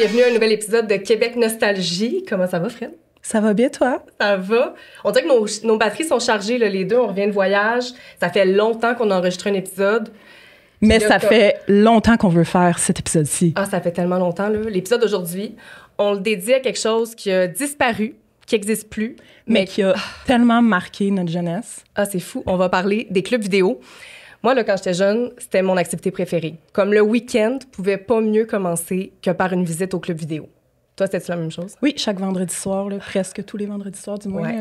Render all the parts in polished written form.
bienvenue à un nouvel épisode de Québec Nostalgie. Comment ça va, Fred? Ça va bien, toi? Ça va. On dirait que nos batteries sont chargées, là, les deux. On revient de voyage. Ça fait longtemps qu'on a enregistré un épisode. Mais là, ça fait longtemps qu'on veut faire cet épisode-ci. Ah, ça fait tellement longtemps, là. L'épisode d'aujourd'hui, on le dédie à quelque chose qui a disparu, qui n'existe plus. Mais qui a tellement marqué notre jeunesse. Ah, c'est fou. On va parler des clubs vidéo. Moi, là, quand j'étais jeune, c'était mon activité préférée. Comme le week-end pouvait pas mieux commencer que par une visite au club vidéo. Toi, c'était-tu la même chose? Oui, chaque vendredi soir, là, presque tous les vendredis soirs, du moins,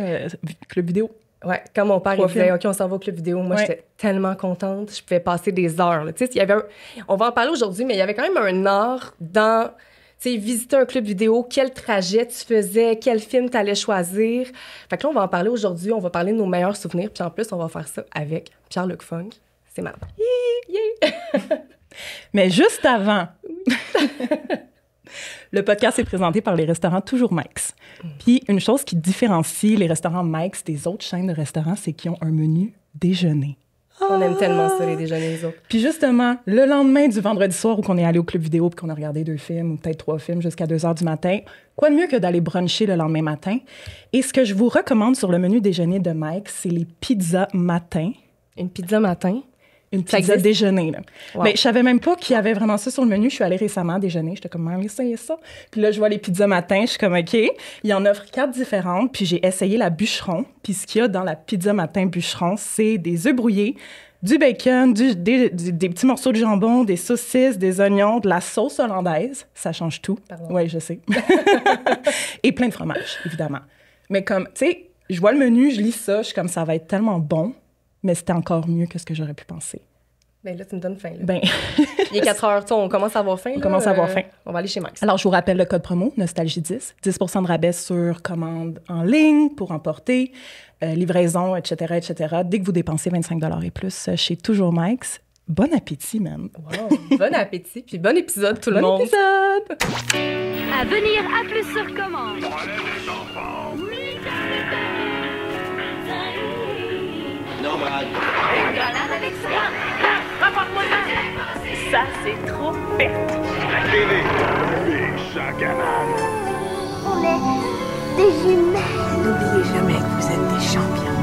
club vidéo. Ouais, quand mon père il disait « OK, on s'en va au club vidéo », moi, j'étais tellement contente. Je pouvais passer des heures. Tu sais, on va en parler aujourd'hui, mais il y avait quand même un art dans... Tu sais, visiter un club vidéo, quel trajet tu faisais, quel film tu allais choisir. Fait que là, on va en parler aujourd'hui. On va parler de nos meilleurs souvenirs. Puis en plus, on va faire ça avec Pierre-Luc Funk. C'est marrant. Mais juste avant, le podcast est présenté par les restaurants Toujours Mike's. Puis une chose qui différencie les restaurants Mike's des autres chaînes de restaurants, c'est qu'ils ont un menu déjeuner. On aime tellement ça, les déjeuners, les autres. Puis justement, le lendemain du vendredi soir où on est allé au club vidéo puis qu'on a regardé 2 films ou peut-être 3 films jusqu'à 2 heures du matin, quoi de mieux que d'aller bruncher le lendemain matin? Et ce que je vous recommande sur le menu déjeuner de Mike's, c'est les pizzas matin. Une pizza matin? Une pizza déjeuner, là. Wow. Mais je savais même pas qu'il y avait vraiment ça sur le menu. Je suis allée récemment déjeuner. J'étais comme, allez, essayer ça. Puis là, je vois les pizzas matin. Je suis comme, OK. Il en offre 4 différentes. Puis j'ai essayé la bûcheron. Puis ce qu'il y a dans la pizza matin bûcheron, c'est des œufs brouillés, du bacon, des petits morceaux de jambon, des saucisses, des oignons, de la sauce hollandaise. Ça change tout. Oui, je sais. Et plein de fromage, évidemment. Mais comme, tu sais, je vois le menu, je lis ça. Je suis comme, ça va être tellement bon. Mais c'était encore mieux que ce que j'aurais pu penser. Ben là, tu me donnes faim. Là. Ben. Il est 4 heures, on commence à avoir faim. On commence à avoir faim. On va aller chez Max. Alors, je vous rappelle le code promo, Nostalgie10. 10% de rabais sur commande en ligne pour emporter, livraison, etc., etc. Dès que vous dépensez 25 $ et plus chez Toujours Mike's. Bon appétit, même. Wow, bon appétit, puis bon épisode, tout le monde. Bon épisode! À venir, à plus sur commande. Non, Brad. Une grenade avec ça. Rapporte-moi ça. Ça, c'est trop fait. La TV. Méchant canal. On est des jumelles. N'oubliez jamais que vous êtes des champions.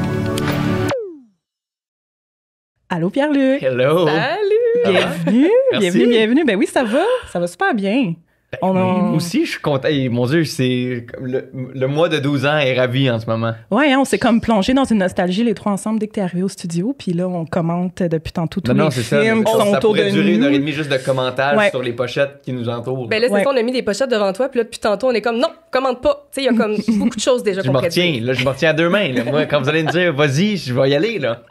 Allô, Pierre-Luc! Hello! Salut! Bienvenue! Merci. Bienvenue! Ben oui, ça va super bien. Moi aussi, je suis content. Et, mon Dieu, c'est le mois de 12 ans est ravi en ce moment. Ouais, hein, on s'est comme plongé dans une nostalgie les 3 ensemble dès que t'es arrivé au studio, puis là, on commente depuis tantôt tous les films qui sont ça autour de pourrait durer nous. 1h30 juste de commentages Ouais. sur les pochettes qui nous entourent. Ben là, c'est ça, on a mis des pochettes devant toi, puis là, depuis tantôt, on est comme, non, commande pas. Tu sais, il y a comme beaucoup de choses déjà je qu'on me pourrait retiens. dire. Là, je me retiens à 2 mains. Là. Moi, quand vous allez me dire, vas-y, je vais y aller, là.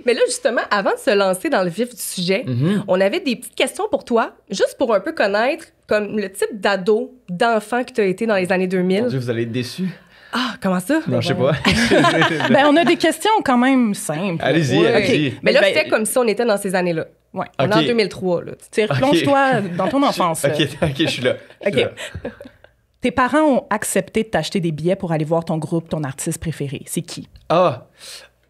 Mais là, justement, avant de se lancer dans le vif du sujet, on avait des petites questions pour toi, juste pour un peu connaître comme le type d'ado, d'enfant que tu as été dans les années 2000. Mon Dieu, vous allez être déçus. Ah, comment ça? Non, je sais pas. Ben, on a des questions quand même simples. Allez-y, Ouais. allez-y. OK. Mais là, Ben, fais comme si on était dans ces années-là. Ouais. On est en OK. 2003, là. Tu sais, replonge-toi dans ton enfance. là. OK, je suis là. Je suis OK. là. Tes parents ont accepté de t'acheter des billets pour aller voir ton groupe, ton artiste préféré. C'est qui? Ah!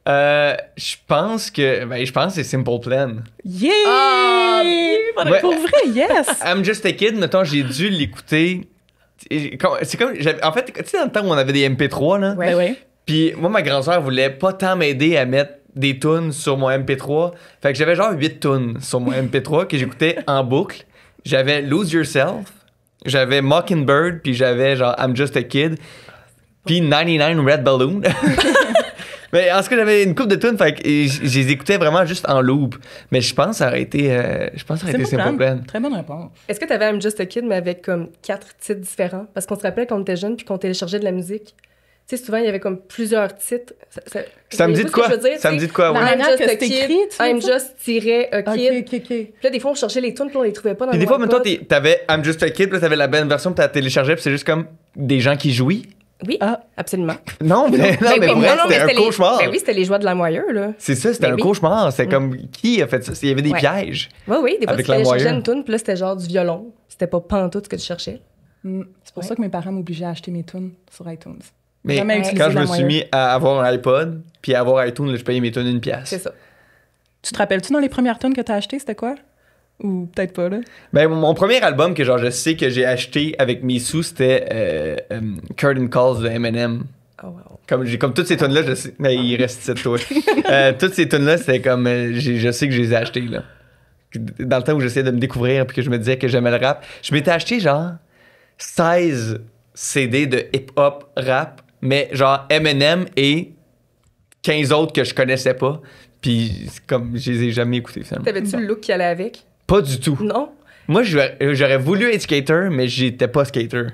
Je pense que c'est Simple Plan. Yeah! Ah! Ouais. Pour vrai, yes! I'm Just a Kid, mettons, j'ai dû l'écouter. C'est comme. En fait, tu sais, dans le temps où on avait des MP3, là. Ouais, ouais. Puis moi, ma grand-sœur voulait pas tant m'aider à mettre des tunes sur mon MP3. Fait que j'avais genre 8 tunes sur mon MP3 que j'écoutais en boucle. J'avais Lose Yourself, j'avais Mockingbird, puis j'avais genre I'm Just a Kid, puis 99 Red Balloon. Mais en ce cas, j'avais une couple de tunes, fait que je les écoutais vraiment juste en loop. Mais je pense que ça aurait été, Simple Plan. Très bonne réponse. Est-ce que tu avais I'm Just a Kid, mais avec comme 4 titres différents? Parce qu'on se rappelle quand on était jeune puis qu'on téléchargeait de la musique. Tu sais, souvent, il y avait comme plusieurs titres. Ça me dit de quoi? Ça me dit de quoi, La ouais. I'm manière Just que a c'est Kid, écrit, tu I'm sais ça? Just-a Kid. OK. Puis là, des fois, on cherchait les tunes puis on les trouvait pas dans Puis le des fois, mettons, iPod. t'avais I'm Just a Kid, puis là, t'avais la bonne version, puis t'as téléchargé, puis c'est juste comme des gens qui jouent. Oui, Ah. absolument. Non, mais Ben oui, pour vrai, c'était un les- cauchemar. Ben oui, c'était les joies de la moyeur, là. C'est ça, c'était Ben un oui. cauchemar. C'était comme, qui a fait ça? Il y avait des Ouais. pièges. Oui, des fois, Avec tu la téléchargeais moyeur. une tune puis là, c'était genre du violon. C'était pas pantoute ce que tu cherchais. C'est pour ça que mes parents m'obligeaient à acheter mes tunes sur iTunes. Mais Jamais utilisé quand je la me suis moyenne. mis à avoir un iPod, puis à avoir iTunes, là, je payais mes tunes 1 pièce. C'est ça. Tu te rappelles-tu dans les premières tunes que t'as achetées, c'était quoi? Ou peut-être pas, là? Ben, mon premier album que genre je sais que j'ai acheté avec mes sous, c'était Curtain Calls de Eminem. Oh, wow. Comme toutes ces tunes-là, je sais. Mais il reste 7 toi. Toutes ces tunes-là, c'était comme. Je sais que je les ai achetées, là. Dans le temps où j'essayais de me découvrir puis que je me disais que j'aimais le rap, je m'étais acheté genre 16 CD de hip-hop rap, mais genre Eminem et 15 autres que je connaissais pas. Puis comme je les ai jamais écoutés finalement. T'avais-tu le look qui allait avec? Pas du tout. Non? Moi, j'aurais voulu être skater, mais j'étais pas skater.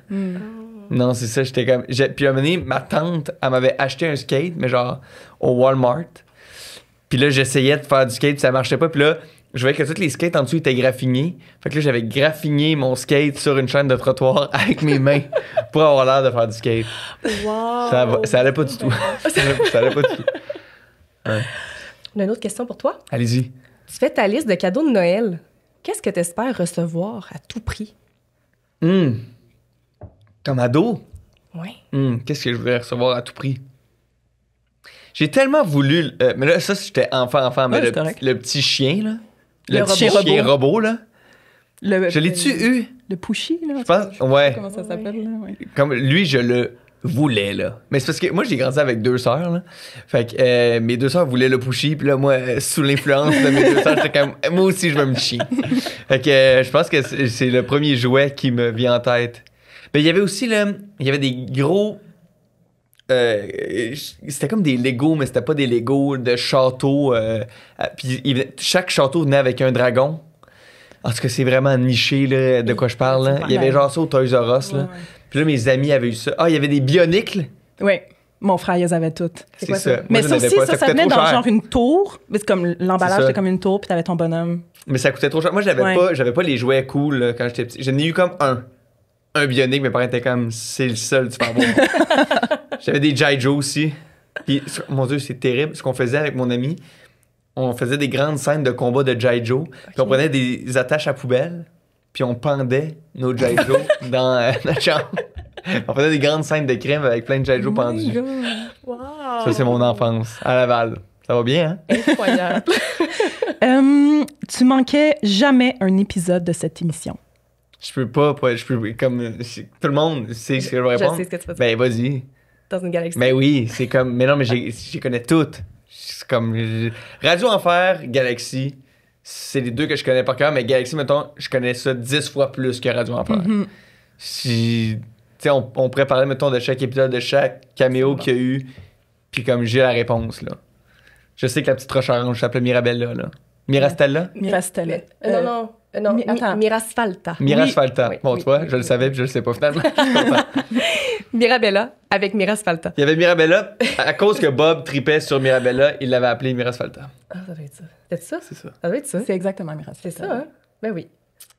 Non, c'est ça, j'étais comme... Puis à un moment donné, ma tante, elle m'avait acheté un skate, mais genre au Walmart. Puis là, j'essayais de faire du skate, puis ça marchait pas. Puis là, je voyais que tous les skates en dessous étaient graffinés. Fait que là, j'avais graffiné mon skate sur une chaîne de trottoir avec mes mains pour avoir l'air de faire du skate. Wow! Ça allait pas du tout. ça allait pas du tout. Ouais. On a une autre question pour toi. Allez-y. Tu fais ta liste de cadeaux de Noël. Qu'est-ce que tu espères recevoir à tout prix? Comme ado? Oui. Qu'est-ce que je voulais recevoir à tout prix? J'ai tellement voulu... mais là, ça, j'étais enfant, mais le petit chien, là. Le petit chien robot, là. Je l'ai-tu eu? Le Pushy, là? Je pense, ouais. Comment ça s'appelle, là? Ouais. Comme lui, je le voulais, là. Mais c'est parce que moi, j'ai grandi avec 2 sœurs, là. Fait que mes 2 sœurs voulaient le Pushy, puis là, moi, sous l'influence de mes 2 sœurs, j'étais comme, moi aussi, je veux un petit chien. Fait que je pense que c'est le premier jouet qui me vient en tête. Mais il y avait aussi, là, il y avait des gros... c'était comme des Legos, mais c'était pas des Legos de châteaux. Puis chaque château venait avec un dragon. En tout cas, c'est vraiment niché, là, de quoi je parle. Là. Il y avait genre ça au Toys R Us. Là. Puis là, mes amis avaient eu ça. Ah, il y avait des Bionicle. Oui. Mon frère, ils avaient toutes. C'est quoi ça? Mais moi, ça aussi, pas. ça venait dans genre une tour. C'est comme l'emballage, C'est c'était comme une tour, puis t'avais ton bonhomme. Mais ça coûtait trop cher. Moi, j'avais pas les jouets cool là, quand j'étais petit. J'en ai eu comme un Bionicle. Mes parents étaient comme, c'est le seul, tu peux avoir. J'avais des G.I. Joe aussi. Puis, mon Dieu, c'est terrible. Ce qu'on faisait avec mon ami, on faisait des grandes scènes de combat de G.I. Joe. Puis on prenait des attaches à poubelle, puis on pendait nos G.I. Joe dans notre chambre. On faisait des grandes scènes de crème avec plein de G.I. Joe pendus. Wow! Ça, c'est mon enfance, à Laval. Ça va bien, hein? Incroyable. Tu manquais jamais un épisode de cette émission. Je peux comme tout le monde sait ce que je vais répondre. Je sais ce que tu vas dire. Ben, vas-y. Dans une galaxie. Mais oui, c'est comme. Mais non, mais j'y connais toutes. C'est comme. Radio Enfer, Galaxy, c'est les deux que je connais par cœur, mais Galaxy, mettons, je connais ça 10 fois plus que Radio Enfer. Si. Tu sais, on pourrait parler, mettons, de chaque épisode, de chaque caméo qu'il y a eu, puis comme j'ai la réponse, là. Je sais que la petite roche orange s'appelait Mirabella, là. Mirastella? Mirastella. Non. Attends. Mirasfalta. Mirasfalta. Oui, Bon, oui, tu vois, oui, je le savais, puis je le sais pas finalement. Je suis content. Mirabella avec Mirasfalta. Il y avait Mirabella, à cause que Bob tripait sur Mirabella, il l'avait appelé Mirasfalta. Ah, ça doit être ça. C'est ça? C'est ça. Ça doit être ça. C'est exactement Mirastella. C'est ça, hein? Ben oui.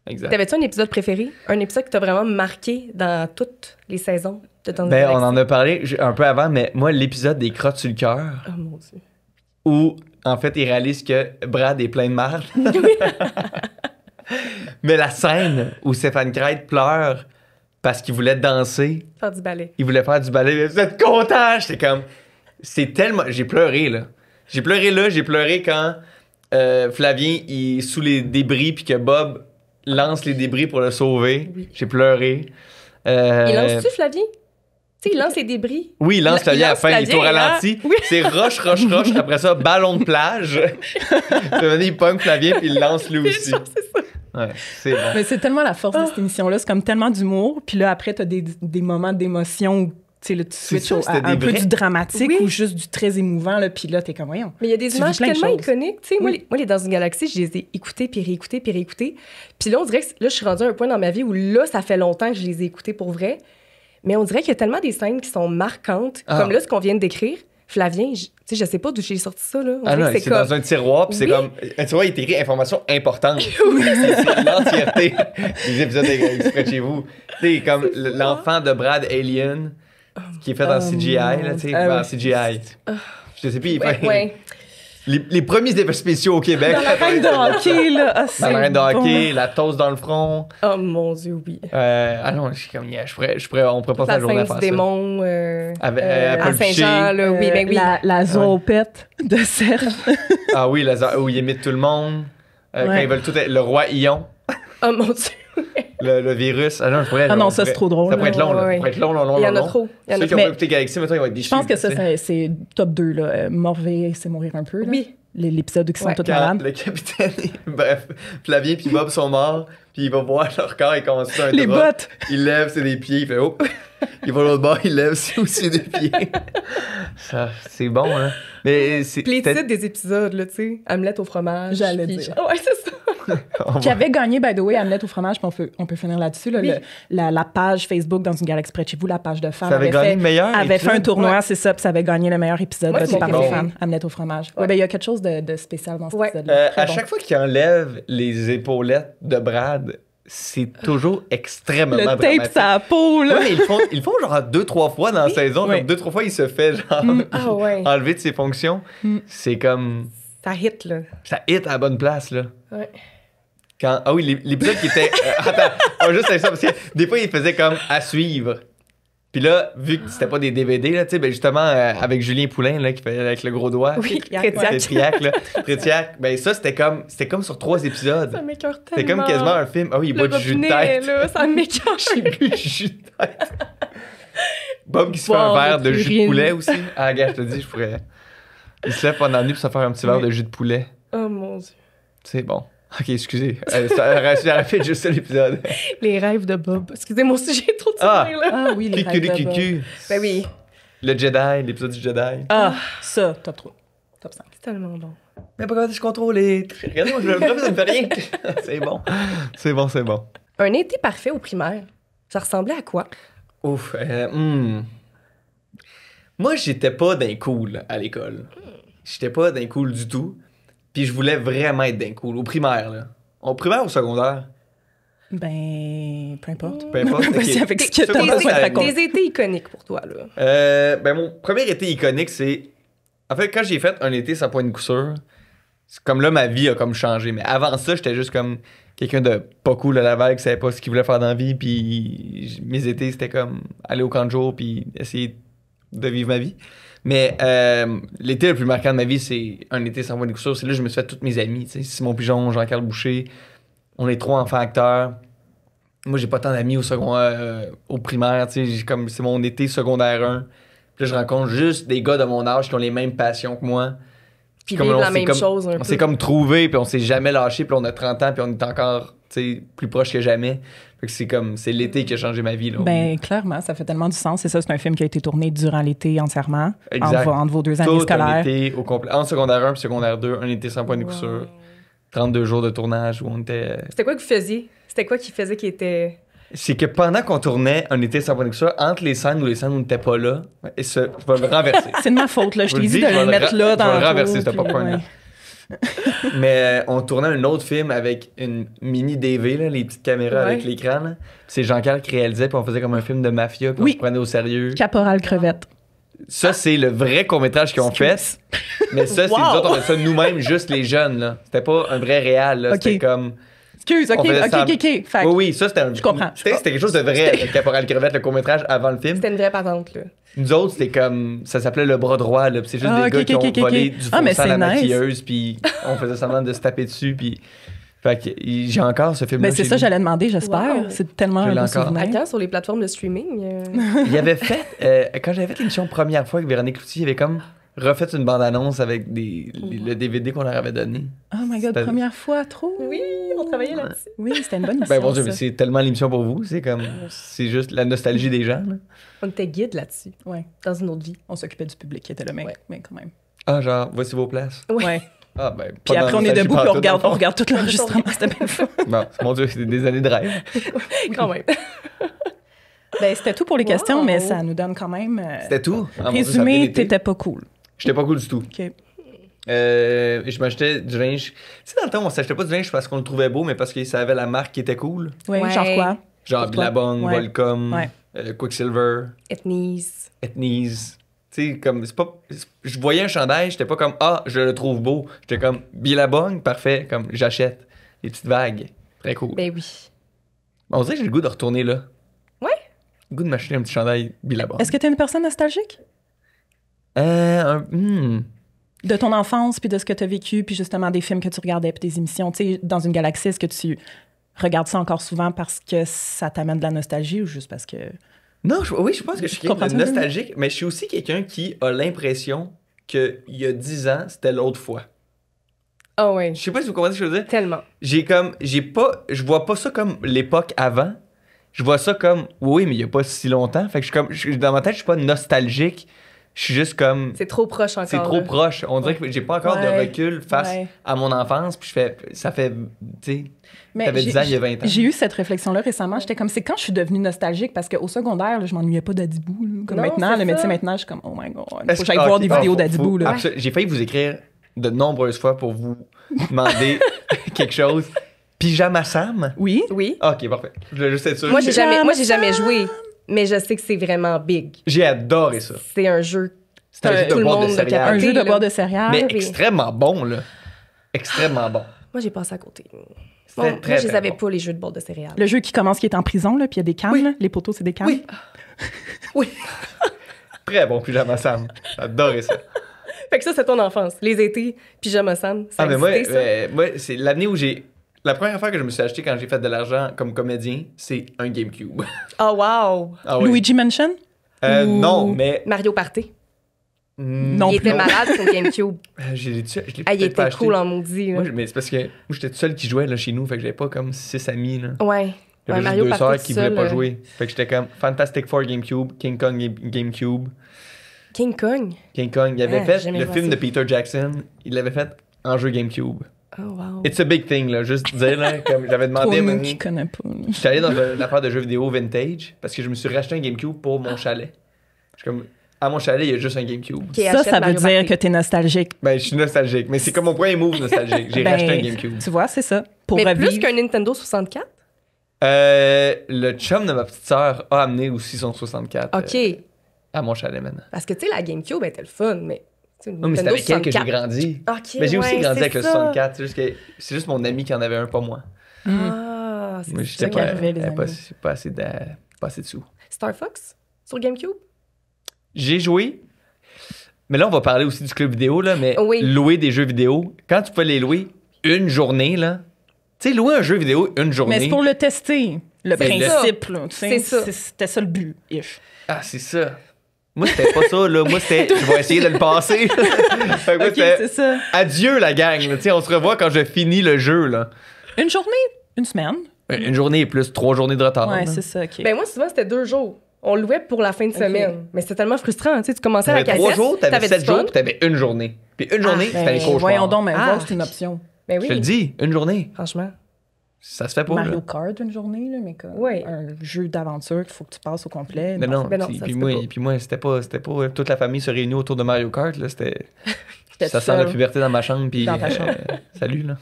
Exact. T'avais-tu un épisode préféré? Un épisode qui t'a vraiment marqué dans toutes les saisons de ton Ben, on en a parlé un peu avant, mais moi, l'épisode des crottes sur le cœur, Oh mon Dieu. où, en fait, il réalise que Brad est plein de marde. Mais la scène où Stéphane Crête pleure parce qu'il voulait danser, Faire du ballet. il voulait faire du ballet, mais vous êtes content? J'étais comme... C'est tellement... J'ai pleuré, là. J'ai pleuré quand Flavien, il est sous les débris, puis que Bob lance les débris pour le sauver. Oui. J'ai pleuré. Il lance-tu, Flavien? Tu sais, il lance les débris. Oui, il lance Flavien à la fin, il est au Flavien, ralenti. hein? Oui. C'est roche. Après ça, ballon de plage. Il pogne Flavien, puis il lance lui aussi. C'est ça. Ouais, c'est bon. Mais c'est tellement la force de cette émission-là. C'est comme tellement d'humour. Puis là, après, t'as des moments d'émotion où tu sais, là, tu switches ça, c'était un des peu vrais- du dramatique Oui. ou juste du très émouvant. Là, puis là, t'es comme, voyons. Mais il y a des Tu images vis plein de tellement choses. iconiques. Tu sais, Oui. moi, les Dans une galaxie, je les ai écoutées, puis réécoutées. Puis là, on dirait que là, je suis rendue à un point dans ma vie où là, ça fait longtemps que je les ai écoutées pour vrai. Mais on dirait qu'il y a tellement des scènes qui sont marquantes, Ah. comme là, ce qu'on vient de décrire. Flavien, tu sais, je sais pas d'où j'ai sorti ça, là. On Ah dirait non, que c'est dans un tiroir, puis c'est Oui. comme... Tu vois, il est écrit information importante. C'est l'entièreté des épisodes exprès de chez vous. Tu sais, comme l'enfant de Brad Alien, qui est fait en CGI, là, tu sais, en CGI. Je sais plus, il fait... Ouais. Les premiers effets spéciaux au Québec. Dans la reine de hockey, là. Ah, c'est Dans la reine de bon. hockey, la toast dans le front. Oh mon Dieu, oui. Ah non, je suis comme, yeah, on pourrait passer La la journée à scène faire du ça. démon à à Paul Saint-Jean, Piché. là. Oui, ben oui. La zoopette de Serge. Ah oui, où il imite tout le monde. Quand ils veulent tout être... Le roi Ion, Oh mon Dieu. le virus. Ah non, ça, c'est trop drôle. Ça pourrait être long, là. Ouais. Ça pourrait être long. Il y en a trop. Il y en a Ceux qui ont Mais pas écouté Galaxy, maintenant, ils vont être déçus. Je pense que tu sais. ça, c'est top 2. Là. Morvée, c'est mourir un peu. Là. Oui. L'épisode où ils sont Ouais. tous Quand malades. le capitaine, bref, Flavien puis Bob sont morts, puis il va voir leur corps, il commence sur un Les drap. bottes. Il lève ses des pieds, il fait oh. Il va à l'autre bord, il lève ses aussi des pieds. Ça, c'est bon, hein. Mais c'est. Puis les c'était- titres des épisodes, là, tu sais. Hamlet au fromage. J'allais puis- dire. Ouais, c'est ça. Qui avait gagné, by the way, Hamlet au fromage, puis on peut finir là-dessus. Là, Oui. la page Facebook dans une galaxie près de chez vous, la page de fans, Ça avait gagné le meilleur avait fait un épisode? tournoi, Ouais. c'est ça, puis ça avait gagné le meilleur épisode Ouais, voté c'est par bon. les fans, Hamlet au fromage. Ouais, Ouais. ben il y a quelque chose de spécial dans cet Ouais. épisode-là. Très À bon. chaque fois qu'il enlève les épaulettes de Brad, c'est toujours extrêmement Le dramatique. tape, ça peau, là. Ouais, mais ils le font genre 2-3 fois dans la saison. Oui. Comme 2-3 fois, il se fait genre Ah ouais. enlever de ses fonctions. C'est comme. Ça hit, là. Ça hit à la bonne place, là. Ouais. Ah oui, l'épisode qui était. Attends, on va juste avec ça parce que des fois, il faisait comme à suivre. Puis là, vu que c'était pas des DVD, là, tu sais, ben justement, avec Julien Poulain, là, qui fait avec le gros doigt. Oui, Trétiac, Trétiac. C'est Triac, là. Trétiac. Ben ça, c'était comme sur 3 épisodes. Ça m'écoeure tellement. C'était comme quasiment un film. Ah oui, il boit Le du jus de robinet, tête. là, ça m'écoeure. J'ai bu du jus de tête. Bob qui se fait un Boire verre de de jus de urine. poulet aussi. Ah, gars, je te dis, je pourrais. Il se lève pendant la nuit pour se faire un petit verre de jus de poulet. Oh mon Dieu. C'est bon. Ok, excusez. J'aurais fait juste ça l'épisode. Les rêves de Bob. Excusez-moi si j'ai trop de Ah. souvenirs, là. Ah oui, les rêves de Bob. Cucu. Ben oui. Le Jedi, l'épisode du Jedi. Ah, ça, top 3. Top 5. C'est tellement bon. Mais pas quand je contrôle les. Regardez-moi, je ne fais rien. C'est bon. C'est bon, c'est bon. Un été parfait au primaire, ça ressemblait à quoi? Ouf. Moi, j'étais pas d'un cool à l'école. J'étais pas d'un cool du tout. Puis je voulais vraiment être d'un cool. Au primaire, là. Au primaire ou au secondaire? Ben, peu importe. Peu importe. Vas-y ok. avec ce que Ça, t'as moi, besoin de ça- raconter. Des étés iconiques pour toi, là. Ben, mon premier été iconique, c'est. En fait, quand j'ai fait un été sans point de coup sûr, c'est comme là, ma vie a comme changé. Mais avant ça, j'étais juste comme quelqu'un de pas cool à Laval qui savait pas ce qu'il voulait faire dans la vie. Puis mes étés, c'était comme aller au camp de jour puis essayer de vivre ma vie. Mais l'été le plus marquant de ma vie, c'est un été sans point de coup sûr. C'est là que je me suis fait toutes mes amis. Tu sais, Simon Pigeon, Jean-Carl Boucher. On est 3 enfants acteurs. Moi, j'ai pas tant d'amis au secondaire, au primaire. Tu sais, c'est mon été secondaire 1. Puis là, je rencontre juste des gars de mon âge qui ont les mêmes passions que moi. Puis Comme vivre on la s'est même comme- chose un On peu. s'est comme trouvé, puis on s'est jamais lâché, puis on a 30 ans, puis on est encore plus proche que jamais. Fait que c'est l'été qui a changé ma vie. Là, Ben, clairement, ça fait tellement du sens. C'est ça, c'est un film qui a été tourné durant l'été entièrement. Exact. Entre vos 2 années Tout un scolaires. été au complet. En secondaire 1 puis secondaire 2, un été sans point de coup sûr. 32 jours de tournage où on était. C'était quoi que vous faisiez? C'était quoi qui faisait qu'il était... C'est que pendant qu'on tournait un été sans point de coup sûr, entre les scènes où on n'était pas là, et ça, je vais le renverser. C'est de ma faute, là. Je vous t'ai le dit dis, de je vais le le mettre là dans je vais le le renverser, trou, ce puis, popcorn-là. Mais on tournait un autre film avec une mini DV, là, les petites caméras Ouais. avec l'écran. Là. Puis c'est Jean-Carl qui réalisait, puis on faisait comme un film de mafia, puis Oui. on se prenait au sérieux. Caporal Crevette. Ça, c'est le vrai court-métrage qu'ils ont fait. Mais ça, c'est Wow. nous autres, on fait ça nous-mêmes, juste les jeunes. Là. C'était pas un vrai réal. Là. Ok. C'était comme. Excuse, OK, On faisait ça- OK. Fait que- Oui, oui, ça, c'était un. Je comprends. C'était quelque chose de vrai, le Caporal Crevette, le court-métrage avant le film. C'était une vraie patente, là. Nous autres, c'était comme. Ça s'appelait Le Bras Droit, là. Puis c'est juste Ah, des gars ok, qui ont ok, volé ok. du Ah, mais fond à la c'est nice. maquilleuse, puis on faisait semblant de se taper dessus, puis. Fait que j'ai encore ce film-là. Ben, c'est chez ça, nous. j'allais demander, j'espère. Wow. C'est tellement Je un l'ai beau encore. À souvenir. quand sur les plateformes de streaming? Il avait fait. Quand j'avais fait l'émission première fois avec Véronique Cloutier, il avait comme refait une bande-annonce avec le DVD qu'on leur avait donné. Oh my God, C'était- première fois, trop. Oui, on travaillait là-dessus. Oui, c'était une bonne Ben histoire. bon Dieu, mais ça. c'est tellement l'émission pour vous. C'est comme. C'est juste la nostalgie des gens. Là. On était guide là-dessus, Ouais, dans une autre vie. on s'occupait du public qui était là, mais, Ouais. mais quand même. Ah, genre, voici vos places. Ouais. Ah, ben. Puis après, on est debout, puis on regarde tout l'enregistrement. C'était bien fun. Bon, mon Dieu, c'était des années de rêve. Quand même. Ben, c'était tout pour les questions, Wow. mais ça nous donne quand même. C'était tout. Ah, mon Dieu, ça a bien Résumé, été. t'étais pas cool. J'étais pas cool du tout. OK. Je m'achetais du linge. Tu sais, dans le temps, on s'achetait pas du linge parce qu'on le trouvait beau, mais parce que ça avait la marque qui était cool. Oui, Ouais. genre quoi? Genre Pour toi. Billabong, Ouais. Volcom, Ouais. Quicksilver, Ethnies. Ethnies. Tu sais, comme, c'est pas. Je voyais un chandail, j'étais pas comme, ah, je le trouve beau. J'étais comme, Billabong, parfait, comme, j'achète. Les petites vagues. Très cool. Ben oui. On dirait que j'ai le goût de retourner là. Ouais. Le goût de m'acheter un petit chandail Billabong. Est-ce que t'es une personne nostalgique? De ton enfance, puis de ce que tu as vécu, puis justement des films que tu regardais, puis des émissions. Tu sais, dans une galaxie, est-ce que tu regardes ça encore souvent parce que ça t'amène de la nostalgie ou juste parce que... Non, oui, je pense que je suis quelqu'un de Comprends-tu? nostalgique, mais je suis aussi quelqu'un qui a l'impression qu'il y a 10 ans, c'était l'autre fois. Ah ouais, Je sais pas si vous comprenez ce que je veux dire. tellement. Je vois pas ça comme l'époque avant. Je vois ça comme, oui, mais il y a pas si longtemps. Fait que dans ma tête, je suis pas nostalgique. Je suis juste comme, C'est trop proche encore. c'est trop là. proche. On dirait que j'ai pas encore de Ouais. recul face Ouais. à mon enfance. Puis ça fait, tu sais, Mais t'avais 10 ans, il y a 20 ans. J'ai eu cette réflexion-là récemment. J'étais comme, c'est quand je suis devenue nostalgique parce qu'au secondaire, là, je m'ennuyais pas d'Adibou. Là, comme Non, maintenant, c'est mais tu sais, ça. maintenant, je suis comme, oh my God, faut Est-ce que j'aille que- voir ok, des vidéos faut- d'Adibou. Là. J'ai failli vous écrire de nombreuses fois pour vous demander quelque chose. Pyjama Sam? Oui. Oui. Ah, ok, parfait. Je voulais juste être sûr. Moi, j'ai jamais joué, mais je sais que c'est vraiment big. J'ai adoré ça. C'est un jeu. C'est un jeu tout de le boire de monde le céréales. Un jeu de là. boire de céréales. Mais oui. extrêmement bon, là. Extrêmement bon. Moi, j'ai passé à côté. C'était Moi, très, je les très avais bon. pas, les jeux de bord de céréales. Le jeu qui commence, qui est en prison, là, puis il y a des cannes. Oui. Là. Les poteaux, c'est des cannes. Oui. Oui. Très bon pyjama Sam. J'adorais ça. Fait que ça, c'est ton enfance. Les étés, pyjama Sam. Ça Ah, mais moi, existait, ça? moi c'est l'année où j'ai. La première fois que je me suis acheté quand j'ai fait de l'argent comme comédien, c'est un GameCube. Oh, wow! Ah oui. Luigi Mansion? Ou- Non, mais. Mario Party. Non Il plus. était malade sur GameCube. Je l'ai Ah, il peut-être pas était cool acheté. en maudit. Là. Moi, mais c'est parce que moi, j'étais tout seul qui jouait là, chez nous, fait que j'avais pas comme 6 amis. Là. Ouais. J'avais juste Mario 2 Party sœurs tout qui voulaient seul, pas jouer. Fait que j'étais comme Fantastic Four GameCube, King Kong GameCube. King Kong. King Kong, il avait Ah, fait j'ai jamais le vu film ça. de Peter Jackson, il l'avait fait en jeu GameCube. Oh, wow. It's a big thing, là, juste dire, là, comme j'avais Trop demandé. nous mais- qui connaît pas. là. J'étais allé dans une affaire de jeux vidéo vintage parce que je me suis racheté un GameCube pour mon chalet. Je suis comme, à mon chalet, il y a juste un GameCube. Qui Ça, achète ça veut Mario dire Party. que t'es nostalgique. Ben, je suis nostalgique, mais c'est comme mon premier move nostalgique. J'ai Ben, racheté un GameCube. Tu vois, c'est ça. Pour Mais plus revivre. qu'un Nintendo 64? Le chum de ma petite sœur a amené aussi son 64 OK. à mon chalet maintenant. Parce que, tu sais, la GameCube était le fun, mais... tu sais, le Non, mais c'est Nintendo avec elle que j'ai 64. grandi. OK, Mais j'ai aussi ouais, grandi c'est avec le ça. 64. C'est juste mon ami qui en avait un, pas moi. Ah, c'est Moi, ça j'étais qui pas, arrivait, les pas, amis. pas assez pas assez de sous. Star Fox? Sur GameCube? J'ai joué. Mais là, on va parler aussi du club vidéo, là, mais Oui. louer des jeux vidéo, quand tu peux les louer une journée, là, tu sais, louer un jeu vidéo une journée. Mais c'est pour le tester. Le C'est principe, là. tu sais. C'est ça. C'était ça le but, ish. Ah, c'est ça. Moi, c'était pas ça, là. Moi, c'était, je vais essayer de le passer. Fait que moi, OK, c'était, c'est ça. adieu, la gang. là. Tu sais, on se revoit quand je finis le jeu, là. Une journée, une semaine. Une journée plus 3 journées de retard. Ouais, là. c'est ça, OK. Ben moi, souvent, c'était 2 jours. On louait pour la fin de semaine. Mais c'était tellement frustrant. Tu sais, tu commençais à la T'avais cassette. 3 jours, t'avais du 7 fun. jours, puis t'avais une journée. Puis une journée, c'était les cauchemars. Voyons donc, mais Ah. voir, c'est une option. Ben Je te le oui, dis, une journée. franchement. Ça se fait pas, Mario là. Kart, une journée, là, mais comme Ouais. un jeu d'aventure qu'il faut que tu passes au complet. Mais non, Ben non, puis- ça puis se moi, peut pas. puis moi, c'était pas toute la famille se réunit autour de Mario Kart, là. C'était. J'étais Ça toute sent la seule. puberté dans ma chambre, puis. Dans ta chambre. Salut, là.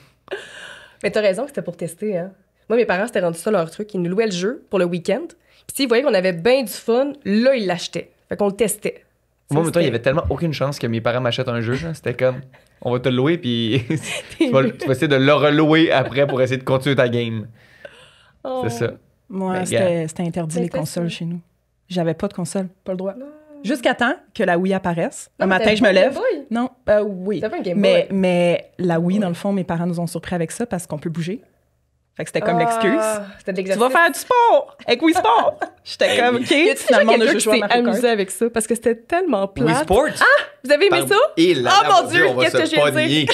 Mais t'as raison que c'était pour tester, hein. Moi, mes parents, c'était rendu ça leur truc. Ils nous louaient le jeu pour le week-end. Puis s'ils voyaient qu'on avait bien du fun, là, ils l'achetaient. Fait qu'on le testait. Moi, Ça, mettons, il y c'était- avait tellement aucune chance que mes parents m'achètent un jeu, là. C'était comme, on va te le louer, puis tu vas essayer de le relouer après pour essayer de continuer ta game. Oh. C'est ça. Moi, Ben, c'était interdit Mais les c'était consoles ça. chez nous. J'avais pas de console, pas le droit. Jusqu'à temps que la Wii apparaisse. Non, Un mais matin, t'avais je me pas un lève. Game Boy? Non, oui. T'avais un Game mais, Boy? mais la Wii, dans le fond, mes parents nous ont surpris avec ça parce qu'on peut bouger. Fait que c'était comme l'excuse. C'était de Tu l'exercice. vas faire du sport avec Wii Sport. J'étais comme, OK, Y a-tu finalement, on déjà a quelqu'un juste joué à qui s'est Mario Kart. amusé avec ça? Parce que c'était tellement Wii plat. Sports? Vous avez aimé Pardon. ça? Et là, Oh là, mon Dieu, on va qu'est-ce se que je viens de pogner.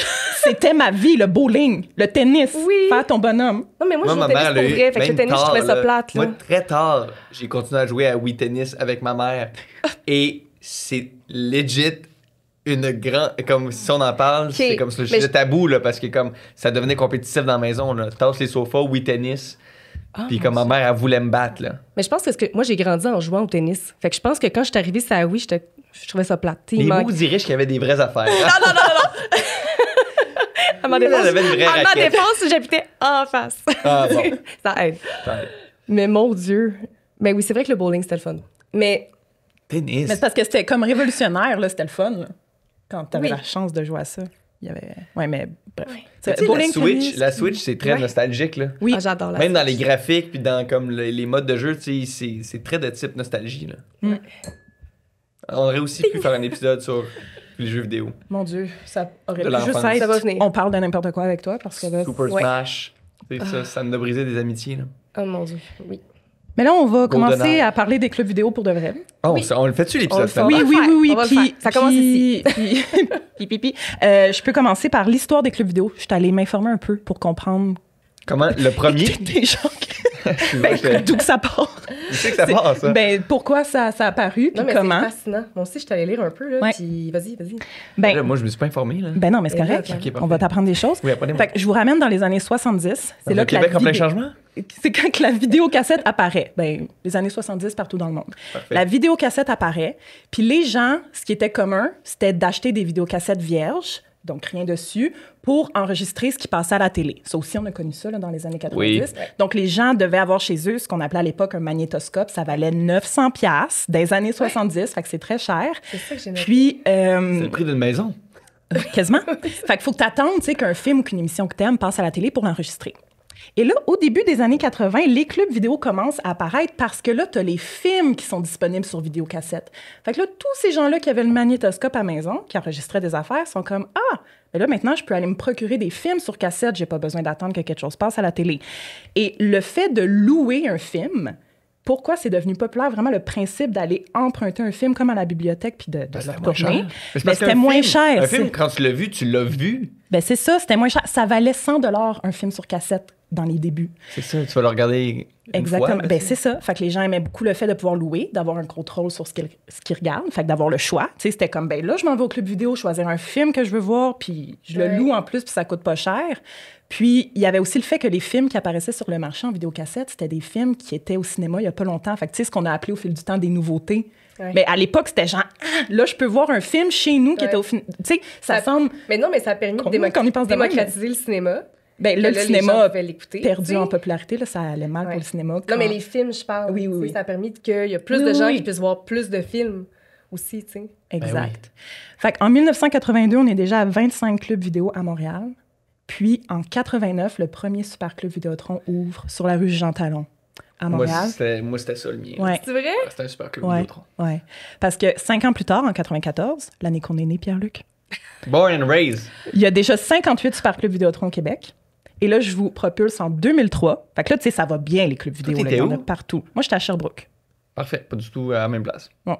C'était ma vie, le bowling, le tennis, Oui. faire ton bonhomme. Non, mais moi, je Moi, joue ma au tennis mère, pour elle a eu vrai. Fait que le même tennis, je tard, trouvais ça là. plate, là. Moi, très tard, j'ai continué à jouer à Wii Tennis avec ma mère. Et c'est legit une grande... Comme si on en parle, c'est comme ce Mais sujet je- tabou, là, parce que comme ça devenait compétitif dans la maison, là. Tasse les sofas, Wii Tennis. Puis comme ma mère, elle voulait me battre, là. Mais je pense que moi, j'ai grandi en jouant au tennis. Fait que je pense que quand je suis arrivée sur la Wii, je trouvais ça plate. Il Les manque- mots diraient qu'il y avait des vraies affaires. À ma Elle défense, avait une vraie à ma raquette. défense, j'habitais en face. Ah, bon. Ça aide. Mais mon Dieu. Mais oui, c'est vrai que le bowling, c'était le fun. Mais Tennis. Mais c'est parce que c'était comme révolutionnaire, là, c'était le fun. Là. Quand t'avais Oui. la chance de jouer à ça. Il y avait... Ouais, mais bref. Ouais. C'est- Tu sais, bowling, la tennis. Switch, c'est très Ouais. nostalgique, là. Oui. ah, j'adore la Même dans les Switch. graphiques, puis dans comme les modes de jeu, tu sais, c'est très de type nostalgie, là. On aurait aussi pu faire un épisode sur les jeux vidéo. Mon Dieu, ça aurait De pu juste l'enfance. être... Ça va venir. On parle de n'importe quoi avec toi, parce que là... Super Ouais. Smash. C'est ça nous a brisé des amitiés. Là. Oh mon Dieu, oui. Mais là, on va commencer GoldenEye. à parler des clubs vidéo pour de vrai. Oh, Oui. on le fait-tu On l'épisode le fait. final? Oui, va oui, le faire. oui, oui. On va le Puis- faire. Ça commence ici. Puis, je peux commencer par l'histoire des clubs vidéo. Je suis allée m'informer un peu pour comprendre Comment? Le premier? des gens Je d'où que ça part. sais que ça part, ça. Ben, pourquoi ça a apparu, puis Non, mais comment. c'est fascinant. Moi aussi, je t'allais lire un peu, là, Ouais. puis vas-y. Là, Ben, moi, je me suis pas informé. Là. ben non, mais c'est Et là, correct. ok, parfait. On va t'apprendre des choses. Oui, apprenez-moi. Fait que je vous ramène dans les années 70. C'est Dans là le que la Québec en plein vidéo- changement? C'est quand que la vidéocassette apparaît. Ben, les années 70 partout dans le monde. Parfait. La vidéocassette apparaît. Puis les gens, ce qui était commun, c'était d'acheter des vidéocassettes vierges, donc rien dessus, pour enregistrer ce qui passait à la télé. Ça aussi, on a connu ça là, dans les années 90. Oui. Donc les gens devaient avoir chez eux ce qu'on appelait à l'époque un magnétoscope. Ça valait 900 pièces des années 70, fait que c'est très cher. C'est ça que j'ai noté. Puis, C'est le prix d'une maison. quasiment. Fait qu'il faut que tu attendes qu'un film ou qu'une émission que tu aimes passe à la télé pour l'enregistrer. Et là, au début des années 80, les clubs vidéo commencent à apparaître parce que là, tu as les films qui sont disponibles sur vidéocassette. Fait que là, tous ces gens-là qui avaient le magnétoscope à la maison, qui enregistraient des affaires, sont comme « Ah, mais là, maintenant, je peux aller me procurer des films sur cassette. J'ai pas besoin d'attendre que quelque chose passe à la télé. » Et le fait de louer un film, pourquoi c'est devenu populaire, vraiment le principe d'aller emprunter un film comme à la bibliothèque puis de le C'était moins retourner, cher. Mais c'est ben, parce c'était qu'un moins film- cher. Un film, C'est- quand tu l'as vu, tu l'as vu. ben, c'est ça, c'était moins cher. Ça valait 100 $ un film sur cassette dans les débuts. C'est ça, tu vas le regarder une Exactement. fois. là, Ben, c'est ça. Fait que les gens aimaient beaucoup le fait de pouvoir louer, d'avoir un contrôle sur ce qu'ils regardent, fait que d'avoir le choix. Tu sais, c'était comme, ben là, je m'en vais au club vidéo, choisir un film que je veux voir, puis je le Ouais. loue en plus, puis ça coûte pas cher. Puis, il y avait aussi le fait que les films qui apparaissaient sur le marché en vidéocassette, c'était des films qui étaient au cinéma il y a pas longtemps. Fait que, tu sais, ce qu'on a appelé au fil du temps des nouveautés. Ouais. Mais à l'époque, c'était genre, ah, là, je peux voir un film chez nous qui Ouais. était au film. Tu sais, ça Ça- semble. Mais non, mais ça a permis de Qu'on y pense de même, démocratiser le cinéma. Ben, là, Que le les cinéma gens a pouvaient l'écouter, perdu tu sais. en popularité. Là, ça allait mal Ouais. pour le cinéma. Non, quand- mais les films, je parle. Oui, oui, tu sais, oui. Ça a permis qu'il y a plus Oui, de gens oui. qui puissent voir plus de films aussi, tu sais. Exact. Fait qu'en 1982, on est déjà à 25 clubs vidéo à Montréal. Puis, en 89, le premier super club Vidéotron ouvre sur la rue Jean Talon à Montréal. Moi, c'était ça le mien. Ouais. C'est vrai? C'était un super club Ouais, Vidéotron. ouais. Parce que 5 ans plus tard, en 94, l'année qu'on est né, Pierre-Luc, Born and raised. il y a déjà 58 super clubs Vidéotron au Québec. Et là, je vous propulse en 2003. Fait que là, tu sais, ça va bien, les clubs vidéo. Là, t'étais il y en où? a partout. Moi, j'étais à Sherbrooke. Parfait, pas du tout à la même place. Bon.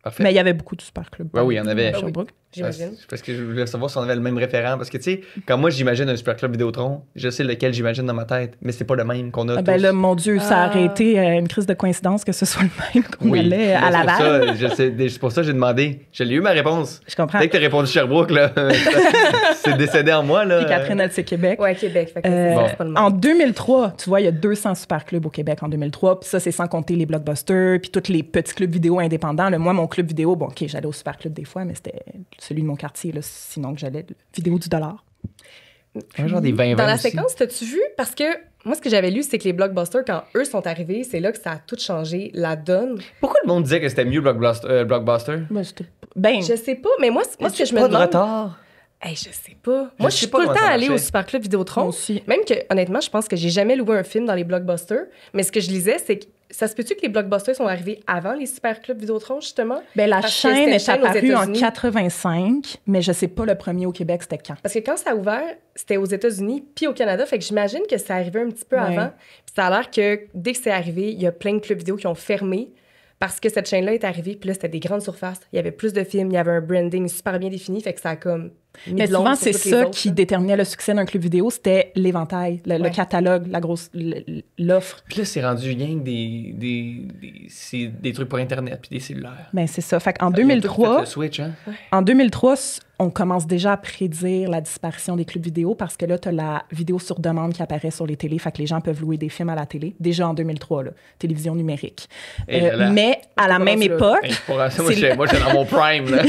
Parfait. Mais il y avait beaucoup de super clubs. Ouais, oui, il y en avait. à Sherbrooke. J'imagine. C'est parce que je voulais savoir si on avait le même référent. Parce que, tu sais, quand moi, j'imagine un super club Vidéotron, je sais lequel j'imagine dans ma tête, mais c'est pas le même qu'on a Ah ben tous. là, mon Dieu, ça Ah. aurait été une crise de coïncidence que ce soit le même qu'on Oui, allait à mais c'est pour Laval. ça, c'est pour ça que j'ai demandé. J'ai eu ma réponse. Je comprends. Dès que t'as répondu Sherbrooke, là, c'est décédé en moi, là. Puis Catherine, elle, c'est Québec. Ouais, Québec. Fait que Euh, c'est pas le en même. 2003, tu vois, il y a 200 super clubs au Québec en 2003. Puis ça, c'est sans compter les blockbusters, puis tous les petits clubs vidéo indépendants. Là, moi, mon club vidéo, bon, OK, j'allais au super club des fois, mais c'était celui de mon quartier, là, sinon que j'allais, vidéo du dollar. Un genre des 20 Dans la aussi. séquence, t'as-tu vu? Parce que moi, ce que j'avais lu, c'est que les blockbusters, quand eux sont arrivés, c'est là que ça a tout changé, la donne. Pourquoi le monde disait que c'était mieux Blockbuster? Ben, Je sais pas, mais moi, ce que je me pas de demande... retard. Hey, je sais pas. Moi, je sais suis pas pas le comment temps ça à aller au marchait. Super Club Vidéotron. Moi aussi. Même que, honnêtement, je pense que j'ai jamais loué un film dans les blockbusters. Mais ce que je lisais, c'est que ça se peut-tu que les blockbusters sont arrivés avant les Super Club Vidéotron, justement? ben, la Parce que chaîne c'était une est chaîne aux apparue en États-Unis. 85, mais je sais pas le premier au Québec, c'était quand. Parce que quand ça a ouvert, c'était aux États-Unis puis au Canada. Fait que j'imagine que ça arrivait un petit peu Ouais. avant. Puis ça a l'air que dès que c'est arrivé, il y a plein de clubs vidéo qui ont fermé parce que cette chaîne-là est arrivée. Puis là, c'était des grandes surfaces. Il y avait plus de films, il y avait un branding super bien défini. Fait que ça a comme mis Mais de l'ombre souvent, sur c'est toutes les ça autres, qui là. déterminait le succès d'un club vidéo, c'était l'éventail, le Ouais. catalogue, la grosse, l'offre. Puis là, c'est rendu rien que c'est des trucs pour Internet puis des cellulaires. Ben, c'est ça. Fait qu'en Ils ont tout fait 2003, le switch, hein? En 2003, on commence déjà à prédire la disparition des clubs vidéo parce que là, tu as la vidéo sur demande qui apparaît sur les télés. Fait que les gens peuvent louer des films à la télé. Déjà en 2003, là, télévision numérique. Et là là. Mais à la pas même rendu là. époque, Hey, moi, C'est j'étais dans mon prime, là.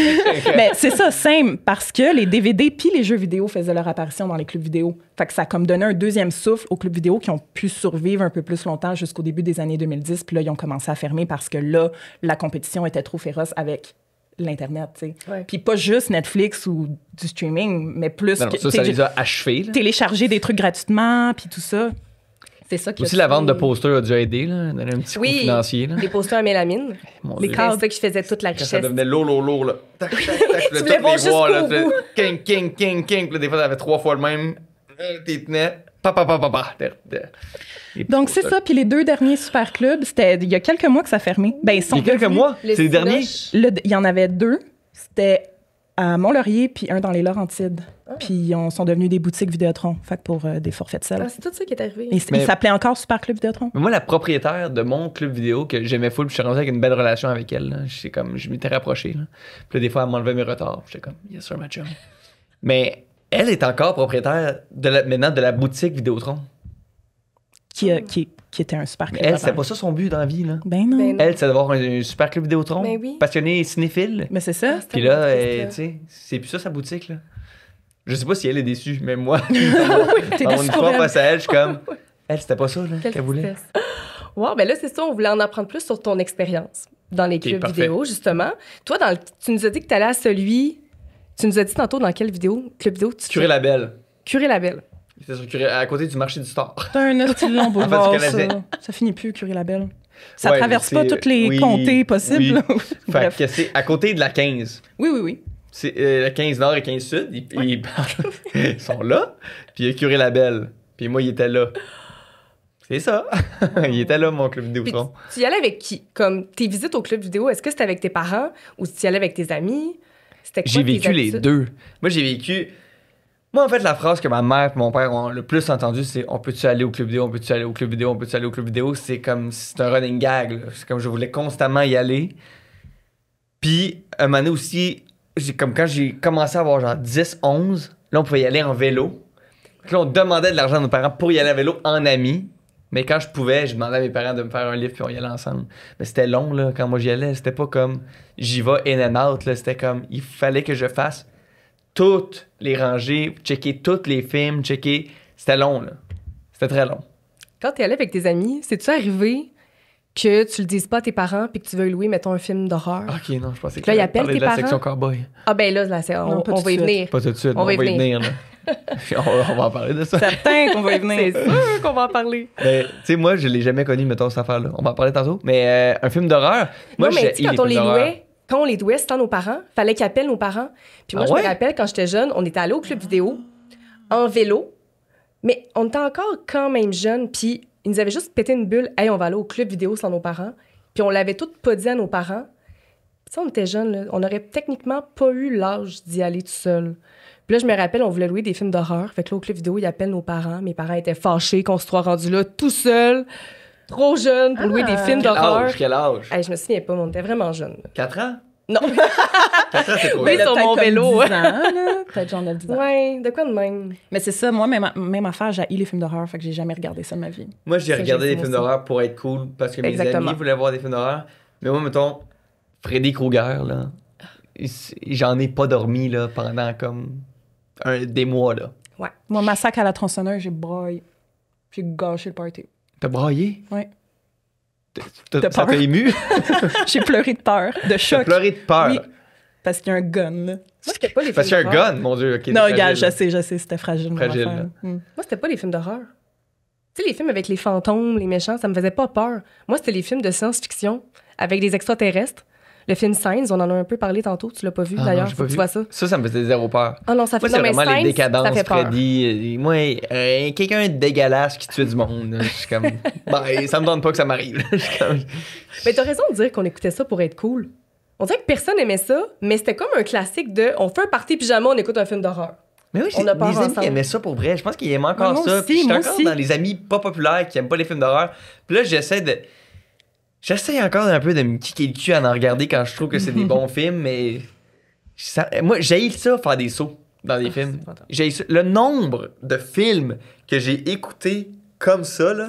ben, c'est ça, simple, parce que les DVD puis les jeux vidéo faisaient leur apparition dans les clubs vidéo. Fait que ça a comme donné un deuxième souffle aux clubs vidéo qui ont pu survivre un peu plus longtemps jusqu'au début des années 2010. Puis là, ils ont commencé à fermer parce que là, la compétition était trop féroce avec l'Internet, tu sais. Ouais. Puis pas juste Netflix ou du streaming, mais plus Non, non, que, ça tu sais, les a achevés, là. télécharger des trucs gratuitement, puis tout ça. C'est ça qui Aussi, la vente de posters a dû aider, là, donner un petit coup Oui, financier. Là. les posters à mélamine. Mon Les Dieu. cadres. C'est ça qui faisait toute la Quand ça richesse. devenait lourd, là. Tac, tac, tac. Tu voulais voir jusqu'au bout. King. Puis là, des fois, t'avais 3 fois le même. T'es tenais. Pa. Donc, c'est ça. Puis les 2 derniers super clubs, c'était il y a quelques mois que ça a fermé. Ben, ils sont Il y a quelques revenus. mois. Le C'est les derniers. Cinoche. Il y en avait 2. C'était à Mont-Laurier, puis un dans les Laurentides. Puis ils sont devenus des boutiques Vidéotron, fait que pour des forfaits de sel. Ah, c'est tout ça qui est arrivé. Et Mais- il s'appelait encore Super Club Vidéotron. Mais moi, la propriétaire de mon club vidéo que j'aimais full, puis je suis rendu avec une belle relation avec elle. Là. C'est comme, je m'étais rapproché. Là. Puis là, des fois, elle m'enlevait mes retards. J'étais comme, yes sir, ma chum. Mais elle est encore propriétaire maintenant de la boutique Vidéotron. Qui était un super Mais club. elle, c'était pas ça son but dans la vie. Là. Ben non. Ben non. Elle, c'est d'avoir un super club Vidéotron. Ben oui. Passionné cinéphile. Mais c'est ça. Puis là, tu sais, c'est plus ça sa boutique. Là. Je sais pas si elle est déçue, mais moi, T'es dans mon déçu pour histoire elle. face à elle, je suis comme, elle, c'était pas ça là, Quelle qu'elle voulait. tristesse. Wow, ben là, c'est ça, on voulait en apprendre plus sur ton expérience dans les Ok, clubs parfait. vidéo, justement. Toi, tu nous as dit que tu allais à celui. Tu nous as dit tantôt dans quel club vidéo tu Curé Labelle. Curé Labelle. C'était sur Curé, à côté du marché du Star. C'est un hostie long boulevard, du ça. Canadien. Ça finit plus, Curie Labelle. Ça Ouais, traverse mais pas c'est- toutes les oui, comtés possibles. oui. là. Fait Bref. que c'est à côté de la 15. Oui. C'est la 15 Nord et 15 Sud. Ils sont là. Puis il y a Curé Labelle. Puis moi, il était là. C'est ça. Il était là, mon club Puis Vidéotron. tu y allais avec qui? Comme tes visites au club vidéo, est-ce que c'était avec tes parents ou tu y allais avec tes amis? C'était quoi J'ai tes vécu les habitudes? deux. Moi, j'ai vécu. Moi, en fait, la phrase que ma mère et mon père ont le plus entendu, c'est on peut-tu aller au club vidéo, on peut-tu aller au club vidéo, on peut-tu aller au club vidéo. C'est comme, c'est un running gag. Là. C'est comme je voulais constamment y aller. Puis, un moment donné aussi, comme quand j'ai commencé à avoir genre 10, 11, là, on pouvait y aller en vélo. Puis là, on demandait de l'argent à nos parents pour y aller en vélo en amis. Mais quand je pouvais, je demandais à mes parents de me faire un livre puis on y allait ensemble. Mais c'était long, là, quand moi j'y allais. C'était pas comme j'y vais in and out, là. C'était comme il fallait que je fasse toutes les rangées, checker tous les films, checker. C'était long, là. C'était très long. Quand t'es allé avec tes amis, c'est-tu arrivé que tu le dises pas à tes parents puis que tu veux louer, mettons, un film d'horreur? Ok, non, je pensais que Là, il tu appelle parlais tes de la parents? section cowboy. Ah ben là, Non, pas on tout va y de suite. venir. Pas tout de suite, On va y y venir, là. on va en parler de ça. Certain qu'on va y venir. C'est sûr qu'on va en parler. Mais, tu sais, moi, je l'ai jamais connu, mettons, cette affaire-là. On va en parler tantôt. Mais un film d'horreur, moi, non, mais tu sais, j'ai quand on les louait, c'était nos parents. Fallait qu'ils appellent nos parents. Puis moi, Ah je ouais? me rappelle, quand j'étais jeune, on était allé au club vidéo en vélo. Mais on était encore quand même jeunes. Puis ils nous avaient juste pété une bulle. Hey, on va aller au club vidéo sans nos parents. Puis on l'avait tout pas dit à nos parents. Puis ça, on était jeunes, là. On aurait techniquement pas eu l'âge d'y aller tout seul. Puis là, je me rappelle, on voulait louer des films d'horreur. Fait que là, au club vidéo, ils appellent nos parents. Mes parents étaient fâchés qu'on se soit rendus là tout seuls, trop jeunes pour louer des films d'horreur. Quel âge? Hey, je me souviens pas, mais on était vraiment jeunes. 4 ans? Non. 4 ans, c'est trop Mais vite. sur mon Peut-être vélo, comme ouais. 10 ans, là. Peut-être genre 9-10 ans. Ouais, de quoi de même? Mais c'est ça, moi, même affaire, j'ai haï les films d'horreur, fait que j'ai jamais regardé ça de ma vie. Moi, j'ai Ça, regardé j'ai des films fait moi d'horreur pour être cool parce que mes Exactement. amis voulaient voir des films d'horreur. Mais moi, mettons, Freddy Krueger, là, j'en ai pas dormi là, pendant comme des mois. Là. Moi, Massacre à la tronçonneuse, j'ai braillé. J'ai gâché le party. T'as braillé? Ouais. Ça De t'a peur. ému? J'ai pleuré de peur, de T'as choc. pleuré de peur. Oui. Parce qu'il y a un gun, là. Moi, c'était pas les films Parce qu'il y a un d'horreur. gun, mon Dieu. Non, regarde, je sais, c'était fragile. mon Fragile, affaire. là. Moi, c'était pas les films d'horreur. Tu sais, les films avec les fantômes, les méchants, ça me faisait pas peur. Moi, c'était les films de science-fiction avec des extraterrestres. Le film Signs, on en a un peu parlé tantôt. Tu l'as pas vu, Ah, d'ailleurs. non, j'ai Faut pas que tu vu. vois ça. Ça me faisait zéro peur. Ah non, ça fait Moi, c'est non, mais vraiment les Signs, décadences, ça fait peur. Freddy. Moi, quelqu'un de dégueulasse qui tue du monde. là, je suis comme, ben, ça me donne pas que ça m'arrive. là. Je suis comme, Mais t'as raison de dire qu'on écoutait ça pour être cool. On dirait que personne aimait ça, mais c'était comme un classique de on fait un party pyjama, on écoute un film d'horreur. Mais oui, On a peur les amis ensemble. aimaient ça pour vrai. Je pense qu'ils aiment encore Moi ça. aussi, Puis je suis moi encore aussi. dans les amis pas populaires qui aiment pas les films d'horreur. Puis là, j'essaie encore un peu de me kicker le cul à en regarder quand je trouve que c'est des bons films, mais moi, j'haïs ça faire des sauts dans des films. fantastique. J'haïs ça. Le nombre de films que j'ai écoutés comme ça, là.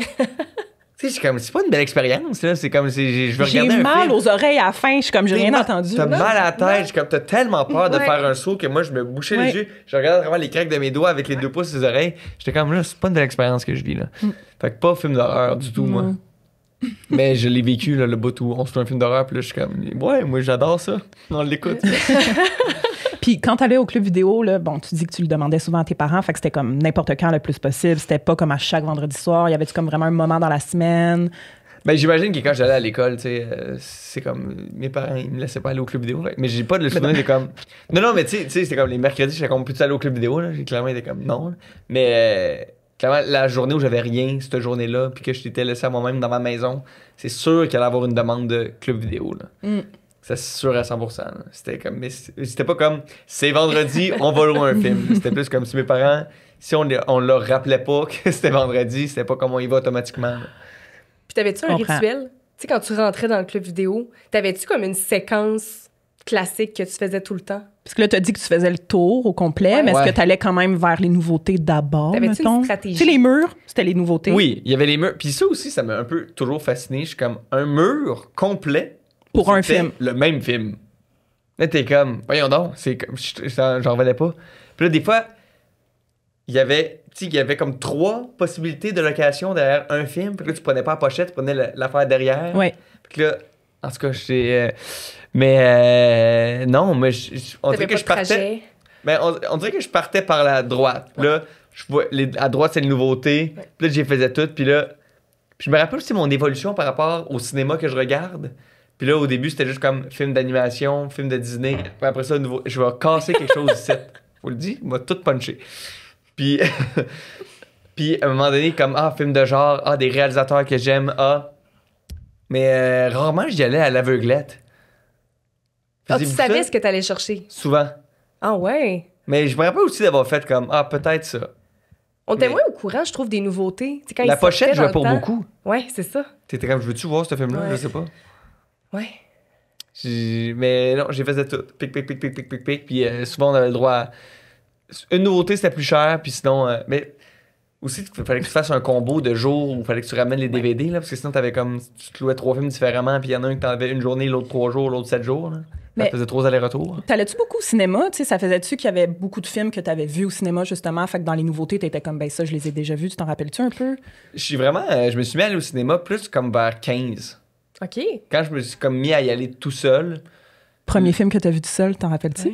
Tu sais, je suis comme, c'est pas une belle expérience, là. C'est comme si je veux J'ai regarder un mal film. aux oreilles à la fin, je suis comme, j'ai rien entendu. T'as là. mal à la tête, je suis comme, t'as tellement peur de Ouais. faire un saut que moi, je me bouchais Ouais. les yeux. Je regardais à travers les craques de mes doigts avec les 2 pouces sur les oreilles. J'étais comme, là, c'est pas une belle expérience que je vis, là. Fait que pas film d'horreur du tout, moi. Mais je l'ai vécu, là, le bout où on se fait un film d'horreur, puis là, je suis comme, ouais, moi, j'adore ça. On l'écoute. Puis quand t'allais au club vidéo, là, bon, tu dis que tu le demandais souvent à tes parents, fait que c'était comme n'importe quand le plus possible. C'était pas comme à chaque vendredi soir. Y avait-tu comme vraiment un moment dans la semaine? Ben, j'imagine que quand j'allais à l'école, tu sais, c'est comme, mes parents, ils me laissaient pas aller au club vidéo. Mais j'ai pas de le souvenir de comme. Non, mais tu sais, c'était comme les mercredis, j'étais comme, peux-tu aller au club vidéo, là? J'ai clairement été comme, non. Mais, clairement, la journée où j'avais rien, cette journée-là, puis que je t'étais laissé à moi-même dans ma maison, c'est sûr qu'il allait avoir une demande de club vidéo, là. C'est sûr à 100%. Là. C'était comme, mais c'était pas comme, c'est vendredi, on va louer un film. C'était plus comme si mes parents, si on leur rappelait pas que c'était vendredi, c'était pas comme on y va automatiquement. Là. Puis t'avais-tu un rituel? Tu sais, quand tu rentrais dans le club vidéo, t'avais-tu comme une séquence classique que tu faisais tout le temps? Parce que là, t'as dit que tu faisais le tour au complet, mais est-ce que t'allais quand même vers les nouveautés d'abord, T'avais-tu mettons? une stratégie? Tu sais, les murs, c'était les nouveautés. Oui, il y avait les murs. Puis ça aussi, ça m'a un peu toujours fasciné. Je suis comme, un mur complet Pour un c'était film. Le même film. Là, t'es comme, voyons donc, c'est comme, j'en revenais pas. Puis là, des fois, il y avait comme 3 possibilités de location derrière un film. Puis là, tu prenais pas la pochette, tu prenais l'affaire derrière. Ouais. Puis là, en tout cas, non, mais on dirait que je partais. Mais on dirait que je partais par la droite. Puis là, je vois, à droite, c'est une nouveauté. Puis là, j'y faisais tout. Puis là, je me rappelle aussi mon évolution par rapport au cinéma que je regarde. Puis là, au début, c'était juste comme film d'animation, film de Disney. Puis après ça, je vais casser quelque chose ici. Faut le dire, il m'a tout punché. Puis, puis à un moment donné, comme, film de genre, des réalisateurs que j'aime, Mais rarement, j'y allais à l'aveuglette. Tu savais ce que t'allais chercher? Souvent. Ah ouais? Mais je me rappelle aussi d'avoir fait comme, peut-être ça. On était moins au courant, je trouve, des nouveautés. Quand la pochette jouait pour beaucoup. Ouais, c'est ça. T'étais comme, veux-tu voir ce film-là? Ouais. Je sais pas. Ouais. Mais non, j'ai fait tout. Pic. Puis souvent, on avait le droit à... Une nouveauté, c'était plus cher. Puis sinon... mais aussi, il fallait que tu fasses un combo de jours où il fallait que tu ramènes les DVD. Là, parce que sinon, t'avais comme... Tu te louais 3 films différemment. Puis il y en a un que t'avais une journée, l'autre 3 jours, l'autre 7 jours. Là. Ça faisait 3 allers-retours. T'allais-tu beaucoup au cinéma? Tu sais, ça faisait-tu qu'il y avait beaucoup de films que t'avais vus au cinéma, justement? Fait que dans les nouveautés, t'étais comme, ben ça, je les ai déjà vus. Tu t'en rappelles-tu un peu? Je me suis mis à aller au cinéma plus comme vers 15. OK. Quand je me suis comme mis à y aller tout seul... Premier film que t'as vu tout seul, t'en rappelles-tu?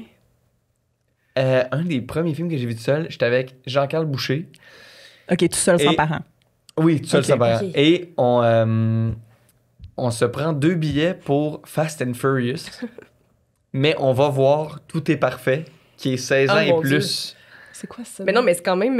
Ouais. Un des premiers films que j'ai vu tout seul, j'étais avec Jean-Carl Boucher. OK, tout seul, sans parents. Oui, tout seul, sans parents. Ok. Et on se prend 2 billets pour Fast and Furious. Mais on va voir Tout est parfait, qui est 16 ans et mon plus. C'est quoi ça? Mais non, mais c'est quand même...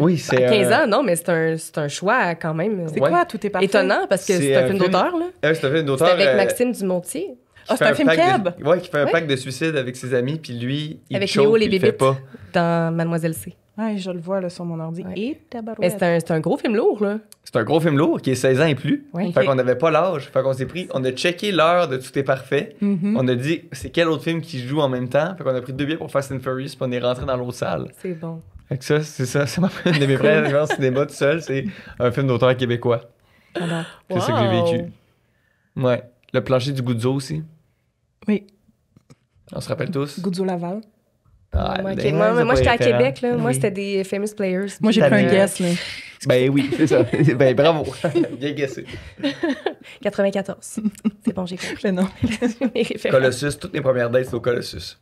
Oui, c'est... à 15 ans, non, mais c'est un choix quand même... C'est quoi, Tout est parfait? étonnant, parce que C'est c'est un film film- d'auteur, là. c'est un film d'auteur. C'est avec Maxime Dumontier. Ah, c'est un film Keb? Oui, qui fait un pacte de suicide avec ses amis, puis lui, il Avec choke, Léo les puis il fait Bébites pas. dans Mademoiselle C. Ouais, je le vois là, sur mon ordi. Ouais. Et Mais tabarouette. c'est un gros film lourd, là. C'est un gros film lourd, qui est 16 ans et plus. Ouais. Fait qu'on n'avait pas l'âge. Fait qu'on s'est pris... On a checké l'heure de Tout est parfait. On a dit, c'est quel autre film qui joue en même temps? Fait qu'on a pris 2 billets pour Fast and Furious, puis on est rentré dans l'autre salle. C'est bon. Fait que ça, c'est ça. C'est une de mes premières expériences cinéma tout seul. C'est un film d'auteur québécois. C'est ça que j'ai vécu. Ouais. Le plancher du Goudzo aussi. Oui. On se rappelle tous. Goudzo Laval. Ouais, ok. ben, Moi, j'étais à Québec, là. Moi, Oui. c'était des Famous Players. Moi, j'ai T'as pris un mis- guess, là. Ben oui, c'est ça. Ben bravo. Bien guessé. 94. C'est bon, j'ai compris. Mais non. Mes références. Colossus, toutes mes premières dates, c'était au Colossus.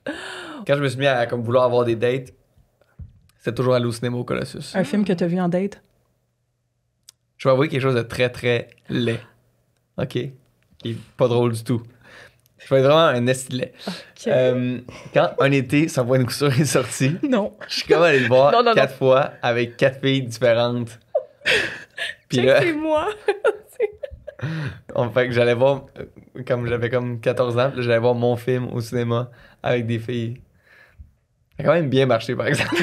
Quand je me suis mis à comme, vouloir avoir des dates, c'était toujours aller au cinéma au Colossus. Un film que t'as vu en date? Je vais avouer quelque chose de très, très laid. OK? Qui est pas drôle du tout. Je vais être vraiment un esti laid. Quand Un été sans point de couture est sorti, Non. je suis comme allé le voir Non. 4 fois avec 4 filles différentes. Puis là, C'est moi. fait que j'allais voir, comme j'avais comme 14 ans, puis là, j'allais voir mon film au cinéma avec des filles. Ça a quand même bien marché, par exemple.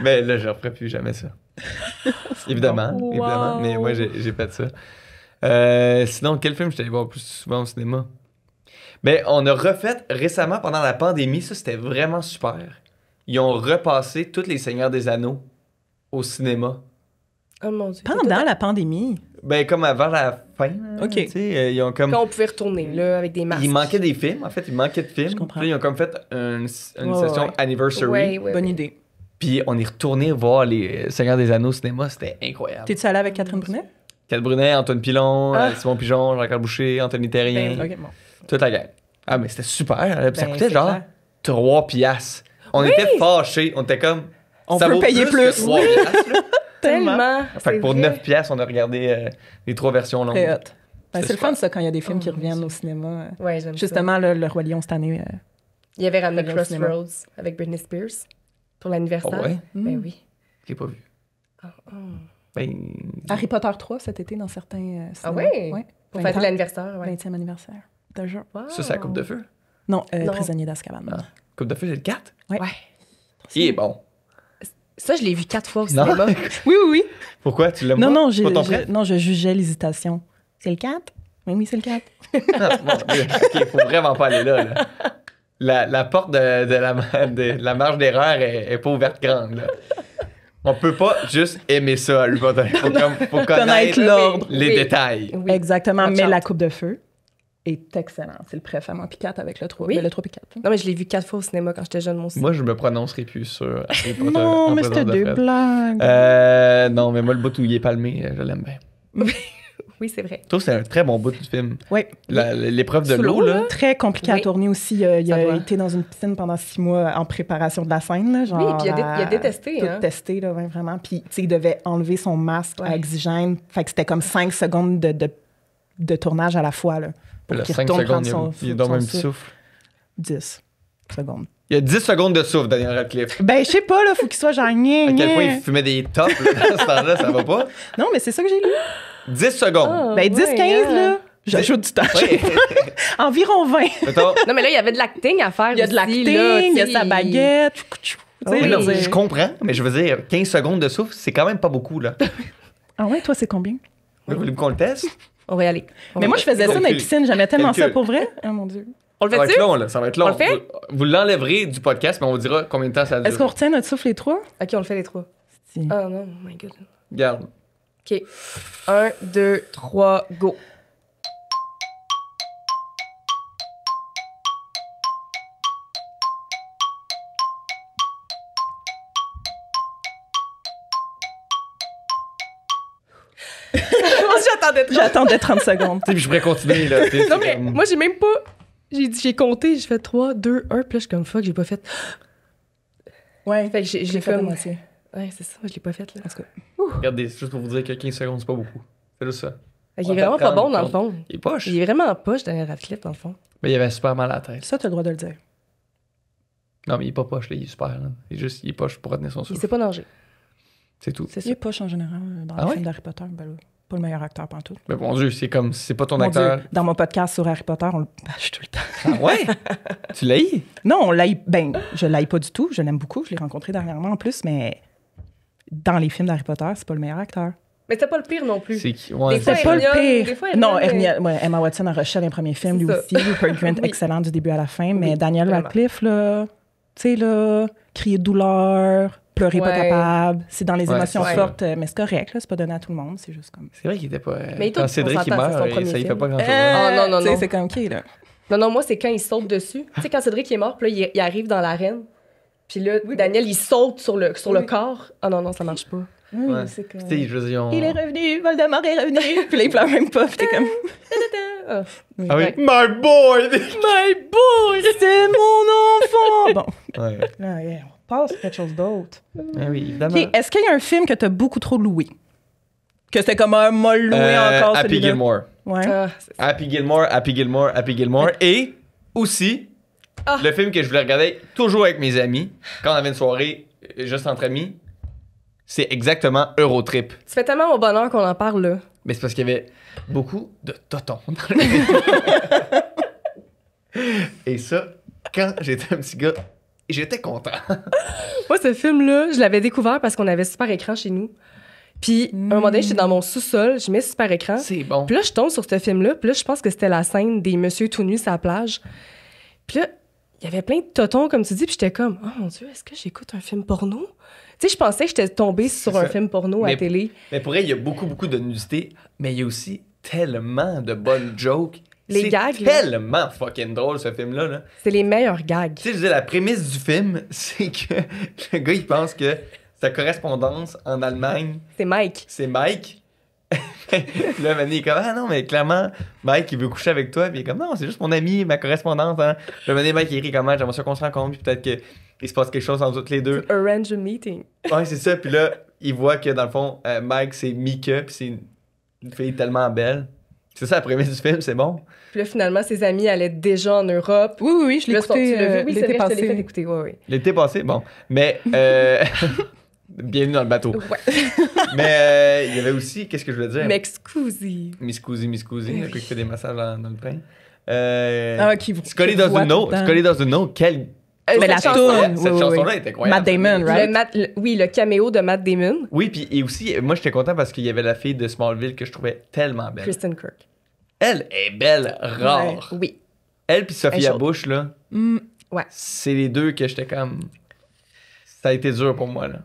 Mais là, je ne referai plus jamais ça. Évidemment, Wow. évidemment. Mais moi, j'ai fait ça. Sinon, quel film je suis allé voir plus souvent au cinéma? Mais on a refait récemment, pendant la pandémie, ça, c'était vraiment super. Ils ont repassé tous les Seigneurs des Anneaux au cinéma. Oh mon Dieu. Pendant la pandémie. Ben, comme avant la fin. OK. Tu sais, ils ont comme... Quand on pouvait retourner, là, avec des masques. Il manquait des films, en fait, il manquait de films. Je comprends. Puis là, ils ont comme fait une Ouais, session ouais. anniversary. Ouais. Bonne idée. Puis on est retourné voir les Seigneurs des Anneaux au cinéma, c'était incroyable. T'es-tu allé avec Catherine Brunet? Kat Brunet, Antoine Pilon, Simon Pigeon, Jean-Carl Boucher, Anthony Terrien. OK, bon. Toute la gang. Ah, mais c'était super. Ça Ben, coûtait c'est genre clair. 3 piastres. On était fâchés. On était comme. On ça peut vaut payer plus. que 3 piastres, là. Tellement. Fait que pour 9 piastres, on a regardé les 3 versions longues. Très hot. Ben, C'est c'est le fun, super. ça, quand il y a des films qui reviennent au cinéma. Ouais, j'aime ça. Justement, le Roi Lion cette année. Il y avait ramené Revient au cinéma. Crossroads avec Britney Spears pour l'anniversaire. Oh ouais? Ben oui. Je l'ai pas vu. Oh. Ben. Harry Potter 3 cet été dans certains cinémas. Ah ouais? Ouais. Pour 20 fêter ans. l'anniversaire, ouais. 20e anniversaire. Déjà. Wow. Ça, c'est la Coupe de Feu. Non, Non. Prisonnier d'Azkaban. Ah. Coupe de Feu, c'est le 4. Ouais. Ouais. Il est bon. Ça, je l'ai vu 4 fois au Non. cinéma. Oui. Pourquoi? Tu l'aimes Non, pas? non, C'est pas ton préf? non, je jugeais l'hésitation. C'est le 4? Oui, c'est le 4. Mon Dieu. OK, faut vraiment pas aller là. La porte de la marge d'erreur est pas ouverte grande. Là. On peut pas juste aimer ça, Harry Potter. Faut Connaître connaître l'ordre. les Oui. détails. Oui. Exactement, Watch mais out. la Coupe de Feu est excellente. C'est le préf à moi, puis 4 avec le 3. Oui. Le 3 puis 4. Non, mais je l'ai vu 4 fois au cinéma quand j'étais jeune, mon aussi. Moi, je me prononcerai plus sur Harry Potter. Non, en mais présence c'était de des Fred. blagues. Non, mais moi, le bout où il est palmé, je l'aime bien. Oui, c'est vrai. Je trouve que c'est un très bon bout du film. Oui. L'épreuve de Sous l'eau, l'eau, là. Très compliqué Oui. à tourner aussi. Il Ça a doit. été dans une piscine pendant 6 mois en préparation de la scène. Là, genre, Oui, puis il a détesté, Tout hein. testé, là, ouais, vraiment. Puis, tu sais, il devait enlever son masque à Ouais. oxygène. Fait que c'était comme 5 secondes de tournage à la fois, là. Pour Là, qu'il 5 retourne secondes, prendre il est dans son le même souffle. souffle. 10 secondes. Il y a 10 secondes de souffle, Daniel Radcliffe. Ben, je sais pas, là, faut qu'il soit genre À gna, quel point gna. il fumait des tops, là, à ce temps-là, ça va pas. Non, mais c'est ça que j'ai lu. 10 secondes. Ah, Ben, 10-15, ouais, là. J'ajoute du temps. Ouais. Environ 20. Mettons, Non, mais là, il y avait de l'acting à faire. Il y a de aussi, l'acting, là, il y a tu sa sais, baguette. Tu sais, Oui. je là, veux dire. je comprends, mais je veux dire, 15 secondes de souffle, c'est quand même pas beaucoup, là. Ah ouais, toi, c'est combien? Vous voulez qu'on le teste? On va y aller. Mais moi, je faisais ça dans les piscines. J'aimais tellement ça Calcul. pour vrai. Oh mon Dieu. On le Ça va être fait-tu? long, là. Ça va être long. On le fait? Vous l'enlèverez du podcast, mais on vous dira combien de temps ça dure. Est-ce qu'on retient notre souffle les trois? OK, on le fait les 3. Si. Ah non, oh my God. Regarde. OK. 1, 2, 3, go. Moi, j'attendais trop. J'attendais 30 secondes. Tu sais, puis je pourrais continuer, là. Tu sais, Non, c'est mais comme- moi, j'ai même pas. J'ai compté, j'ai fait 3, 2, 1, puis là, je suis comme fuck, j'ai pas fait. Ouais. Fait que je l'ai fait à comme. moitié. Ouais, c'est ça, je l'ai pas fait, là. En tout cas. Regardez, c'est juste pour vous dire que 15 secondes, c'est pas beaucoup. C'est juste ça. Fait qu'il On est va vraiment pas prendre bon, dans le compte. fond. Il est poche. Il est vraiment poche, Daniel Radcliffe, dans le fond. Mais il avait super mal à la tête. Ça, t'as le droit de le dire. Non, mais il est pas poche, là. Il est super, là. Il est poche pour retenir son Il souffle. sait pas nager. C'est tout. C'est Il ça. est poche en général dans Ah les ouais? films d'Harry Potter. Ben là, pas le meilleur acteur pantoute. Mais bon Dieu, c'est comme, c'est pas ton Mon acteur. Dieu, dans mon podcast sur Harry Potter, on le bâche tout le temps. Ah ouais? Tu l'as eu? Non, on l'aille. Ben, je l'aille pas du tout. Je l'aime beaucoup. Je l'ai rencontré dernièrement en plus, mais dans les films d'Harry Potter, c'est pas le meilleur acteur. Mais c'était pas le pire non plus. C'est qui? Ouais, Des fois, C'est pas le Hermione, pire. des fois, Non, Hermione, Emma Watson a rushé dans les premiers films, lui C'est aussi. Rupert Grint, Oui. excellent du début à la fin. Mais Oui, Daniel vraiment. Radcliffe, là, tu sais, là, crier de douleur, pleurer pas Ouais. capable. C'est dans les Ouais, émotions c'est fortes, mais c'est correct, là, c'est pas donné à tout le monde. C'est juste comme. C'est vrai qu'il était pas. Mais il quand on Cédric il s'entend, c'est son meurt, premier ça y fait film. pas grand chose. Ah, non, non, Tu sais, non. c'est comme qui, là? Non, non, moi, c'est quand il saute dessus. Tu sais, quand Cédric est mort, puis là, il arrive dans l'arène. Puis là, Daniel, il saute sur le corps. Ah non, non, ça marche pas. Oui, Ouais. c'est comme. Tu sais, je veux dire, on- Il est revenu, Voldemort est revenu. Puis là, il pleure même pas. Puis t'es comme. Ah. Ah oui. Ouais. My boy! My boy! C'est mon enfant! Bon, Ouais. là, yeah, on passe à quelque chose d'autre. Ah oui, évidemment. OK, est-ce qu'il y a un film que t'as beaucoup trop loué? Que c'était comme un m'a loué encore, Happy celui-là? Gilmore. Ouais. Ah, c'est- Happy Gilmore, Happy Gilmore, Happy Gilmore. Et aussi, Ah. le film que je voulais regarder toujours avec mes amis, quand on avait une soirée juste entre amis, c'est exactement Eurotrip. tu fais tellement mon bonheur qu'on en parle là. Mais c'est parce qu'il y avait beaucoup de totons dans le film. Et ça, quand j'étais un petit gars, j'étais content. Moi, ce film-là, je l'avais découvert parce qu'on avait super écran chez nous. Puis, à un moment donné, j'étais dans mon sous-sol, je mets super écran. C'est bon. Puis là, je tombe sur ce film-là. Puis là, je pense que c'était la scène des messieurs tout nus sur la plage. Puis là, il y avait plein de totons, comme tu dis. Puis j'étais comme, oh mon Dieu, est-ce que j'écoute un film porno? Tu sais, je pensais que j'étais tombée sur C'est un ça. film porno à Mais- la télé. Mais pour elle, il y a beaucoup, beaucoup de nudité, mais il y a aussi tellement de bonnes jokes. Les C'est gags, là. tellement fucking drôle, ce film-là. Là. C'est les meilleurs gags. Tu sais, je veux dire, la prémisse du film, c'est que le gars, il pense que sa correspondance en Allemagne, C'est Mike. c'est Mike. Puis là, Manny est comme, ah non, mais clairement, Mike, il veut coucher avec toi. Puis il est comme, non, c'est juste mon ami, ma correspondante. Hein. Puis Manny, Mike, il rit comment, j'aimerais ça qu'on se rencontre. Puis peut-être qu'il se passe quelque chose entre toutes les deux. Arrange a meeting. Ouais, c'est ça. Puis là, il voit que dans le fond, Mike, c'est Mika. Puis c'est une fille tellement belle. C'est ça la prémisse du film, c'est bon. Puis là, finalement, ses amis allaient déjà en Europe. Oui, je l'ai écouté Oui, c'est vrai, je te l'ai fait écouter. Oui. L'été passé, bon. Mais, bienvenue dans le bateau. Ouais. Mais il y avait aussi, qu'est-ce que je voulais dire? M'excusi. Miss Cousi, le gars qui fait des massages dans le pain. Scully Doesn't Know, quelle... Mais la toune, cette chanson-là était incroyable. Matt Damon, right? Le caméo de Matt Damon. Oui, puis et aussi, moi, j'étais content parce qu'il y avait la fille de Smallville que je trouvais tellement belle. Kristen Kirk. Elle est belle, rare. Ouais, oui. Elle puis Sophia Bush, là, ouais. c'est les deux que j'étais comme... Ça a été dur pour moi, là,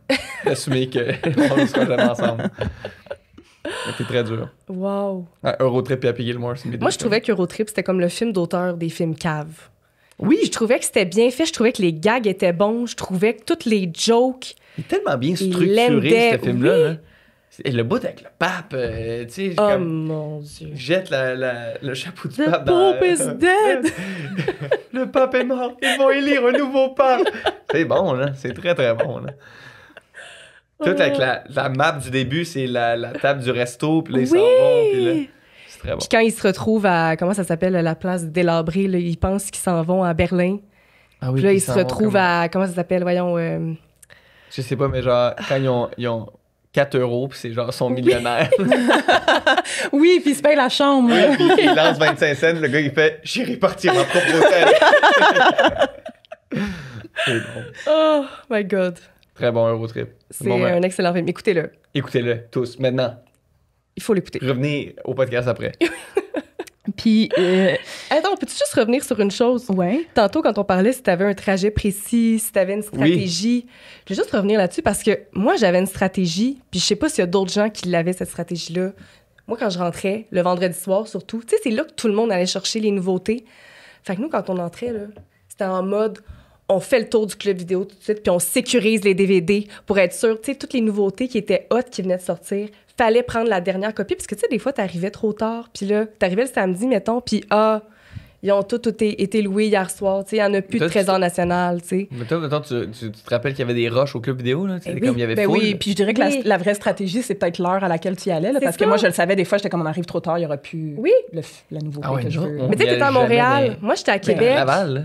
d'assumer qu'on sera jamais ensemble. C'était très dur. Wow. Eurotrip et Happy Gilmore, c'est mes deux. Moi, je trouvais qu'Eurotrip, c'était comme le film d'auteur des films caves. Oui. Je trouvais que c'était bien fait. Je trouvais que les gags étaient bons. Je trouvais que toutes les jokes... Il est tellement bien structuré, ce film-là. Oui. Là. Et le bout avec le pape, tu sais, Oh comme... mon Dieu. Jette le chapeau du The pape Pope is dead! Le pape est mort. Ils vont élire un nouveau pape. C'est bon, là. C'est très, très bon, là. Tout avec la map du début, c'est la table du resto, puis là, ils s'en vont, puis là... C'est très bon. Puis quand ils se retrouvent à... Comment ça s'appelle? La place délabrée, là, ils pensent qu'ils s'en vont à Berlin. Ah oui, puis là, ils se retrouvent à... Comment ça s'appelle? Voyons... Je sais pas, mais genre, quand ils ont 4 euros, puis c'est genre, sont millionnaires. Oui, puis ils se payent la chambre. Oui, puis il lance 25 cents, le gars, il fait « J'irai partir ma propre hôtel. » C'est bon. Oh my God. Très bon Eurotrip. C'est Bon, un excellent film. Écoutez-le. Écoutez-le, tous, maintenant. Il faut l'écouter. Revenez au podcast après. Puis... Attends, peux-tu juste revenir sur une chose? Ouais. Tantôt, quand on parlait si tu avais un trajet précis, si tu avais une stratégie, je vais juste revenir là-dessus parce que moi, j'avais une stratégie, puis je sais pas s'il y a d'autres gens qui l'avaient, cette stratégie-là. Moi, quand je rentrais, le vendredi soir surtout, tu sais, c'est là que tout le monde allait chercher les nouveautés. Fait que nous, quand on entrait, là, c'était en mode, on fait le tour du club vidéo tout de suite, puis on sécurise les DVD pour être sûr, tu sais, toutes les nouveautés qui étaient hot, qui venaient de sortir, fallait prendre la dernière copie, parce que, tu sais, des fois, t'arrivais trop tard, puis là, t'arrivais le samedi, mettons, puis ils ont tous été loués hier soir, tu sais, il n'y en a plus de trésor national, tu sais. Mais toi, mettons, tu te rappelles qu'il y avait des rushs au club vidéo, là? Oui. Comme il y avait full. Oui, puis je dirais que la vraie stratégie, c'est peut-être l'heure à laquelle tu y allais, là, parce que moi, je le savais, des fois, j'étais comme on arrive trop tard, il n'y aura plus la nouveauté que je veux. Mais tu sais, t'étais à Montréal, moi, j'étais à Québec. À Laval, là.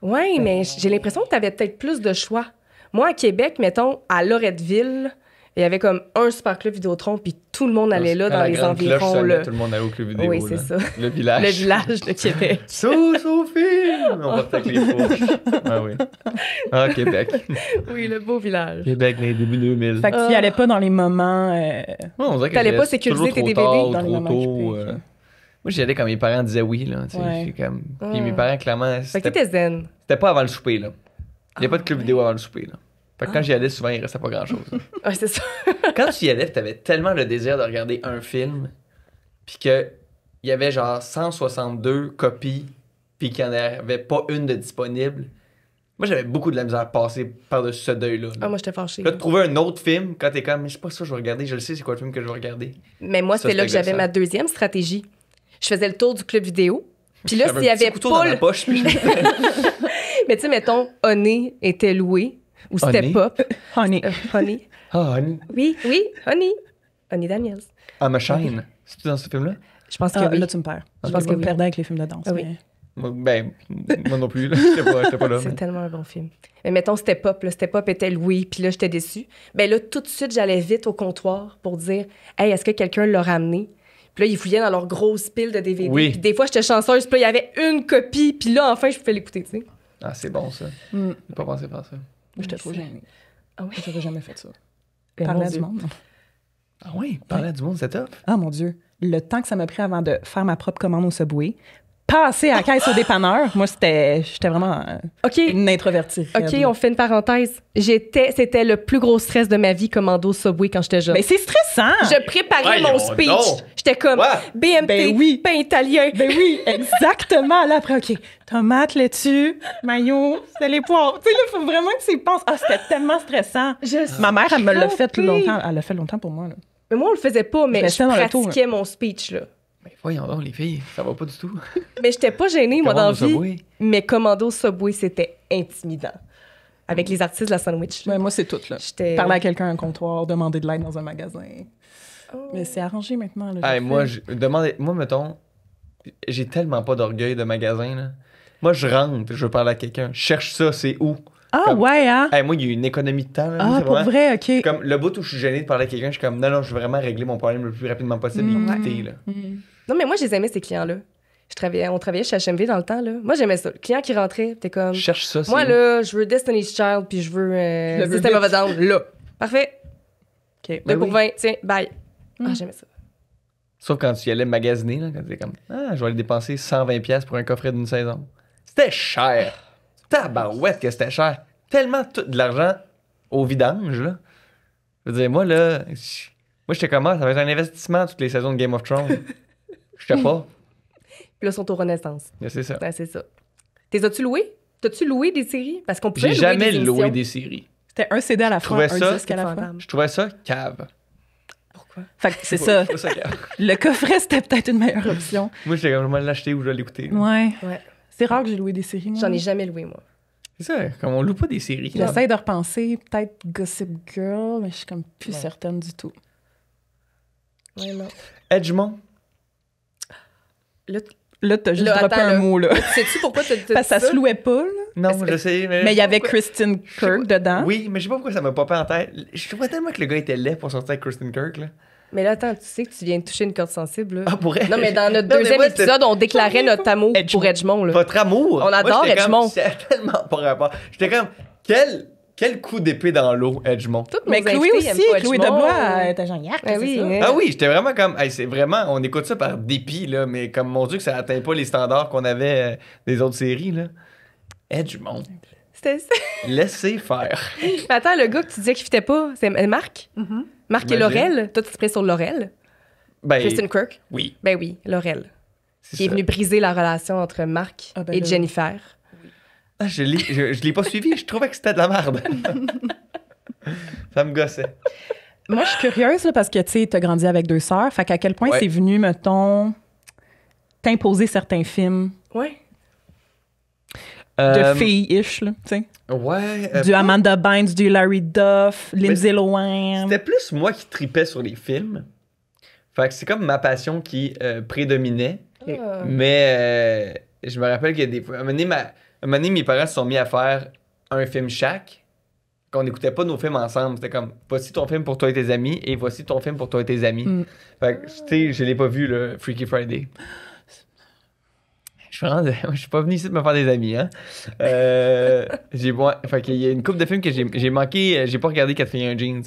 Oui, mais j'ai l'impression que t'avais peut-être plus de choix. Moi, à Québec, mettons, à Loretteville, il y avait comme un super club Vidéotron, puis tout le monde allait là dans les environs. Tout le monde allait au club vidéo. Oui, c'est là. ça. Le village. Le village de Québec. Sophie! On va avec les fourches. Ah oui. Ah, Québec. Oui, le beau village. Québec, les débuts 2000. Fait que tu y allais pas dans les moments... on dirait que t'allais j'allais pas sécuriser toujours tes trop DVD tard, dans les trop moments tôt. occupés, Moi, j'y allais quand mes parents disaient oui, là. Tu sais, Ouais. j'ai comme... Puis mes parents, clairement, Fait que t'étais zen. c'était pas avant le souper, là. Il n'y a pas de club vidéo avant le souper, là. Fait que quand j'y allais, souvent, il restait pas grand-chose. là. Ouais, c'est ça. Quand tu y allais, t'avais tellement le désir de regarder un film, puis qu'il y avait genre 162 copies, puis qu'il n'y en avait pas une de disponible. Moi, j'avais beaucoup de la misère à passer par-dessus ce deuil-là. là. Ah, moi, j'étais fâchée. Là, de trouver un autre film, quand t'es comme, mais c'est pas ça que je vais regarder, je le sais, c'est quoi le film que je vais regarder. Mais moi, Ça, c'était là que c'était j'avais ma deuxième stratégie. Je faisais le tour du club vidéo. Puis là, J'avais s'il y un petit avait couteau pas dans la poche, puis Mais tu sais, mettons, Honey était loué, ou Honey? Step Up. Honey. Honey. Ah, Oui, Honey. Honey Daniels. I'm a Shine. C'est-tu dans ce film-là? Je pense que Ah, oui. là, tu me perds. Je Je pense pense que me oui. perdais avec les films de danse. Ah oui. mais- Moi non plus, là. J'étais pas là. C'est mais- tellement un bon film. Mais mettons, Step Up. Step Up était loué, puis là, j'étais déçue. Ben là, tout de suite, j'allais vite au comptoir pour dire « Hey, est-ce que quelqu'un l'a ramené? » Puis là, ils fouillaient dans leur grosse pile de DVD. Oui. Puis des fois, j'étais chanceuse, puis là, il y avait une copie, puis là, enfin, je pouvais l'écouter, tu sais. Ah, c'est bon, ça. Mm. J'ai pas pensé faire ça. J'étais trop gênée. Ah oui? J'aurais jamais fait ça. Ben, Parler mon à du Dieu. monde. Ah oui, parler à du monde, c'est top. Ah, mon Dieu. Le temps que ça m'a pris avant de faire ma propre commande au Subway, passer à la caisse au dépanneur, moi, j'étais vraiment OK. une introvertie. OK, raide. on fait une parenthèse. C'était le plus gros stress de ma vie commando Subway quand j'étais jeune. Mais c'est stressant! Je préparais Voyons mon speech. donc. J'étais comme Ouais. BMT, Ben oui. pain italien. Ben oui, exactement. Là, après, OK, tomate, laitue, maillot, c'est les poivres. Tu sais, là, il faut vraiment que tu y penses. Ah, c'était tellement stressant. Ma mère, elle me l'a fait compris. longtemps. Elle l'a fait longtemps pour moi, là. Mais moi, on le faisait pas, mais je restais dans l'auto, pratiquais mon speech, là. Mais voyons donc, les filles, ça va pas du tout. Mais j'étais pas gênée, moi, dans la Commando vie. Subway. Mais commander au Subway, c'était intimidant. Avec les artistes de la sandwich. là. Ouais, moi, c'est tout, là. J'étais... Parler à quelqu'un à un comptoir, demander de l'aide dans un magasin. Oh. Mais c'est arrangé maintenant, là. Hey, moi, mettons, j'ai tellement pas d'orgueil de magasin, là. Moi, je rentre, je veux parler à quelqu'un. Je cherche ça, c'est où? Ah, Comme- ouais, hein? Hey, moi, il y a une économie de temps, là. Ah, C'est pour vraiment- vrai, OK. Comme le bout où je suis gêné de parler à quelqu'un, je suis comme, non, je veux vraiment régler mon problème le plus rapidement possible et quitter, là. Non, mais moi, je les aimais, ces clients-là. On travaillait chez HMV dans le temps, là. Moi, j'aimais ça. Le client qui rentrait, t'es comme... Je cherche ça, c'est Moi, où? là, je veux Destiny's Child, puis je veux le veux System of a vite. Down, là. Parfait. OK. 2 Ben pour oui. 20, tiens, bye. Ah, j'aimais ça. Sauf quand tu y allais magasiner, là, quand tu comme, je vais aller dépenser 120$ pour un coffret d'une saison. C'était cher. Tabarouette que c'était cher. Tellement tout de l'argent au vidange, là. Je veux dire, moi, là, j'étais comme, ça va être un investissement toutes les saisons de Game of Thrones. Je sais pas. Puis là, ils sont aux Renaissance. Mais c'est ça. Ouais, c'est ça. T'es as-tu loué? T'as-tu loué des séries? Parce qu'on pouvait J'ai louer jamais des loué émissions. des séries. C'était un CD à la fois, trouvais ça- un disque à la fois. Épouvantable. Je trouvais ça cave. Pourquoi? Fait que c'est ça. Je trouvais ça cave. Le coffret, c'était peut-être une meilleure option. Moi, j'étais comme, je vais l'acheter ou je vais l'écouter. Ouais. Ouais. C'est rare que j'ai loué des séries, moi. J'en ai jamais loué, moi. C'est ça, comme on loue pas des séries. J'essaie de repenser, peut-être Gossip Girl, mais je suis comme plus Non. certaine du tout. Ouais, non. Edgemont. Là, Là, t'as juste Là, droppé attends, un là. mot, là. sais-tu pourquoi t'as dit Parce que ça se louait pas, là. Non, Est-ce que- je sais. Mais il y avait pourquoi- Kristen Kirk dedans. Oui, mais je sais pas pourquoi ça m'a popé en tête. Je trouvais tellement que le gars était laid pour sortir avec Kristen Kirk, là. Mais là, attends, tu sais que tu viens de toucher une corde sensible, là. Ah, pour elle? Non, mais dans notre Non, mais deuxième moi, c'était- épisode, on déclarait notre amour pour Edgemont, là. Votre amour. On adore Moi, j'étais comme, Edgemont. C'est tellement pas rapport. J'étais comme, quel coup d'épée dans l'eau, Edgemont. Toutes nos Mais Chloé invités aussi, aiment pas Chloé Edgemont. Debois, elle était genre, yark, Ben c'est oui, ça. hein. Ah oui, j'étais vraiment comme, hey, c'est vraiment, on écoute ça par dépit, là, mais comme, mon Dieu, que ça atteint pas les standards qu'on avait des autres séries, là. Edgemont. C'était ça. Laissez faire. Mais attends, le gars que tu disais qu'il fitait pas, c'est Marc? Marc et Imagine. Laurel. Toi, tu te prends sur Laurel. Ben, Kristen Kirk. oui. Ben oui, Laurel. c'est Qui est ça. venu briser la relation entre Marc Ah ben et là. Jennifer. Ah, je l'ai pas suivi, je trouvais que c'était de la merde. Ça me gossait. Moi, je suis curieuse, là, parce que, tu sais, t'as grandi avec 2 sœurs. Fait qu'à quel point Ouais. c'est venu, mettons, t'imposer certains films Ouais. de filles-ish, là, tu sais. Ouais. Du Amanda Bynes, du Hilary Duff, Lindsay Lohan. C'était plus moi qui tripais sur les films. Fait que c'est comme ma passion qui prédominait. Ah. Mais je me rappelle qu'il y a des fois. À un moment donné, mes parents se sont mis à faire un film chaque. Qu'on n'écoutait pas nos films ensemble. C'était comme, voici ton film pour toi et tes amis, et voici ton film pour toi et tes amis. Mm. Fait que, tu sais, je l'ai pas vu, le Freaky Friday. Je suis pas venu ici de me faire des amis, hein. Fait qu'il y a une couple de films que j'ai manqué. J'ai pas regardé 4 filles et un jeans.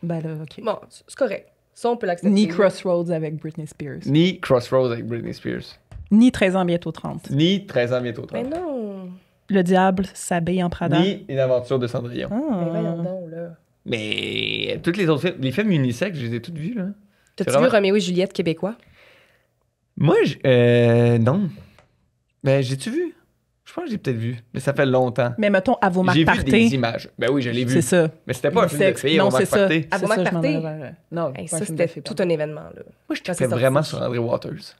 Ben là, OK. Bon, c'est correct. Ça, on peut l'accepter. Ni Crossroads avec Britney Spears. Ni Crossroads avec Britney Spears. Ni 13 ans, bientôt 30. Ni 13 ans bientôt 30. Mais non. Le diable s'habille en Prada. Ni Une aventure de Cendrillon. Mais voyons Ah. donc, là. Mais toutes les autres films, les films unisex, je les ai toutes vus, là. T'as-tu vraiment- vu Roméo et Juliette québécois? Moi, non. Mais j'ai-tu vu? Je pense que j'ai peut-être vu, mais ça fait longtemps. Mais mettons, à vos marques J'ai vu party. des images. Ben oui, je l'ai vu. C'est ça. Mais c'était pas un film de Sexe. filles Non, au Marc c'est ça. Party. À C'est vos ça, marques je m'en party? allais vers- Non, Hey, pas un ça, film de c'était filles, tout pardon. un événement, là. Moi, je Quand trippais c'est vraiment sorti. sur André Waters.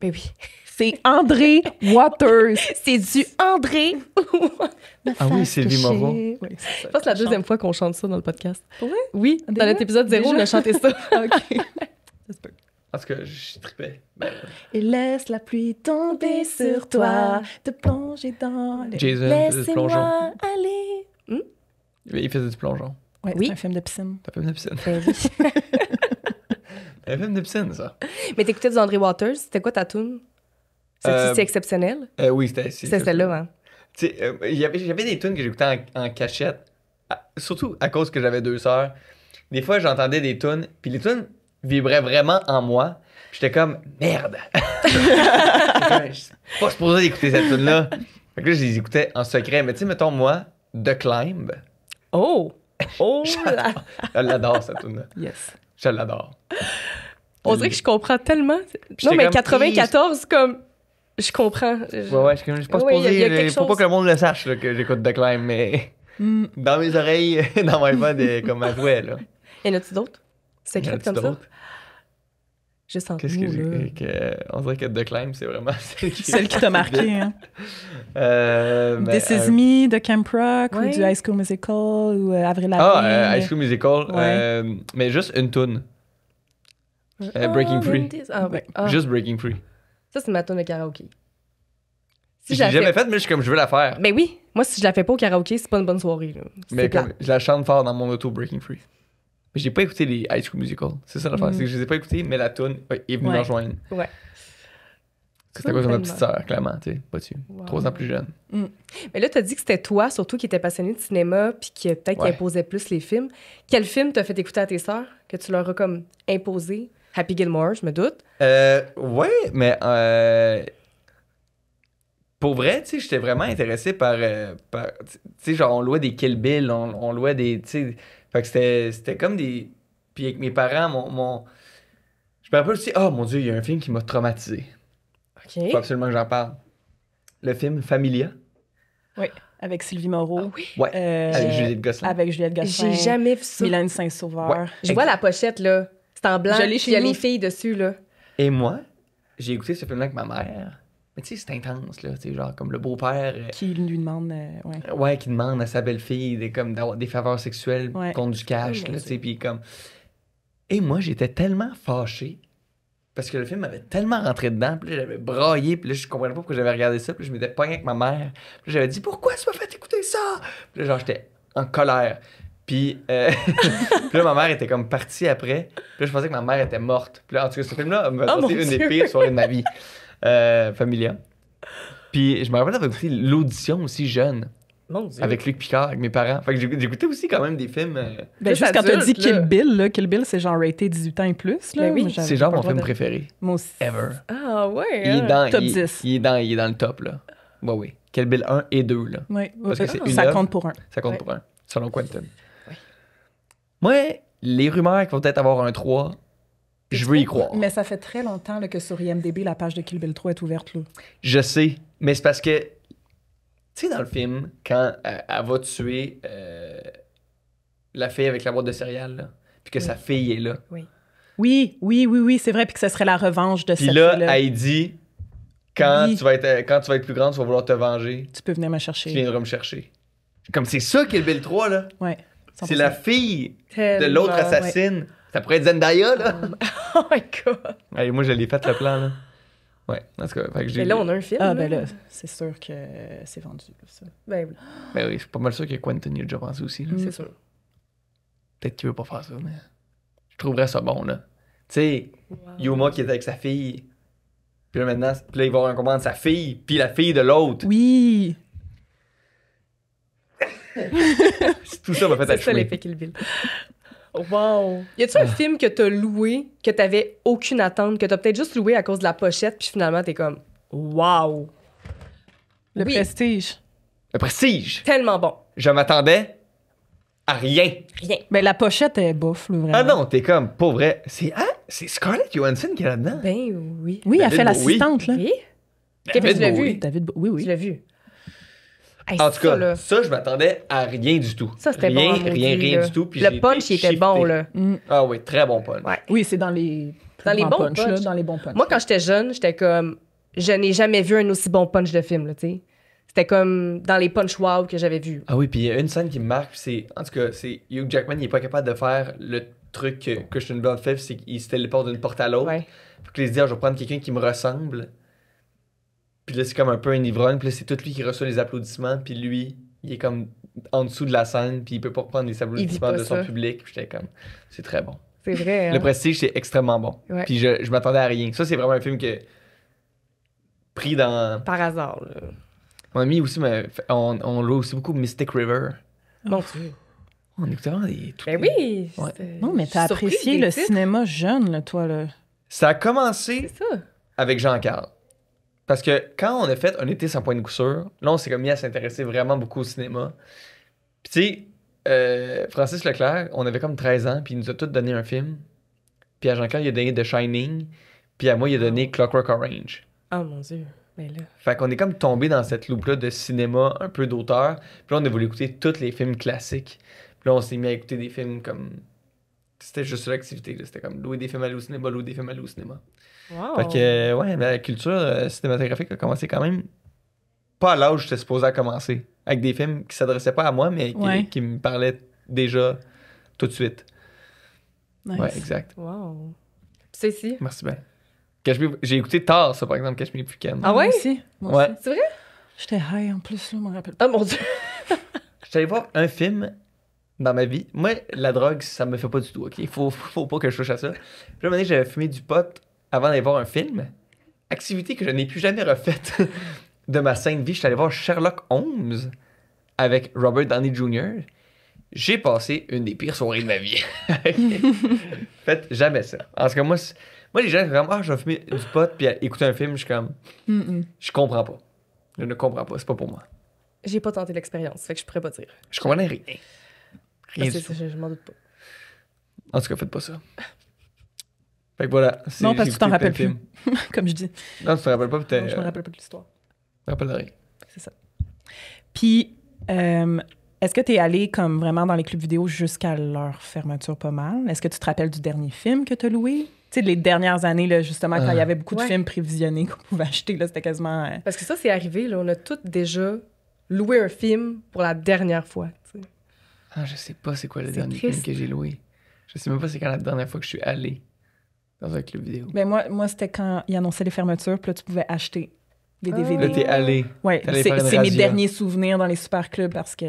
Ben oui. C'est André Waters. C'est du André. Ah oui, Sylvie Moreau. Oui, c'est ça. Je pense que c'est la deuxième fois qu'on chante ça dans le podcast. Pour vrai? Oui, dans Déjà? notre épisode 0, on Déjà? a chanté ça. OK. Ça se peut. En tout cas, je trippais. Ben, Et laisse la pluie tomber sur toi, te plonger dans le... Jason faisait du plongeon. Laissez-moi aller. Il faisait du plongeon. Ouais, Oui. c'est un film de piscine. T'as fait une piscine. Ben oui. Un film de piscine, ça. Mais t'écoutais du André Waters. C'était quoi ta tune? C'est exceptionnel. Oui, c'était C'était celle-là, hein? Tu sais, j'avais des tunes que j'écoutais en cachette, surtout à cause que j'avais 2 sœurs. Des fois, j'entendais des tunes, puis les tunes vibraient vraiment en moi. Puis j'étais comme, merde! Je suis pas supposé d'écouter cette tune-là. Fait que là, je les écoutais en secret. Mais tu sais, mettons, moi, The Climb, Oh! Oh là! je l'adore, cette tune-là. Yes. Je l'adore. On dirait que je comprends tellement. Non, J'étais mais comme, 94, comme... Je comprends. Ouais, je suis pas Oui, il y a supposé. quelque Faut pas chose. que le monde le sache là, que j'écoute The Climb, mais dans mes oreilles, dans my band, comme à toi, là. Y en a-tu d'autres? secrète comme ça. d'autres? Juste entre Qu'est-ce nous, là. on dirait que The Climb, c'est vraiment Celle qui t'a marqué, hein? This Is Me. Me de Camp Rock Ouais. ou du High School Musical ou Avril Lavigne. High School Musical. Mais juste une tune. Breaking Free. Ouais. Ah. Juste Breaking Free. Ça, c'est ma tune de karaoké. Si Je l'ai la jamais fais- faite, mais je suis comme, je veux la faire. Ben oui, moi, si je la fais pas au karaoké, c'est pas une bonne soirée. Là. Mais C'est comme, plate. je la chante fort dans mon auto, Breaking Free. Mais j'ai pas écouté les High School Musical. C'est ça l'affaire, c'est que je les ai pas écoutés, mais la tune est venue me Ouais. rejoindre. Ouais. C'était à cause de ma Tellement. petite sœur, clairement, tu sais, pas dessus. Wow. 3 ans plus jeune. Mais là, t'as dit que c'était toi, surtout, qui étais passionné de cinéma, puis qui peut-être qui Ouais. imposait plus les films. Quel film t'as fait écouter à tes sœurs, que tu leur as comme imposé? Happy Gilmore, je me doute. Ouais, mais pour vrai, tu sais, j'étais vraiment intéressé par tu sais, genre, on louait des Kill Bill, on louait des, tu sais, fait que c'était comme des, puis avec mes parents, je me rappelle aussi, oh mon Dieu, il y a un film qui m'a traumatisé. OK. Faut absolument que j'en parle. Le film Familia, Oui, avec Sylvie Moreau. Ah oui. ouais, avec Euh, Juliette Gosselin. Avec Juliette Gosselin. J'ai jamais vu ça. Mylène Saint-Sauveur. Ouais. Je vois la pochette, là. C'est en blanc, Je l'ai puis chez il y a nous. les filles dessus, là. Et moi, j'ai écouté ce film-là avec ma mère, mais tu sais, c'est intense, là, tu sais, genre, comme le beau-père... Qui lui demande. Ouais. Ouais, qui demande à sa belle-fille d'avoir des faveurs sexuelles Ouais. contre du cash, Oh, mon là, tu sais, Dieu. puis comme... Et moi, j'étais tellement fâché, parce que le film m'avait tellement rentré dedans, puis là, j'avais braillé, puis là, je comprenais pas pourquoi j'avais regardé ça, puis je m'étais pogné avec ma mère, puis là, j'avais dit « Pourquoi tu m'as fait écouter ça? » Puis là, genre, j'étais en colère. Puis, puis là, ma mère était comme partie après, puis là, je pensais que ma mère était morte. Puis là, en tout cas, ce film-là m'a Oh, passé mon une des Dieu. pires soirées de ma vie. Familia. Puis je me rappelle d'avoir écouté l'audition aussi jeune, Mon Dieu. avec Luc Picard, avec mes parents. Fait que j'écoutais aussi quand même des films. Ben, Plus juste quand t'as dit adulte, là. Kill Bill, là, Kill Bill, c'est genre raté 18 ans et plus. Là. Ben oui. Moi, j'avais C'est genre pas mon le droit film de- préféré, Moi aussi. ever. Ah ouais. Il est hein. dans, Top il, 10. il est dans le top, là. Ouais, oui. Kill Bill 1 et 2, là. Oui, Parce que c'est une ça œuvre. compte pour un. Ça compte Ouais. pour un, selon Quentin. Ouais. Moi, les rumeurs qu'il va peut-être avoir un 3, je veux y croire. Mais ça fait très longtemps là, que sur IMDb, la page de Kill Bill 3 est ouverte. Là. Je sais, mais c'est parce que, tu sais, dans le film, quand elle va tuer la fille avec la boîte de céréales, là, puis que sa fille est là. Oui, c'est vrai, puis que ce serait la revanche de Puis cette là, fille-là. elle dit, quand, Oui. tu vas être plus grande, tu vas vouloir te venger, Tu peux venir me tu chercher. viendras me chercher. Comme c'est ça Kill Bill 3, là. Ouais. C'est la fille de Tellement, l'autre assassine. Ça pourrait être Zendaya, là. Oh my God. Allez, moi, je l'ai fait le plan, là. Ouais, en tout cas, fait que j'ai... Mais là, on a un film. Ah, ben là, c'est sûr que c'est vendu. là, ça. Ben oui, Ben oui, je suis pas mal sûr que Quentin y a déjà pensé aussi, là. c'est sûr. Peut-être qu'il veut pas faire ça, mais je trouverais ça bon, là. Tu sais, Yuma qui était avec sa fille, puis là, maintenant, puis là, il va avoir un combat entre sa fille, puis la fille de l'autre. Oui. Tout ça m'a fait C'est ça achever. l'effet Kill Bill. Wow. Y a-tu un film que t'as loué, que t'avais aucune attente, que t'as peut-être juste loué à cause de la pochette, puis finalement t'es comme wow. Le Oui. prestige. Le Prestige! Tellement bon. Je m'attendais à rien. Rien. Ben, la pochette est bouffe, là, vraiment. Ah non, t'es comme, pas vrai. C'est Scarlett Johansson qui est là-dedans. Ben oui. Oui, elle David fait Bowie. l'assistante, là. Oui. David tu l'as Bowie. vu? David Oui, Tu oui. l'as vu. Hey, En tout ça, cas, là, ça, je m'attendais à rien du tout. ça c'était rien, bon. rien du tout. Puis Le j'ai punch, été il était shifté. bon, là. Ah oui, très bon punch. Ouais. Oui, c'est dans les... Dans les bons bons punch, punch. là, dans les bons punch. Moi, quand j'étais jeune, j'étais comme. Je n'ai jamais vu un aussi bon punch de film, là, tu sais. C'était comme dans les punch wow que j'avais vus. Ah oui, puis il y a une scène qui me marque, puis c'est... En tout cas, c'est Hugh Jackman, il est pas capable de faire le truc que Christian Bale fait, c'est qu'il se téléporte d'une porte à l'autre. Ouais. Faut qu'il se dise, ah, je vais prendre quelqu'un qui me ressemble. Puis là, c'est comme un peu un ivrogne, puis là, c'est tout lui qui reçoit les applaudissements, puis lui, il est comme en dessous de la scène, puis il peut pas reprendre les applaudissements pas de son ça. public. Puis j'étais comme, c'est très bon. C'est vrai. Le Hein? Prestige, c'est extrêmement bon. Ouais. Puis je m'attendais à rien. Ça, c'est vraiment un film que... Pris dans... Par hasard, là. Mon ami aussi, on loue aussi beaucoup Mystic River. Mon Dieu. On écoutait vraiment des... Ben oui. Ouais. c'est- Non, mais je t'as suis surprise apprécié des le titres. cinéma jeune, là, toi, là. Ça a commencé C'est ça. avec Jean-Carl. Parce que quand on a fait Un été sans point de coup sûr, là, on s'est comme mis à s'intéresser vraiment beaucoup au cinéma. Puis tu sais, Francis Leclerc, on avait comme 13 ans, puis il nous a tous donné un film. Puis à Jean-Carl, il a donné The Shining, puis à moi, il a donné Clockwork Orange. Oh mon Dieu. Ben là. Fait qu'on est comme tombé dans cette loupe-là de cinéma, un peu d'auteur. Puis là, on a voulu écouter tous les films classiques. Puis là, on s'est mis à écouter des films comme c'était juste ça l'activité. Là. C'était comme louer des films, aller au cinéma, louer des films, aller au cinéma. Wow. Fait que, ouais, la culture cinématographique a commencé quand même pas à l'âge où j'étais supposé à commencer. Avec des films qui s'adressaient pas à moi, mais qui me parlaient déjà tout de suite. Nice. Ouais, exact. Wow. C'est ici. Merci bien. J'ai écouté tard, ça, par exemple, Catch Me If You Can. Ah ouais? Moi aussi. Moi Ouais. aussi. C'est vrai? J'étais high en plus, là, je me rappelle pas. Ah mon Dieu. J'étais allé voir un film dans ma vie. Moi, la drogue, ça me fait pas du tout, OK? Faut pas que je touche à ça. Puis là, un moment donné, j'avais fumé du pot avant d'aller voir un film. Activité que je n'ai plus jamais refaite de ma sainte vie. J'étais allé voir Sherlock Holmes avec Robert Downey Jr. J'ai passé une des pires soirées de ma vie. Faites jamais ça. En tout cas, moi, les gens, vraiment, je vais fumer du pot puis écouter un film, je suis comme... Je comprends pas. Je ne comprends pas, c'est pas pour moi. J'ai pas tenté l'expérience, fait que je pourrais pas dire. Je comprenais rien. Rien Ah, du tout. je m'en doute pas. En tout cas, faites pas ça. Fait que voilà. Non, parce que j'ai tu t'en écouté rappelles plein de plus. Comme je dis. Non, tu te rappelles pas, Non, je me rappelle pas de l'histoire. Je me rappelle de rien. C'est ça. Puis, est-ce que tu es allé comme vraiment dans les clubs vidéo jusqu'à leur fermeture pas mal? Est-ce que tu te rappelles du dernier film que tu as loué? Tu sais, les dernières années, là, justement, quand il y avait beaucoup de films prévisionnés qu'on pouvait acheter, là, c'était quasiment... Parce que ça, c'est arrivé, là, on a tous déjà loué un film pour la dernière fois. T'sais. Ah, je sais pas c'est quoi le C'est dernier triste. film que j'ai loué. Je sais même pas c'est quand la dernière fois que je suis allé dans un club vidéo. Ben moi c'était quand ils annonçaient les fermetures, puis là, tu pouvais acheter des DVD. Là, t'es allé. Ouais, T'allais faire une c'est mes razzia. derniers souvenirs dans les super clubs parce que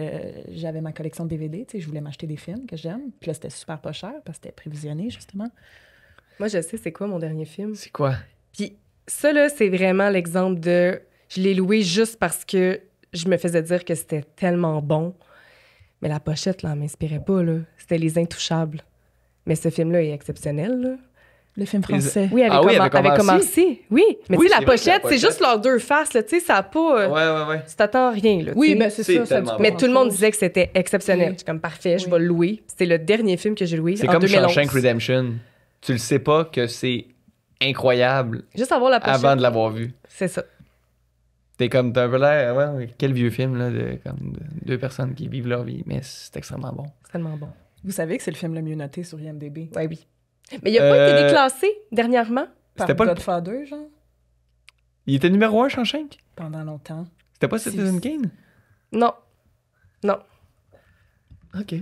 j'avais ma collection de DVD, tu sais, je voulais m'acheter des films que j'aime. Puis là, c'était super pas cher parce que c'était prévisionné, justement. Moi, je sais c'est quoi mon dernier film. C'est quoi? Puis ça, là, c'est vraiment l'exemple de... Je l'ai loué juste parce que je me faisais dire que c'était tellement bon. Mais la pochette, là, elle m'inspirait pas, là. C'était Les Intouchables. Mais ce film-là est exceptionnel, là. Le film français. Oui, avec, Ah oui, avec avec Omar Omar Sy. Oui, mais Oui, tu sais, c'est la vrai que la pochette, c'est pochette- juste leurs deux faces, là. Tu sais, ça a pas... Ouais. Tu t'attends à rien, là. Oui, tu sais. mais c'est C'est ça. Ça tellement dit bon. Mais pas tout le monde grand-chose. disait que c'était exceptionnel. Oui. J'étais comme, parfait, je Oui. vais le louer. C'était le dernier film que j'ai loué C'est en comme 2011. Shawshank Redemption. Tu le sais pas que c'est incroyable Juste avoir la pochette. avant de l'avoir vu. C'est ça. T'as un peu l'air, ouais, quel vieux film, là, de deux personnes qui vivent leur vie, mais c'est extrêmement bon. C'est tellement bon. Vous savez que c'est le film le mieux noté sur IMDb. Ouais, oui. Mais il a pas été déclassé dernièrement. Par C'était pas le- Godfather, genre, Il était numéro 1, Shawshank? pendant longtemps. C'était pas Citizen Kane? Non. Non. OK.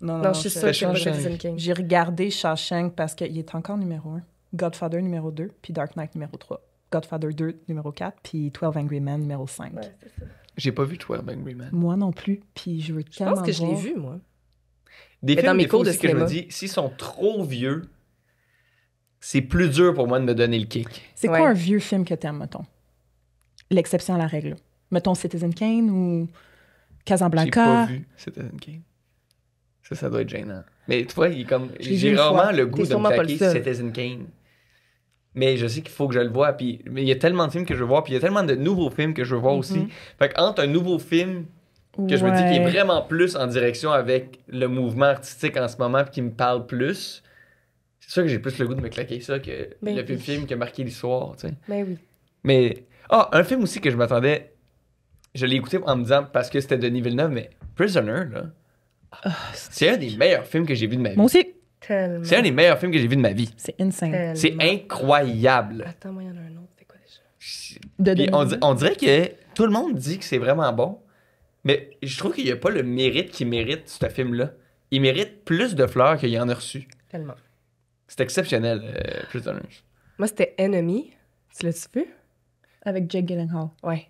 Non, je suis sûre que c'est pas Shawshank. Citizen Kane. J'ai regardé Shawshank parce qu'il est encore numéro 1. Godfather numéro 2, puis Dark Knight numéro 3. Godfather 2 numéro 4, puis 12 Angry Men numéro 5. Ouais, c'est ça. J'ai pas vu 12 Angry Men. Moi non plus, puis je veux Je tellement pense que je l'ai voir. vu, moi. Des Mais films, dans mes des fois cours de aussi que je me cinéma. dis, s'ils sont trop vieux, c'est plus dur pour moi de me donner le kick. C'est Ouais. quoi un vieux film que t'aimes, mettons? L'exception à la règle. Mettons Citizen Kane ou J'ai Casablanca. pas vu Citizen Kane. Ça doit être gênant. Mais tu vois, Je l'ai vu j'ai une rarement fois. le goût T'es de me sûrement pas claquer le seul. Citizen Kane. Mais je sais qu'il faut que je le voie. Puis, mais il y a tellement de films que je veux voir, puis il y a tellement de nouveaux films que je veux voir aussi. Fait qu'entre un nouveau film que je me dis qui est vraiment plus en direction avec le mouvement artistique en ce moment, puis qui me parle plus, c'est sûr que j'ai plus le goût de me claquer ça que Ben le oui. film qui a marqué l'histoire, tu sais. Mais oui. Mais, un film aussi que je m'attendais, je l'ai écouté en me disant parce que c'était Denis Villeneuve, mais Prisoner, là, c'est un des meilleurs films que j'ai vu de ma vie. Moi aussi. Tellement. C'est un des meilleurs films que j'ai vu de ma vie. C'est insane. Tellement. C'est incroyable. Attends, moi, il y en a un autre. C'est quoi déjà? De Puis Denis. on dirait que tout le monde dit que c'est vraiment bon, mais je trouve qu'il n'y a pas le mérite qu'il mérite, ce film-là. Il mérite plus de fleurs qu'il en a reçu. Tellement. C'est exceptionnel, Prisoners. Moi, c'était Enemy. Tu l'as-tu vu? Avec Jake Gyllenhaal. Ouais.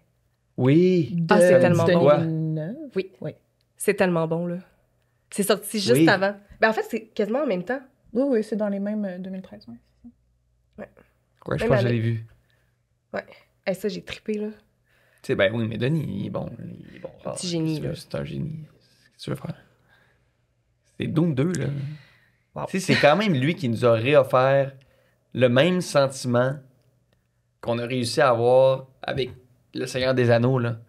Oui. Ah, c'est tellement Denis bon. Villeneuve. Oui. Oui. C'est tellement bon, là. C'est sorti juste Oui. avant. Ben, en fait, c'est quasiment en même temps. Oui, oui, c'est dans les mêmes 2013. Ouais. Ouais, je Même pense que je année. l'ai vu. Ouais. Hey, ça, j'ai trippé, là. Tu sais, ben oui, mais Denis, il est bon. Il est bon. Petit génie, là. C'est un génie. Qu'est-ce que tu veux faire? C'est Doom 2, là. Wow. Tu sais, c'est quand même lui qui nous a réoffert le même sentiment qu'on a réussi à avoir avec Le Seigneur des Anneaux, là.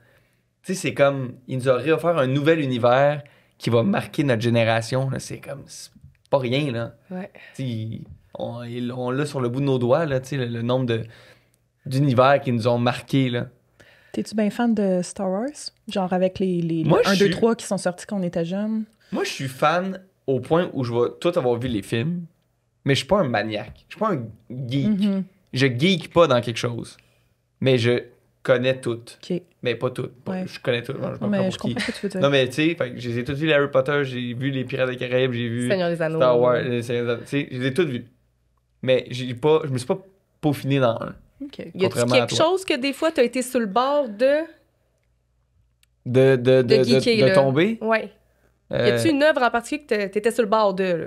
Tu sais, c'est comme... Il nous a réoffert un nouvel univers qui va marquer notre génération, là. C'est comme... C'est pas rien, là. Ouais. Tu sais, on l'a sur le bout de nos doigts, là, tu sais, le nombre d'univers qui nous ont marqués, là. T'es-tu bien fan de Star Wars? Genre avec les Moi, 1, je 2, suis- 3 qui sont sortis quand on était jeunes? Moi, je suis fan au point où je vais tout avoir vu les films, mais je suis pas un maniaque. Je suis pas un geek. Je geek pas dans quelque chose. Mais je connais tout. OK. Mais pas tout. Ouais. Je connais tout. Non, Mais je comprends ce que tu veux dire. Non, mais tu sais, j'ai tout vu les Harry Potter, j'ai vu les Pirates des Caraïbes, j'ai vu Seigneur des Anneaux. Star Wars, les Seigneur des Anneaux. Tu sais, je les ai toutes vues. Mais je me suis pas peaufiné dans un. OK. Y a-tu Contrairement à quelque toi. chose que des fois, t'as été sur le bord de De là? tomber. Ouais. Y Euh, a-tu une œuvre en particulier que t'étais sur le bord de, là?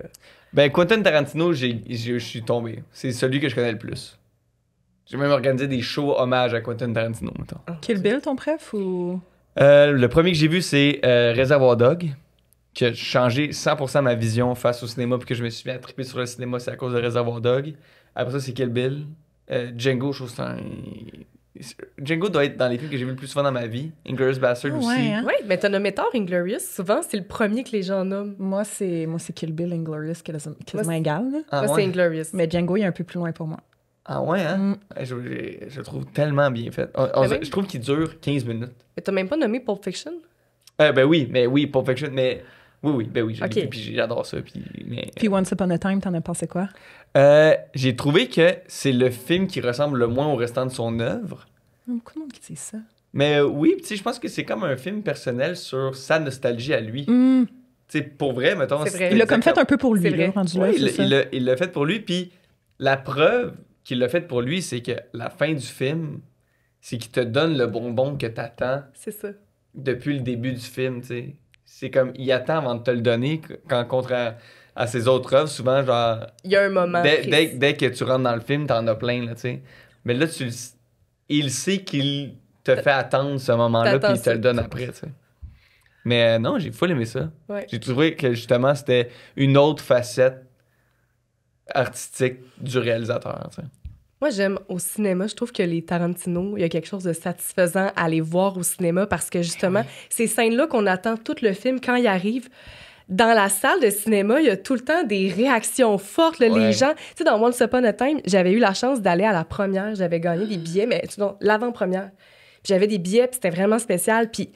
Ben, Quentin Tarantino, je suis tombé. C'est celui que je connais le plus. J'ai même organisé des shows hommage à Quentin Tarantino, mettons. Kill Bill, ton préf, ou... Le premier que j'ai vu, c'est Reservoir Dog, qui a changé 100% ma vision face au cinéma, puis que je me suis mis à triper sur le cinéma, c'est à cause de Reservoir Dog. Après ça, c'est Kill Bill. Django, je trouve que c'est un... Django doit être dans les films que j'ai vu le plus souvent dans ma vie. Inglourious Bastard aussi. Ouais, hein? Oui, mais t'as nommé tort, Inglorious. Souvent, c'est le premier que les gens nomment. Moi, c'est Kill Bill, Inglorious, quasiment c'est- égal. Là. Ah, Moi, ouais? c'est Inglorious. Mais Django, il est un peu plus loin pour moi. Ah ouais, hein? Je le trouve tellement bien fait. Je trouve qu'il dure 15 minutes. Mais t'as même pas nommé Pulp Fiction? Ben oui, Pulp Fiction, mais... Oui, je l'ai Ok. vu, puis j'adore ça. Puis Once Upon a Time, t'en as pensé quoi? J'ai trouvé que c'est le film qui ressemble le moins au restant de son œuvre. Il y a beaucoup de monde qui dit ça. Mais oui, tu sais, je pense que c'est comme un film personnel sur sa nostalgie à lui. Tu sais, pour vrai, mettons... C'est vrai. Il l'a comme fait un peu pour lui, C'est là, vrai. rendu là, Oui, c'est ça. il l'a fait pour lui, puis la preuve qu'il l'a fait pour lui, c'est que la fin du film, c'est qu'il te donne le bonbon que t'attends C'est ça. depuis le début du film, tu sais. C'est comme, il attend avant de te le donner, quand contre à ses autres œuvres, souvent, genre, Il y a un moment. dès que tu rentres dans le film, t'en as plein, là, tu sais. Mais là, il sait qu'il te fait attendre ce moment-là, T'attends puis il te ça. le donne après, tu sais. Mais non, j'ai full aimé ça. Ouais. J'ai trouvé que, justement, c'était une autre facette artistique du réalisateur, tu sais. Moi, j'aime au cinéma. Je trouve que les Tarantino, il y a quelque chose de satisfaisant à les voir au cinéma parce que justement, ces scènes-là qu'on attend tout le film quand ils arrivent. Dans la salle de cinéma, il y a tout le temps des réactions fortes. Là, Ouais. Les gens, tu sais, dans Once Upon a Time, j'avais eu la chance d'aller à la première. J'avais gagné des billets, mais non, l'avant-première. Puis j'avais des billets, puis c'était vraiment spécial. Puis,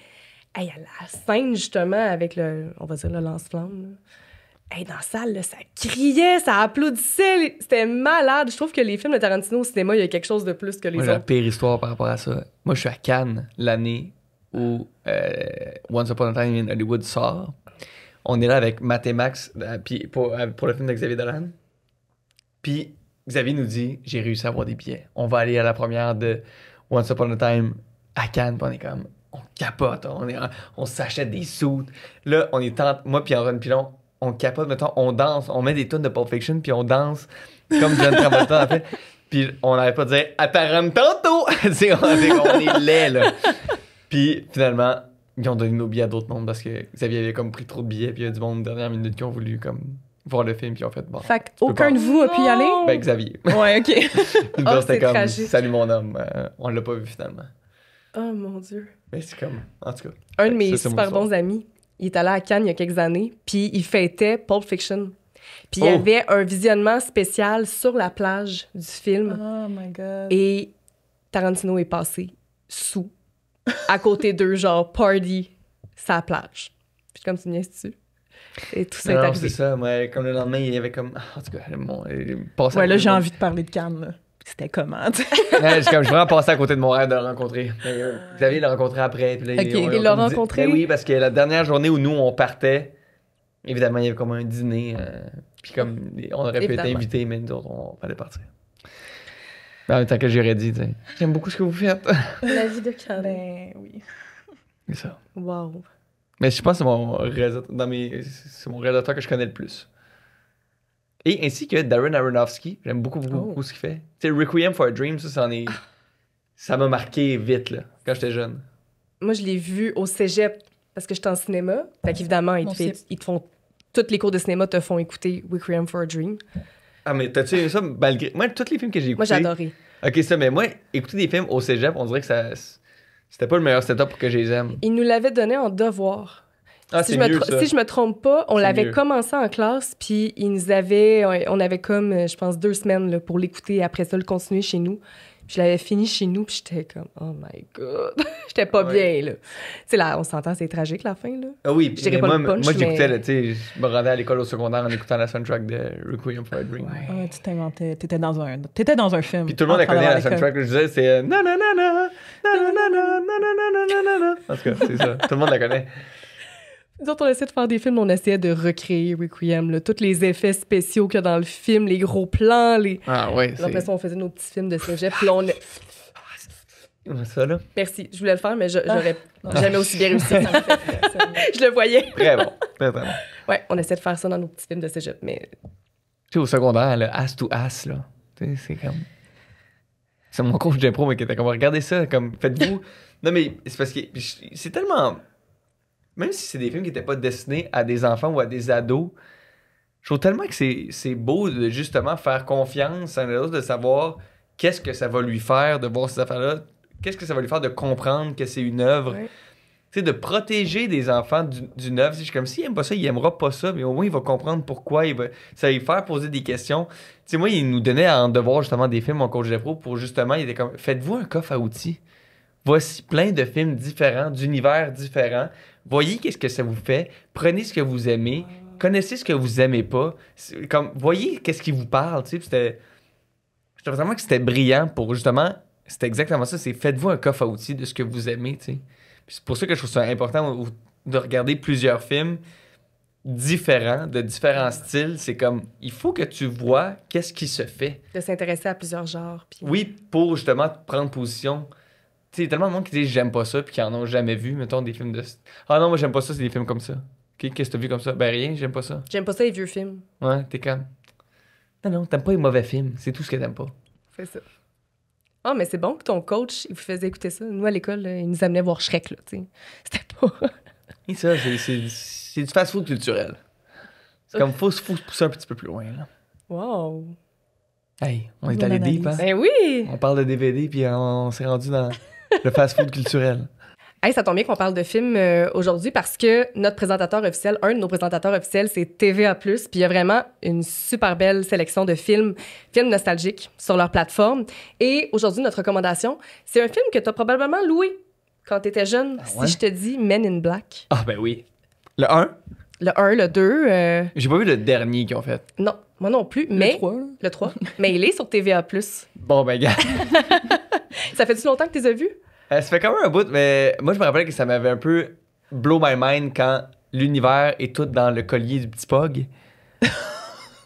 hey, à la scène, justement, avec le, on va dire, le lance-flamme, là. Hey, dans la salle, là, ça criait, ça applaudissait. C'était malade. Je trouve que les films de Tarantino au cinéma, il y a quelque chose de plus que les Moi, j'ai la autres. pire histoire par rapport à ça. Moi, je suis à Cannes l'année où Once Upon a Time in Hollywood sort. On est là avec Matt et Max puis pour le film de Xavier Dolan. Puis Xavier nous dit, j'ai réussi à avoir des billets. On va aller à la première de Once Upon a Time à Cannes. Puis on est comme, on capote. On s'achète des suits. Là, on est moi puis Antoine Pilon, on capote, mettons, on danse, on met des tunes de Pulp Fiction, puis on danse comme John Travolta en fait. Puis on n'arrête pas de dire Apparemment tantôt! Tu sais, on est laid, là. Puis finalement, ils ont donné nos billets à d'autres mondes parce que Xavier avait comme pris trop de billets, puis il y a du monde de dernière minute qui ont voulu comme voir le film, puis ils ont fait bon. Fait peux qu'aucun pas. de vous a pu y aller? Ben Xavier. Ouais, OK. Puis Oh, c'était c'est comme tragique. Salut mon homme. On l'a pas vu finalement. Oh mon Dieu. Mais c'est comme, en tout cas. Un de mes Ça, c'est mon super histoire. bons amis, il est allé à Cannes il y a quelques années, puis il fêtait Pulp Fiction. Puis il y Oh. avait un visionnement spécial sur la plage du film. Oh my God. Et Tarantino est passé sous, à côté d'eux, genre party, sa plage. Puis comme tu me dessus. Et tout ça est Non, arrivé. c'est ça. Moi, comme le lendemain, il y avait comme. En tout cas, passé à Ouais, là, côté j'ai de- envie de parler de Cannes, là. C'était comment, tu sais? Ouais, je suis vraiment passé à côté de mon rêve de le rencontrer. Xavier l'a rencontré après. Puis là, Ok. Il l'a rencontré? Ben oui, parce que la dernière journée où nous, on partait, évidemment, il y avait comme un dîner. Puis comme on aurait pu être Évidemment. invités, mais nous autres, on fallait partir. Mais en même temps que j'aurais dit, tu sais, j'aime beaucoup ce que vous faites. La vie de Cannes. Ben oui. C'est ça. Wow. Mais je pense que c'est mon réalisateur, c'est mon réalisateur que je connais le plus. Et ainsi que Darren Aronofsky. J'aime beaucoup ce qu'il fait. Tu sais, Requiem for a Dream, ça m'a marqué vite, là, quand j'étais jeune. Moi, je l'ai vu au cégep parce que j'étais en cinéma. Fait qu'évidemment, Moi aussi. ils te font... Tous les cours de cinéma te font écouter Requiem for a Dream. Ah, mais t'as-tu aimé ça malgré. Moi, tous les films que j'ai écoutés. Moi, j'ai adoré. Ok, ça, mais moi, écouter des films au cégep, on dirait que ça. C'était pas le meilleur setup pour que je les aime. Ils nous l'avaient donné en devoir. Ah, Si c'est je, mieux, ça. si je me trompe pas, on C'est l'avait mieux. commencé en classe, puis ils nous avaient... On avait comme, je pense, 2 semaines là, pour l'écouter et après ça, le continuer chez nous. Je l'avais fini chez nous, puis j'étais comme, oh my God. J'étais pas bien, là. Tu sais, là, on s'entend, c'est tragique, la fin, là. Ah oui, Je dirais mais pas moi, le punch, moi j'écoutais, mais- là, tu sais, je me rendais à l'école au secondaire en écoutant la soundtrack de Requiem for a Dream. Ouais, tu t'inventais. T'étais dans un film. Puis tout le monde en la connaît, train la d'aller à soundtrack, là, je disais, c'est nananana, nananana, nananana. En tout cas, c'est ça. Tout le monde la connaît. Nous autres, on essayait de faire des films, on essayait de recréer Requiem, là. Tous les effets spéciaux qu'il y a dans le film, les gros plans, les... Ah ouais, Puis après ça, on faisait nos petits films de cégep, puis là, on... Ça, là. Merci, je voulais le faire, mais j'aurais jamais aussi bien réussi. Je le voyais. Très bon. Très, très bon. Ouais, on essaie de faire ça dans nos petits films de cégep, mais... Tu sais, au secondaire, le As to As, là, tu sais, c'est comme... C'est mon coach d'impro, mais qui était comme, regardez ça, comme, faites-vous... Non, mais c'est parce que c'est tellement... Même si c'est des films qui n'étaient pas destinés à des enfants ou à des ados, je trouve tellement que c'est beau de justement faire confiance à un ado, de savoir qu'est-ce que ça va lui faire de voir ces affaires-là, qu'est-ce que ça va lui faire de comprendre que c'est une œuvre. Ouais. Tu sais, de protéger des enfants d'une œuvre. C'est comme s'il aime pas ça, il aimera pas ça, mais au moins il va comprendre pourquoi. Ça va lui faire poser des questions. Tu sais, moi, il nous donnait en devoir justement des films, mon coach d'impro, pour justement, il était comme, faites-vous un coffre à outils. Voici plein de films différents, d'univers différents. Voyez qu'est-ce que ça vous fait. Prenez ce que vous aimez. Connaissez ce que vous aimez pas. Comme, voyez qu'est-ce qui vous parle. Tu sais, je trouve vraiment que c'était brillant pour justement... C'était exactement ça. C'est faites-vous un coffre à outils de ce que vous aimez. Tu sais. Puis c'est pour ça que je trouve ça important de regarder plusieurs films différents, de différents styles. C'est comme, il faut que tu vois qu'est-ce qui se fait. De s'intéresser à plusieurs genres. Puis... Oui, pour justement prendre position. Tu sais, il y a tellement de monde qui dit j'aime pas ça puis qui en ont jamais vu, mettons, des films de... Ah non, moi j'aime pas ça, c'est des films comme ça. OK, qu'est-ce que t'as vu comme ça? Ben rien, j'aime pas ça. J'aime pas ça, les vieux films. Ouais, t'es comme... Non, t'aimes pas les mauvais films, c'est tout ce que t'aimes pas. C'est ça. Ah, mais c'est bon que ton coach, il vous faisait écouter ça. Nous, à l'école, là, il nous amenait voir Shrek, là, tu sais. C'était pas... Et ça, c'est du fast-food culturel. C'est comme, faut pousser un petit peu plus loin, là. Wow! Hey, on est Bonne allé analyse. deep, hein? Ben oui! On parle de DVD, puis on s'est rendu dans le fast-food culturel. Hey, ça tombe bien qu'on parle de films aujourd'hui parce que notre présentateur officiel, un de nos présentateurs officiels, c'est TVA+. Puis il y a vraiment une super belle sélection de films nostalgiques sur leur plateforme. Et aujourd'hui, notre recommandation, c'est un film que tu as probablement loué quand tu étais jeune. ouais? Si je te dis Men in Black. Ah ben oui. Le 1, Le 1, le 2, j'ai pas vu le dernier qu'ils ont fait. non, moi non plus, mais... Le 3, là. Le 3. Mais il est sur TVA+. Bon, ben gars. Ça fait-tu longtemps que tu les as vus? Ça fait quand même un bout, mais moi, je me rappelle que ça m'avait un peu blow my mind quand l'univers est tout dans le collier du petit Pog.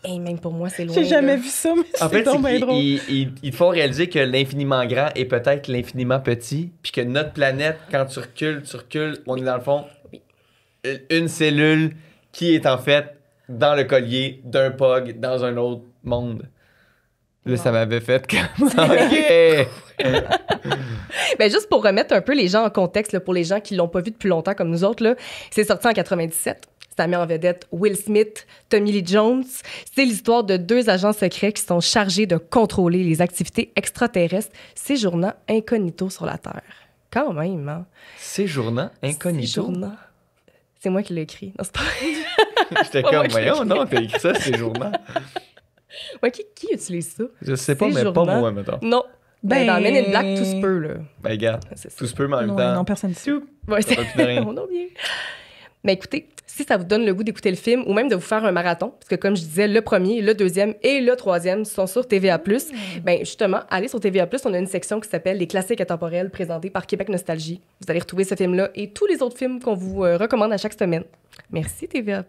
Hey, même pour moi, c'est loin. J'ai jamais là. vu ça, mais En c'est fait, donc c'est bien drôle. qu'ils te font réaliser que l'infiniment grand est peut-être l'infiniment petit, puis que notre planète, quand tu recules, on est dans le fond une cellule qui est en fait dans le collier d'un Pog dans un autre monde. Là, ça m'avait fait comme ça. OK! Ben, juste pour remettre un peu les gens en contexte, là, pour les gens qui l'ont pas vu depuis longtemps comme nous autres, là, c'est sorti en 97. Ça mis en vedette Will Smith, Tommy Lee Jones. C'est l'histoire de deux agents secrets qui sont chargés de contrôler les activités extraterrestres séjournant incognito sur la Terre. Quand même, hein? Séjournant incognito. Séjournant. C'est moi qui l'ai écrit. Non, c'est pas... J'étais pas moi comme, qui l'ai voyons, écrit. non, t'as écrit ça, séjournant. Ouais, qui utilise ça? Je sais pas, mais pas Séjournant. moi, mettons. Non. Ben, Ben- dans Men in Black, tout se peut, là. Ben, regarde, C'est ça. tout se peut, mais en même Non, temps. non, personne ne sait. Ouais, Ça va plus de rien. On a bien. Mais écoutez, si ça vous donne le goût d'écouter le film ou même de vous faire un marathon, parce que comme je disais, le premier, le deuxième et le troisième sont sur TVA+. Ben justement, allez sur TVA+, on a une section qui s'appelle Les classiques intemporels présentés par Québec Nostalgie. Vous allez retrouver ce film-là et tous les autres films qu'on vous recommande à chaque semaine. Merci TVA+.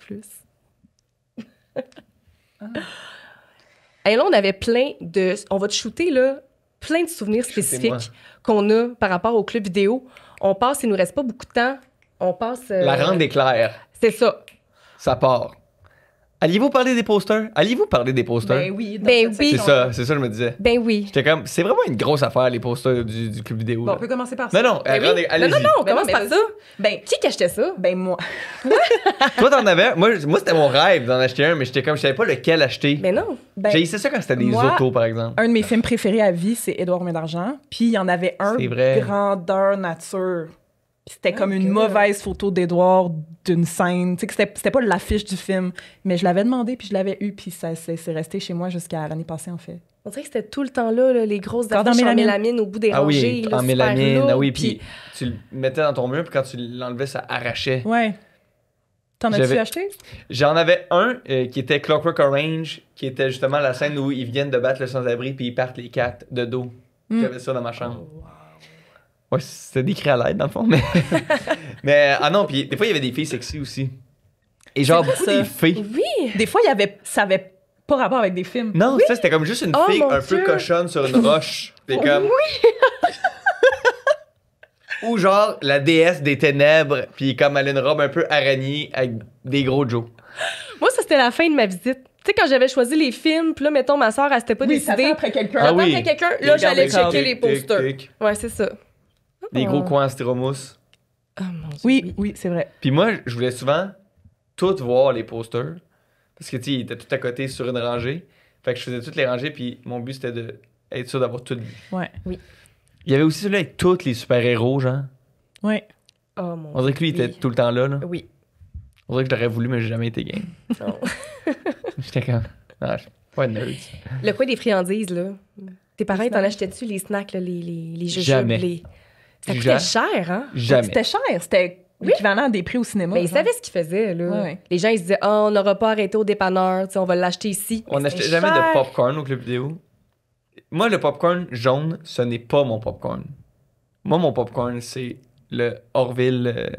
Et là, on avait plein de... On va te shooter, là, plein de souvenirs Shootez-moi. spécifiques qu'on a par rapport au club vidéo. On passe, il nous reste pas beaucoup de temps. On passe... La rente éclair, C'est ça. ça part. Alliez-vous parler des posters? Alliez-vous parler des posters? Ben oui. dans Ben cette oui. c'est section-là. ça, c'est ça, je me disais. Ben oui. J'étais comme, c'est vraiment une grosse affaire, les posters du club vidéo. Bon, là. on peut commencer par ça. Non, non, Ben oui. allez-y. Non, on Ben commence non, mais par vas-y. ça. Ben, Qui achetait ça? ben moi. Toi, t'en avais. Moi, c'était mon rêve d'en acheter un, mais j'étais comme, je savais pas lequel acheter. Ben non. Ben, J'ai essayé ça quand c'était des moi, autos, par exemple. un de mes films préférés à vie, c'est Édouard Main d'Argent. Puis il y en avait un, C'est vrai. grandeur nature. Puis c'était comme une mauvaise photo d'Édouard d'une scène. Tu sais, que c'était pas l'affiche du film. Mais je l'avais demandé, puis je l'avais eu, puis ça c'est resté chez moi jusqu'à l'année passée, en fait. On dirait que c'était tout le temps là, les grosses Encore dans affiches en mélamine. mélamine au bout des Ah rangées. oui, là, en super mélamine. lourd, Ah oui, puis puis tu le mettais dans ton mur, puis quand tu l'enlevais, ça arrachait. Ouais. T'en as-tu J'avais- acheté? J'en avais un qui était Clockwork Orange, qui était justement la scène où ils viennent de battre le sans-abri, puis ils partent les 4 de dos. J'avais ça dans ma chambre. Ouais, c'était décrit à l'aide, dans le fond. Mais ah non, puis des fois, il y avait des filles sexy aussi. Et genre, beaucoup ça. des filles. Oui! Des fois, ça avait pas rapport avec des films. Non, ça, c'était comme juste une Oh, fille mon un peu Dieu. cochonne sur une roche. Puis comme... Ou genre, la déesse des ténèbres, puis comme elle a une robe un peu araignée avec des gros Joe. Moi, ça, c'était la fin de ma visite. Tu sais, quand j'avais choisi les films, puis là, mettons, ma soeur, elle s'était pas Oui, ça décidée. après quelqu'un. Ah oui. Après quelqu'un, là, j'allais Tic, checker tic, les tic, posters. tic. Ouais, c'est ça. Des gros coins en styromousse. Ah, mon Dieu, Oui, c'est vrai. Puis moi, je voulais souvent tout voir les posters. Parce que, tu sais, ils étaient tout à côté sur une rangée. Fait que je faisais toutes les rangées, puis mon but, c'était d'être sûr d'avoir tout vu. Ouais. Il y avait aussi celui avec tous les super-héros, genre. Ouais. Oh, mon On dirait que lui, il était oui. tout le temps là. Oui. On dirait que j'aurais voulu, mais j'ai jamais été game. Non. J'étais comme... Ah, je suis pas nerd. Le coin des friandises, là. Tes parents, ils t'en achetaient-tu les snacks, là, les jujubes? Jamais. Ça coûtait Jamais. cher, hein? Jamais. C'était cher. C'était l'équivalent des prix au cinéma. Mais ils genre. savaient ce qu'ils faisaient, là. Ouais. Les gens, ils se disaient, on n'aura pas arrêté au dépanneur, tu sais, on va l'acheter ici. On Mais n'achetait c'était jamais de cher. popcorn au club vidéo. Moi, le popcorn jaune, ce n'est pas mon popcorn. Moi, mon popcorn, c'est le Orville...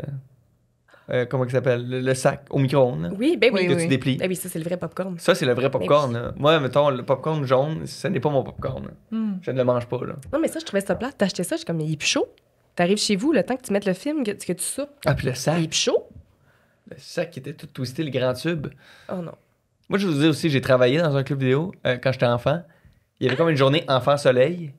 comment il s'appelle? Le sac au micro-ondes. là, Oui, ben oui. que tu déplies. Ben oui, ça, c'est le vrai popcorn. Ça, c'est le vrai popcorn. là. Moi, mettons, le popcorn jaune, ce n'est pas mon popcorn. là. Je ne le mange pas. Là. Non, mais ça, je trouvais ça plate. T'achetais ça, je suis comme, il est plus chaud. T'arrives chez vous, le temps que tu mettes le film, que tu soupes, Ah, puis le sac. il est plus chaud. Le sac qui était tout twisté, le grand tube. Oh non. Moi, je vous dis aussi, j'ai travaillé dans un club vidéo quand j'étais enfant. Il y avait comme une journée enfant soleil.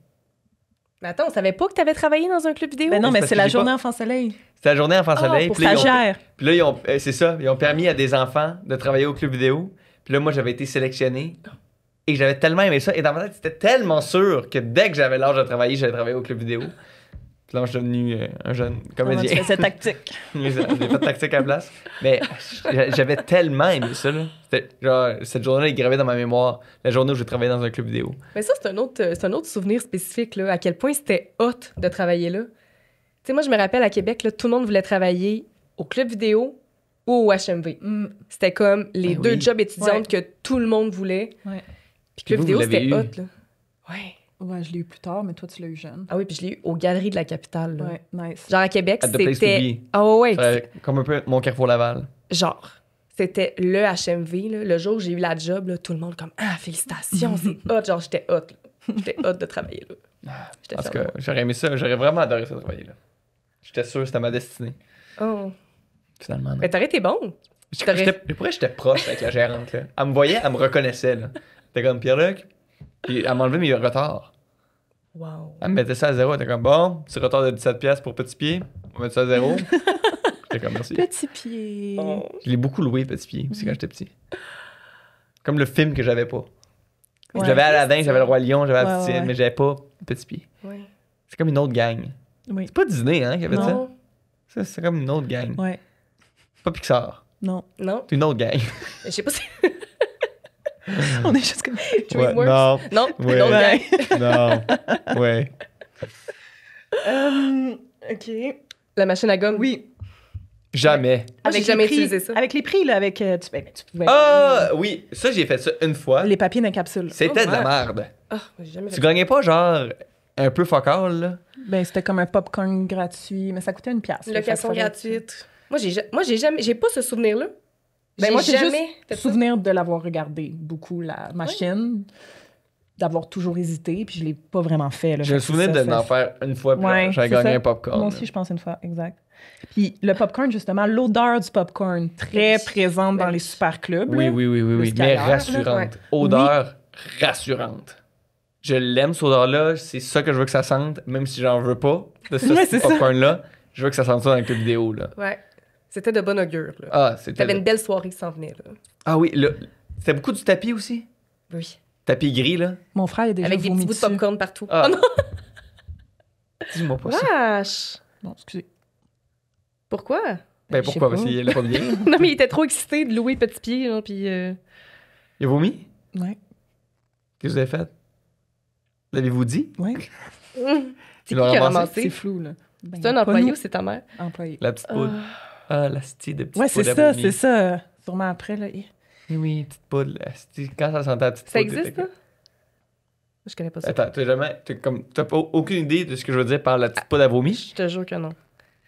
Mais attends, on savait pas que t'avais travaillé dans un club vidéo? Ben non, mais parce c'est que la j'ai journée pas- enfant soleil. C'était la journée enfant soleil. pour puis là, ils ont- Stagiaire. Puis là, c'est ça, ils ont permis à des enfants de travailler au club vidéo. Puis là, moi, j'avais été sélectionné. Et j'avais tellement aimé ça. Et dans ma tête, c'était tellement sûr que dès que j'avais l'âge de travailler, j'allais travailler au club vidéo. Puis là, je suis devenu un jeune Comment tu comédien. faisais tactique. J'ai fait tactique à la place. Mais j'avais tellement aimé ça. Là. C'était, genre, cette journée-là est gravée dans ma mémoire. La journée où j'ai travaillé dans un club vidéo. Mais ça, c'est un autre souvenir spécifique, là, à quel point c'était hot de travailler là. Tu sais, moi, je me rappelle à Québec, là, tout le monde voulait travailler au club vidéo ou au HMV. C'était comme les Ben deux oui. jobs étudiantes que tout le monde voulait. Ouais. Puis club Vous, vidéo, vous l'avez c'était eu? hot, là. Ouais. Ouais, je l'ai eu plus tard, mais toi, tu l'as eu jeune. Ah oui, puis je l'ai eu aux Galeries de la Capitale. là. Ouais, nice. Genre à Québec, At the place to c'était... be. Ah ouais, Comme un peu mon Carrefour Laval. genre, c'était le HMV, là. Le jour où j'ai eu la job, là, tout le monde comme « Ah, félicitations, c'est hot! » Genre, j'étais hot, là. J'étais hot de travailler là. J'étais Parce fière que de moi. j'aurais aimé ça. J'aurais vraiment adoré ça travailler là. J'étais sûr que c'était ma destinée. Oh. Finalement, non. Mais t'aurais été bon. J'étais proche avec la gérante. Là. Elle me voyait, elle me reconnaissait. Là. C'était comme Pierre-Luc. Puis elle m'enlevait mes retards. Wow. Elle me mettait ça à zéro. Elle était comme bon, petit retard de 17$ pour petit pied. On va mettre ça à zéro. J'étais comme merci. Petit pied. Oh. Je l'ai beaucoup loué, Petit Pied, aussi quand j'étais petit. Comme le film que j'avais pas. Ouais. J'avais Aladdin, j'avais le Roi Lion, j'avais la Ouais, petite, ouais. mais j'avais pas Petit Pied. Ouais. C'est comme une autre gang. Oui. C'est pas Disney, hein, qui avait ça. Non. Ça, c'est comme une autre gang. Ouais. C'est pas Pixar. Non. Non. C'est une autre gang. Je sais pas si... On est juste comme. DreamWorks. non. Non. Ouais. Non, Ouais. Non. Ouais. OK. La machine à gomme. Oui. Jamais. J'ai Avec jamais les prix, utilisé ça. Avec les prix, là, avec. Tu pouvais. Ah, oui. Ça, j'ai fait ça une fois. Les papiers d'un capsule. C'était de la ouais. merde. Ah, j'ai jamais Tu fait gagnais pas, genre, un peu focal, là? Ben, c'était comme un popcorn gratuit, mais ça coûtait une pièce. Location gratuite. Moi, j'ai jamais... J'ai pas ce souvenir-là. Ben, moi, j'ai jamais juste fait ça. souvenir de l'avoir regardé beaucoup, la machine, d'avoir toujours hésité, puis je l'ai pas vraiment fait. Là. J'ai le Fait que souvenir ça, de l'en faire une fois, puis Ouais, j'avais c'est gagné ça. un popcorn. Moi aussi, je pense une fois, exact. Puis le popcorn, justement, l'odeur du popcorn, très présente dans les super clubs. Oui, là. oui, oui, oui, oui. Plus Mais qu'ailleurs, là, rassurante. ouais. Odeur rassurante. Je l'aime, cette odeur-là. C'est ça que je veux que ça sente, même si j'en veux pas de ce Ouais, c'est ça. popcorn-là. Je veux que ça sente ça dans le club vidéo, là. Ouais. C'était de bon augure, là. Ah, c'était... T'avais une belle soirée qui s'en venait, là. Ah oui, là, c'était beaucoup du tapis aussi. Oui. Tapis gris, là. Mon frère, il a déjà Avec des vomi petits bouts de dessus. popcorn partout. Ah. Oh non! Dis-moi pas ça. Vache! Bon, excusez. Pourquoi? Ben je sais pourquoi? pas. Parce qu'il allait pas bien. Non, mais il était trop excité de louer Petit Pied, là, puis... Il a vomi? Ouais. Qu'est-ce que vous avez fait? L'avez-vous dit? Oui. C'est qui l'as qui a ramassé? ramassé? C'est flou, là. Ben, C'est un pas employé nous. ou c'est ta mère? Employé. La petite poudre. Ah, la style de petite Ouais, poudre c'est à ça, vomi. c'est ça. Sûrement après, là. Oui, petite poudre. La style. Quand ça sentait la petite Ça poudre. existe, t'étais ça? Je connais pas ça. Attends, t'as pas aucune idée de ce que je veux dire par la petite poudre à vomi? Je te jure que non.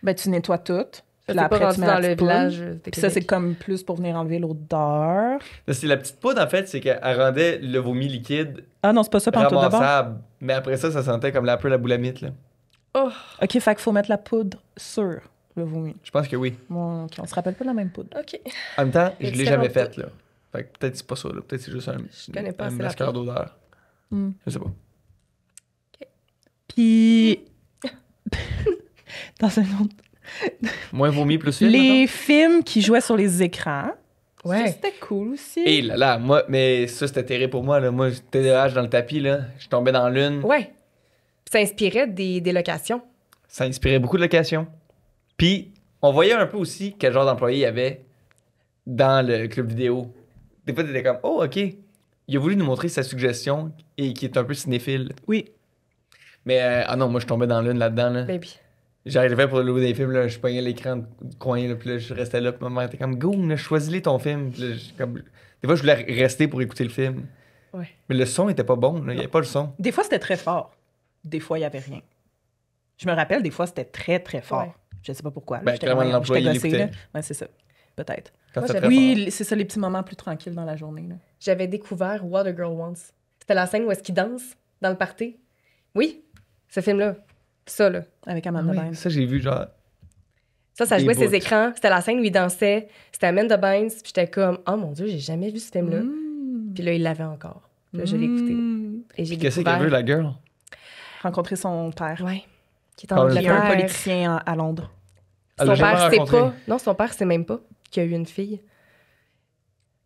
Ben, tu nettoies tout. Ça, Puis là, c'est pas après, rendu tu mets dans la le petite poudre. village de Puis ça, c'est Québec. comme plus pour venir enlever l'odeur. C'est la petite poudre, en fait, c'est qu'elle rendait le vomi liquide Ah non, c'est pas ça, pantoute d'abord. ramassable. Mais après ça, ça sentait comme un peu la boulamite, là. Oh, OK, fait qu'il faut mettre la poudre sur le vomi. Je pense que oui. Bon, OK, on se rappelle pas de la même poudre. OK. En même temps, Il y a je l'ai jamais différentes faite, là. Fait que peut-être c'est pas ça, là. Peut-être c'est juste un connais pas assez la mascara poudre. d'odeur. Hmm. Je sais pas. Puis... dans un autre... Moins vomi, plus film, Les films qui jouaient sur les écrans. Ça, Ouais. c'était cool aussi. Et là, moi, mais ça, c'était terrible pour moi, là. Moi, j'étais TDAH dans le tapis, là. Je tombais dans l'une. Ouais. Puis ça inspirait des locations. Ça inspirait beaucoup de locations. Puis, on voyait un peu aussi quel genre d'employé il y avait dans le club vidéo. Des fois, t'étais comme, oh, OK. Il a voulu nous montrer sa suggestion et qui est un peu cinéphile. Oui. Mais, ah non, moi, je tombais dans l'une là-dedans, là. Baby. J'arrivais pour le des films, là, je pognais l'écran du coin, là, puis là, je restais là, puis ma mère était comme, go, choisis-les ton film. Puis là, des fois, je voulais rester pour écouter le film. Ouais. Mais le son était pas bon, là. Il n'y avait pas le son. Des fois, c'était très fort. Des fois, il y avait rien. Je me rappelle, des fois, c'était très, très fort. Ouais. Je sais pas pourquoi. là. Ben, J'étais clairement, comme, l'employé, j'étais il gossée, là. écoutait. Ouais, c'est ça. Peut-être. Quand Moi, c'était j'avais- très Oui, c'est ça, les petits moments plus tranquilles dans la journée. Là. J'avais découvert What a Girl Wants. C'était la scène où est-ce qu'il danse dans le party. Oui, ce film-là. Ça, là. Avec fort. Amanda Oui, Bynes. ça, j'ai vu, genre, Ça Des jouait bouts. ses écrans. C'était la scène où il dansait. C'était Amanda Bynes. Puis j'étais comme, oh mon Dieu, j'ai jamais vu ce film-là. Puis là, il l'avait encore. Puis là, je l'ai écouté. Et j'ai puis qu'est-ce découvert... qu'elle veut, la girl? Rencontrer son père. Ouais. Qui est Colin en Il y avait un Angleterre. politicien à Londres. Elle Son l'a jamais père sait rencontré. pas. Non, son père sait même pas qu'il y a eu une fille.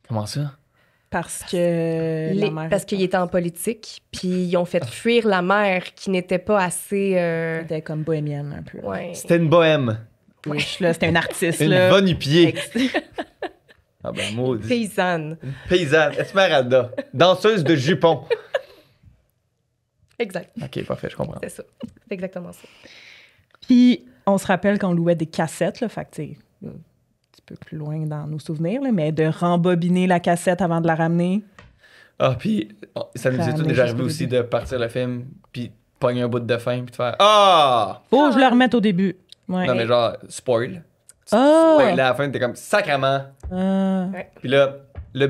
Comment ça? Parce que la mère Parce qu'il était en politique. Puis ils ont fait fuir la mère qui n'était pas assez... était comme bohémienne un peu. Ouais. C'était une bohème. Oui, là, c'était un artiste. Une là. bonne pied. Ah ben, maudit. Paysanne. Une paysanne. Esmeralda. Danseuse de jupons. Exact. OK, parfait, je comprends. C'est ça. C'est exactement ça. Puis, on se rappelle qu'on louait des cassettes, là, fait que, tu sais, un petit peu plus loin dans nos souvenirs, là, mais de rembobiner la cassette avant de la ramener. Ah, puis ça nous est Ça tout amène déjà jusqu'au arrivé aussi début. de partir le film, puis pogner un bout de fin, puis de faire ah! Faut que je le remette au début. Ouais. Non, mais genre, spoil. Ah! Spoil, là, à la fin, t'es comme sacrément. Ah. Puis là, le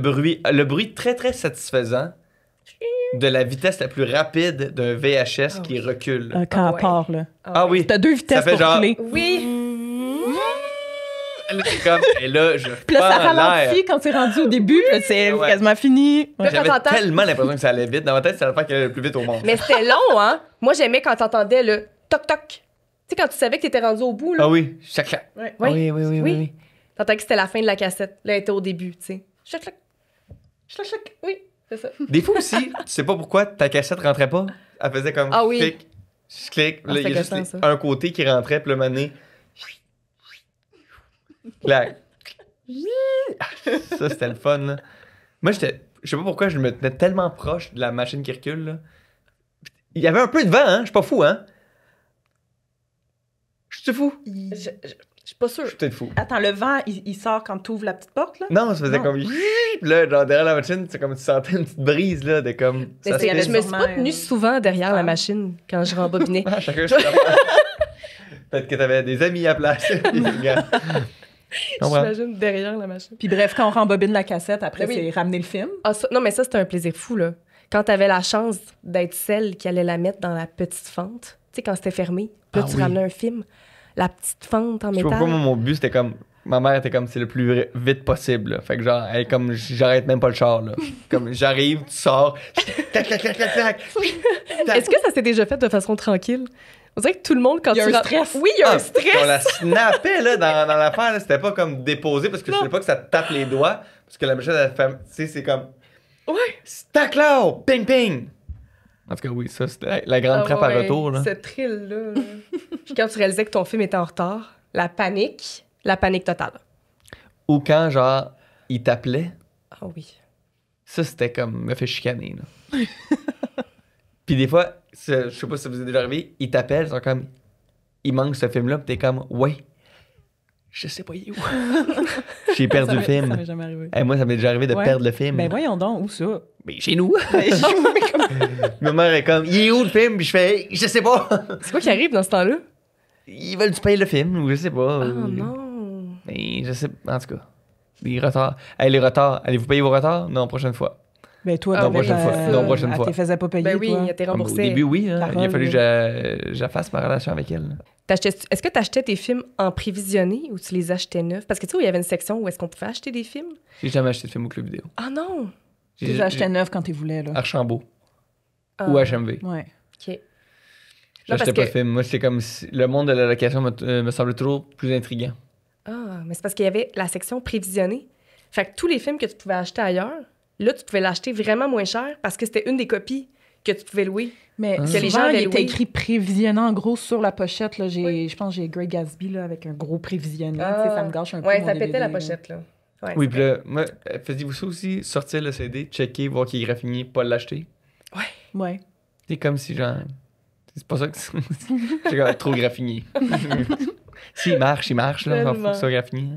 bruit très, très satisfaisant de la vitesse la plus rapide d'un VHS qui recule. Quand Ah elle ouais. part, là. Ah oui. T'as deux vitesses Ça fait pour genre- rouler. Oui! Là, t'es comme, et là, je Puis là, ça prends l'air. ralentit quand c'est rendu au début, puis là, c'est Ouais. quasiment fini. Ouais. J'avais Quand t'entends- tellement l'impression que ça allait vite. Dans ma tête, c'était l'affaire qui allait le plus vite au monde. Mais c'était long, hein? Moi, j'aimais quand t'entendais le toc-toc. Tu sais, quand tu savais que t'étais rendu au bout, là. Ah oui, chac. Ouais. Ah oui, oui, oui, oui. Oui. oui. T'entendais que c'était la fin de la cassette. Là, elle était au début, tu sais. Chac-chac. Chac-chac. Oui, c'est ça. Des fois aussi, tu sais pas pourquoi ta cassette rentrait pas. Elle faisait comme Ah oui. clic, clic. Ah, Là, il y a c'était juste gossant, ça. un côté qui rentrait, puis le mané. Clac. Ça, c'était le fun, là. Moi, je sais pas pourquoi je me tenais tellement proche de la machine qui recule, là. Il y avait un peu de vent, hein? Je suis pas fou, hein? Je suis fou? Je suis pas sûre. Je suis peut-être fou. Attends, le vent, il sort quand tu ouvres la petite porte, là? Non, ça faisait Non. comme. Là, genre, derrière la machine, c'est comme tu sentais une petite brise, là, de comme. Mais Ça c'est- se je me fait. suis pas tenue souvent derrière la machine quand je rembobinais. Ah, chacun, peut-être que t'avais des amis à placer. Je comprends. J'imagine derrière la machine. Puis bref, quand on rembobine la cassette, après, Oui. c'est ramener le film. Ah, non, mais ça, c'était un plaisir fou, là. Quand t'avais la chance d'être celle qui allait la mettre dans la petite fente, tu sais, quand c'était fermé, puis là, Ah tu oui. ramenais un film, la petite fente en Je sais pas métal. pourquoi moi, mon but, c'était comme. Ma mère était comme, c'est le plus vite possible. Là. Fait que genre, elle, comme, j'arrête même pas le char. Là. Comme, j'arrive, tu sors. Clac, clac, clac, clac, clac. Est-ce que ça s'est déjà fait de façon tranquille? On dirait que tout le monde, quand Il y a tu un rentres- stress. Oui, il y a Ah, un stress. on la snappait là, dans l'affaire. Là. C'était pas comme déposé parce que je sais pas que ça te tape les doigts. Parce que la machine, elle fait. Tu sais, c'est comme. Ouais. Stack là! Ping, ping! En tout cas, oui, ça, c'était la grande Ah trappe ouais, à retour. Là. Ce thrill-là. Puis quand tu réalisais que ton film était en retard, la panique totale. Ou quand, genre, il t'appelait. Ah oui. Ça, c'était comme me fait chicaner. Là. Puis des fois, je sais pas si ça vous est déjà arrivé, ils t'appellent, ils sont comme, il manque ce film-là, puis t'es comme, ouais, je sais pas, il est où. J'ai perdu le film. Ça m'est jamais arrivé. Hey, moi, ça m'est déjà arrivé de perdre le film. Ben voyons donc, où ça? Mais chez nous. Ma mère est comme, il est où le film? Puis je fais, hey, je sais pas. C'est quoi qui arrive dans ce temps-là? Ils veulent-tu payer le film? Ou je sais pas. Ah non. Mais je sais, en tout cas. Les retards. Hey, les retards, allez-vous payer vos retards? Non, prochaine fois. Ben toi, Non, prochaine fois. Non, prochaine fois. Elle te faisait pas payer, Ben oui, toi. elle t'est Au remboursé. début, oui. Hein. Carole, Il a fallu oui. que j'affasse ma relation avec elle. Est-ce que tu achetais tes films en prévisionné ou tu les achetais neufs? Parce que tu sais, il y avait une section où est-ce qu'on pouvait acheter des films? J'ai jamais acheté de film au club vidéo. Ah non! Tu les achetais neufs quand tu voulais, là. Archambault Ah, ou HMV. Ouais. OK. J'achetais parce pas de que- film. Moi, c'est comme si le monde de la location me semblait toujours plus intriguant. Ah, mais c'est parce qu'il y avait la section prévisionnée. Fait que tous les films que tu pouvais acheter ailleurs, là, tu pouvais l'acheter vraiment moins cher parce que c'était une des copies que tu pouvais louer. Mais Que les souvent, gens il avaient était loué. écrit prévisionnant en gros sur la pochette. Là, Oui. je pense que j'ai Grey Gatsby là, avec un gros prévisionné. Ah. Tu sais, ça me gâche un peu. Ouais, mon ça pétait DVD, la là. pochette, là. Ouais, Oui, c'est puis vrai. là, moi, faisiez-vous ça aussi? Sortir le CD, checker, voir qu'il est graffiné, pas l'acheter? Ouais. C'est comme si, genre... C'est pas ça que c'est... J'ai comme trop graffiné. S'il marche, il marche, là. Il faut que Tellement. ça soit graffiné.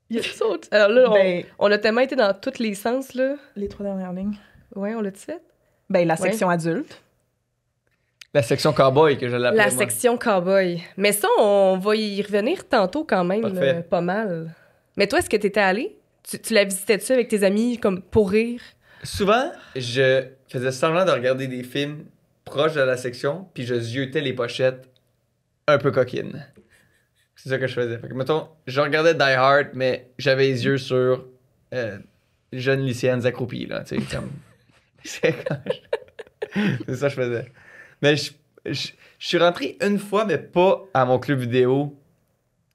Il y a tout ça autre- Alors là, Ben, on a tellement été dans tous les sens, là. les 3 dernières lignes. Ouais, on l'a-tu fait? Ben, la Ouais. section adulte. La section cowboy que je l'appelle. La moi. section cowboy. Mais ça, on va y revenir tantôt quand même, Parfait. pas mal. Mais toi, est-ce que t'étais allé? Tu la visitais-tu avec tes amis, comme pour rire? Souvent, je faisais semblant de regarder des films proches de la section, puis je ziotais les pochettes un peu coquines. C'est ça que je faisais. Fait que, mettons, je regardais Die Hard, mais j'avais les yeux sur jeunes lycéennes accroupies, là, tu sais, comme... C'est c'est ça que je faisais. Mais je suis rentré une fois, mais pas à mon club vidéo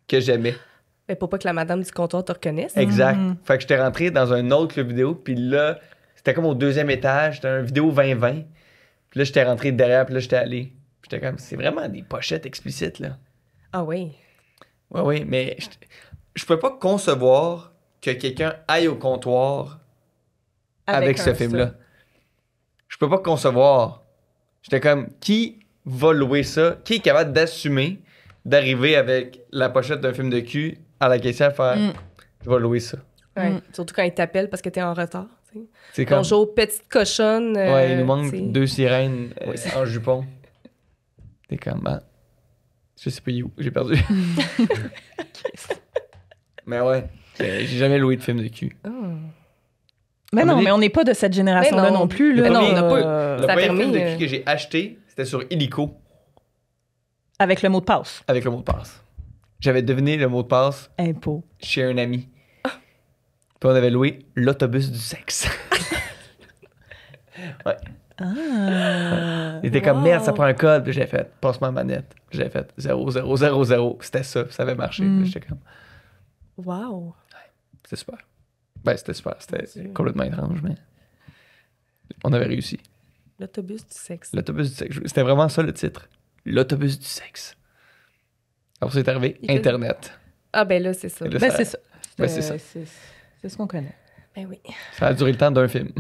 que j'aimais. Mais pour pas que la madame du comptoir te reconnaisse. Exact. Mhm. Fait que j'étais rentré dans un autre club vidéo, puis là, c'était comme au 2e étage, c'était un vidéo 2020. Puis là, j'étais rentré derrière, puis là, j'étais allé. Puis j'étais comme, c'est vraiment des pochettes explicites, là. Ah oui. Ouais, oui, mais je peux pas concevoir que quelqu'un aille au comptoir avec ce un film-là. Je peux pas concevoir. J'étais comme, qui va louer ça? Qui est capable d'assumer d'arriver avec la pochette d'un film de cul à la caissière faire, Mm. je vais louer ça. Ouais. Mm. Surtout quand ils t'appellent parce que t'es en retard. Tu sais. C'est comme, Bonjour, petite cochonne. ouais, il nous manque tu sais. 2 sirènes en jupon. T'es comme, ah, je sais pas où, j'ai perdu. Mais ouais, j'ai jamais loué de film de cul. Ah. Mais On non, a dit- mais on n'est pas de cette génération-là Mais non. non plus. Le Là. Mais non, premier- on n'a pas eu- Le Ça a premier permis, film de cul que j'ai acheté, c'était sur Illico, Avec le mot de passe. avec le mot de passe. J'avais deviné le mot de passe Impôt. chez un ami. Puis on avait loué l'autobus du sexe. Ouais. Ah. Il était comme, Wow. merde, ça prend un code. Puis j'ai fait, passe-moi ma manette. Puis j'ai fait 0000. C'était ça, puis ça avait marché. Mm. Puis j'étais comme, Wow. c'était super. Ben, c'était super. C'était Dieu. complètement étrange, mais on avait réussi. L'autobus du sexe. L'autobus du sexe. C'était vraiment ça le titre. L'autobus du sexe. Alors, c'est arrivé, Il fait- Internet. Ah ben là, c'est ça. Et là, Ben, ça- c'est ça. Ben, c'est ça. C'est ce qu'on connaît. Ben oui. Ça a duré le temps d'un film.